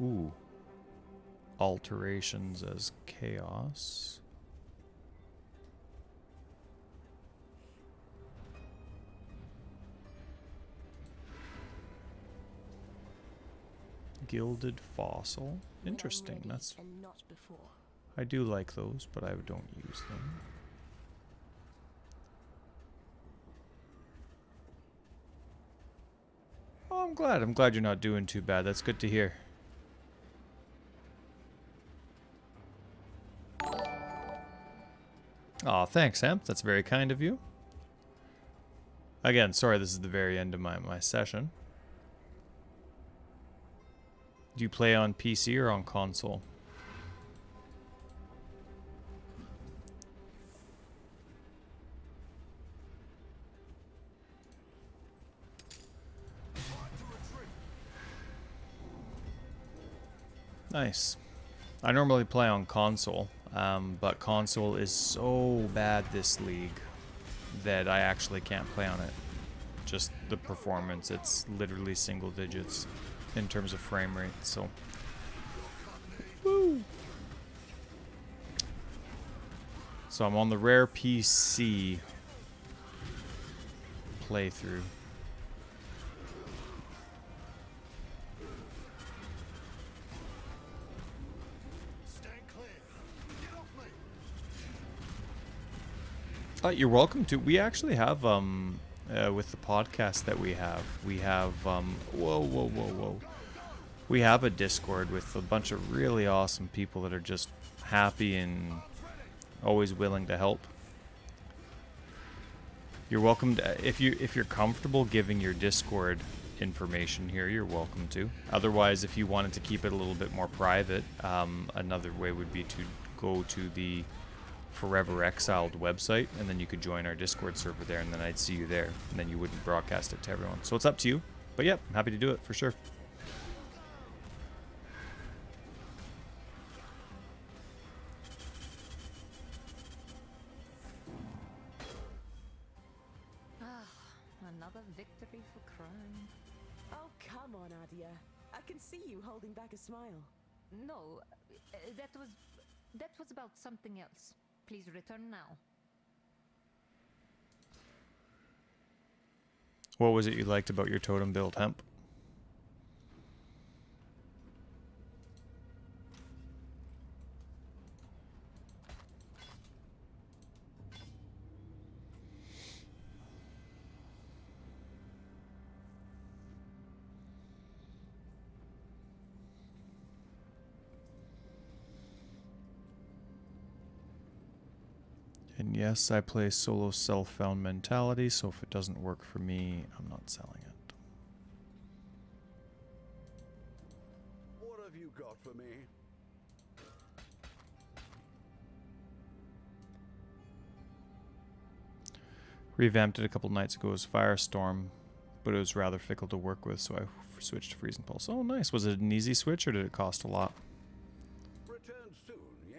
Ooh. Alterations as chaos. Gilded fossil. Interesting. When I'm ready That's. and not before. I do like those, but I don't use them. Oh, I'm glad. I'm glad you're not doing too bad. That's good to hear. Aw, thanks, Hemp. That's very kind of you. Again, sorry this is the very end of my session. Do you play on PC or on console? Nice. I normally play on console, but console is so bad this league that I actually can't play on it. Just the performance, it's literally single digits in terms of frame rate, so. Woo! So I'm on the rare PC playthrough. You're welcome to. We actually have, with the podcast that we have, whoa. We have a Discord with a bunch of really awesome people that are just happy and always willing to help. You're welcome to, if you're comfortable giving your Discord information here, you're welcome to. Otherwise, if you wanted to keep it a little bit more private, another way would be to go to the Forever Exiled website, and then you could join our Discord server there, and then I'd see you there, and then you wouldn't broadcast it to everyone. So it's up to you. But yeah, I'm happy to do it for sure. Another victory for crime. Oh, come on, Adia. I can see you holding back a smile. No, that was about something else. Please return now. What was it you liked about your totem build, Hemp? And yes, I play solo self-found mentality, so if it doesn't work for me, I'm not selling it. What have you got for me? Revamped it a couple nights ago as Firestorm, but it was rather fickle to work with, so I switched to Freezing Pulse. Oh, nice. Was it an easy switch, or did it cost a lot? Return soon, yes?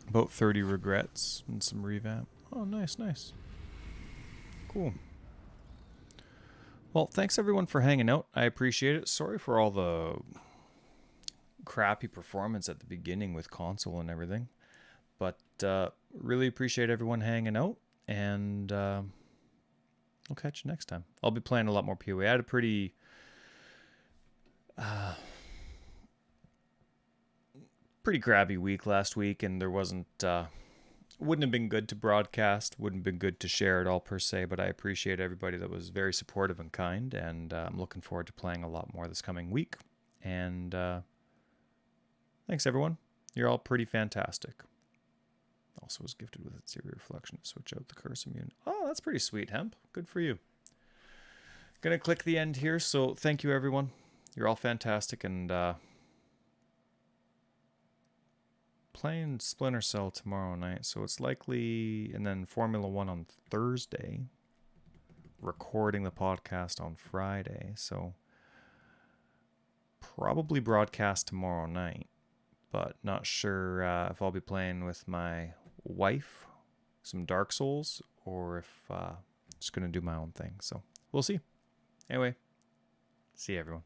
About 30 regrets and some revamp. Oh, nice, nice. Cool. Well, thanks everyone for hanging out. I appreciate it. Sorry for all the crappy performance at the beginning with console and everything. But really appreciate everyone hanging out. And I'll catch you next time. I'll be playing a lot more PoE. I had a pretty... pretty crabby week last week, and there wouldn't have been good to broadcast, wouldn't have been good to share it all per se, but I appreciate everybody that was very supportive and kind, and I'm looking forward to playing a lot more this coming week. And thanks everyone, you're all pretty fantastic. Also was gifted with its Seery Reflection to switch out the curse immune. Oh, that's pretty sweet, Hemp. Good for you. Gonna click the end here. So thank you, everyone. You're all fantastic, and playing Splinter Cell tomorrow night. So it's likely, and then Formula One on Thursday. Recording the podcast on Friday. So probably broadcast tomorrow night, but not sure if I'll be playing with my wife some Dark Souls or if just gonna do my own thing. So we'll see. Anyway, see you, everyone.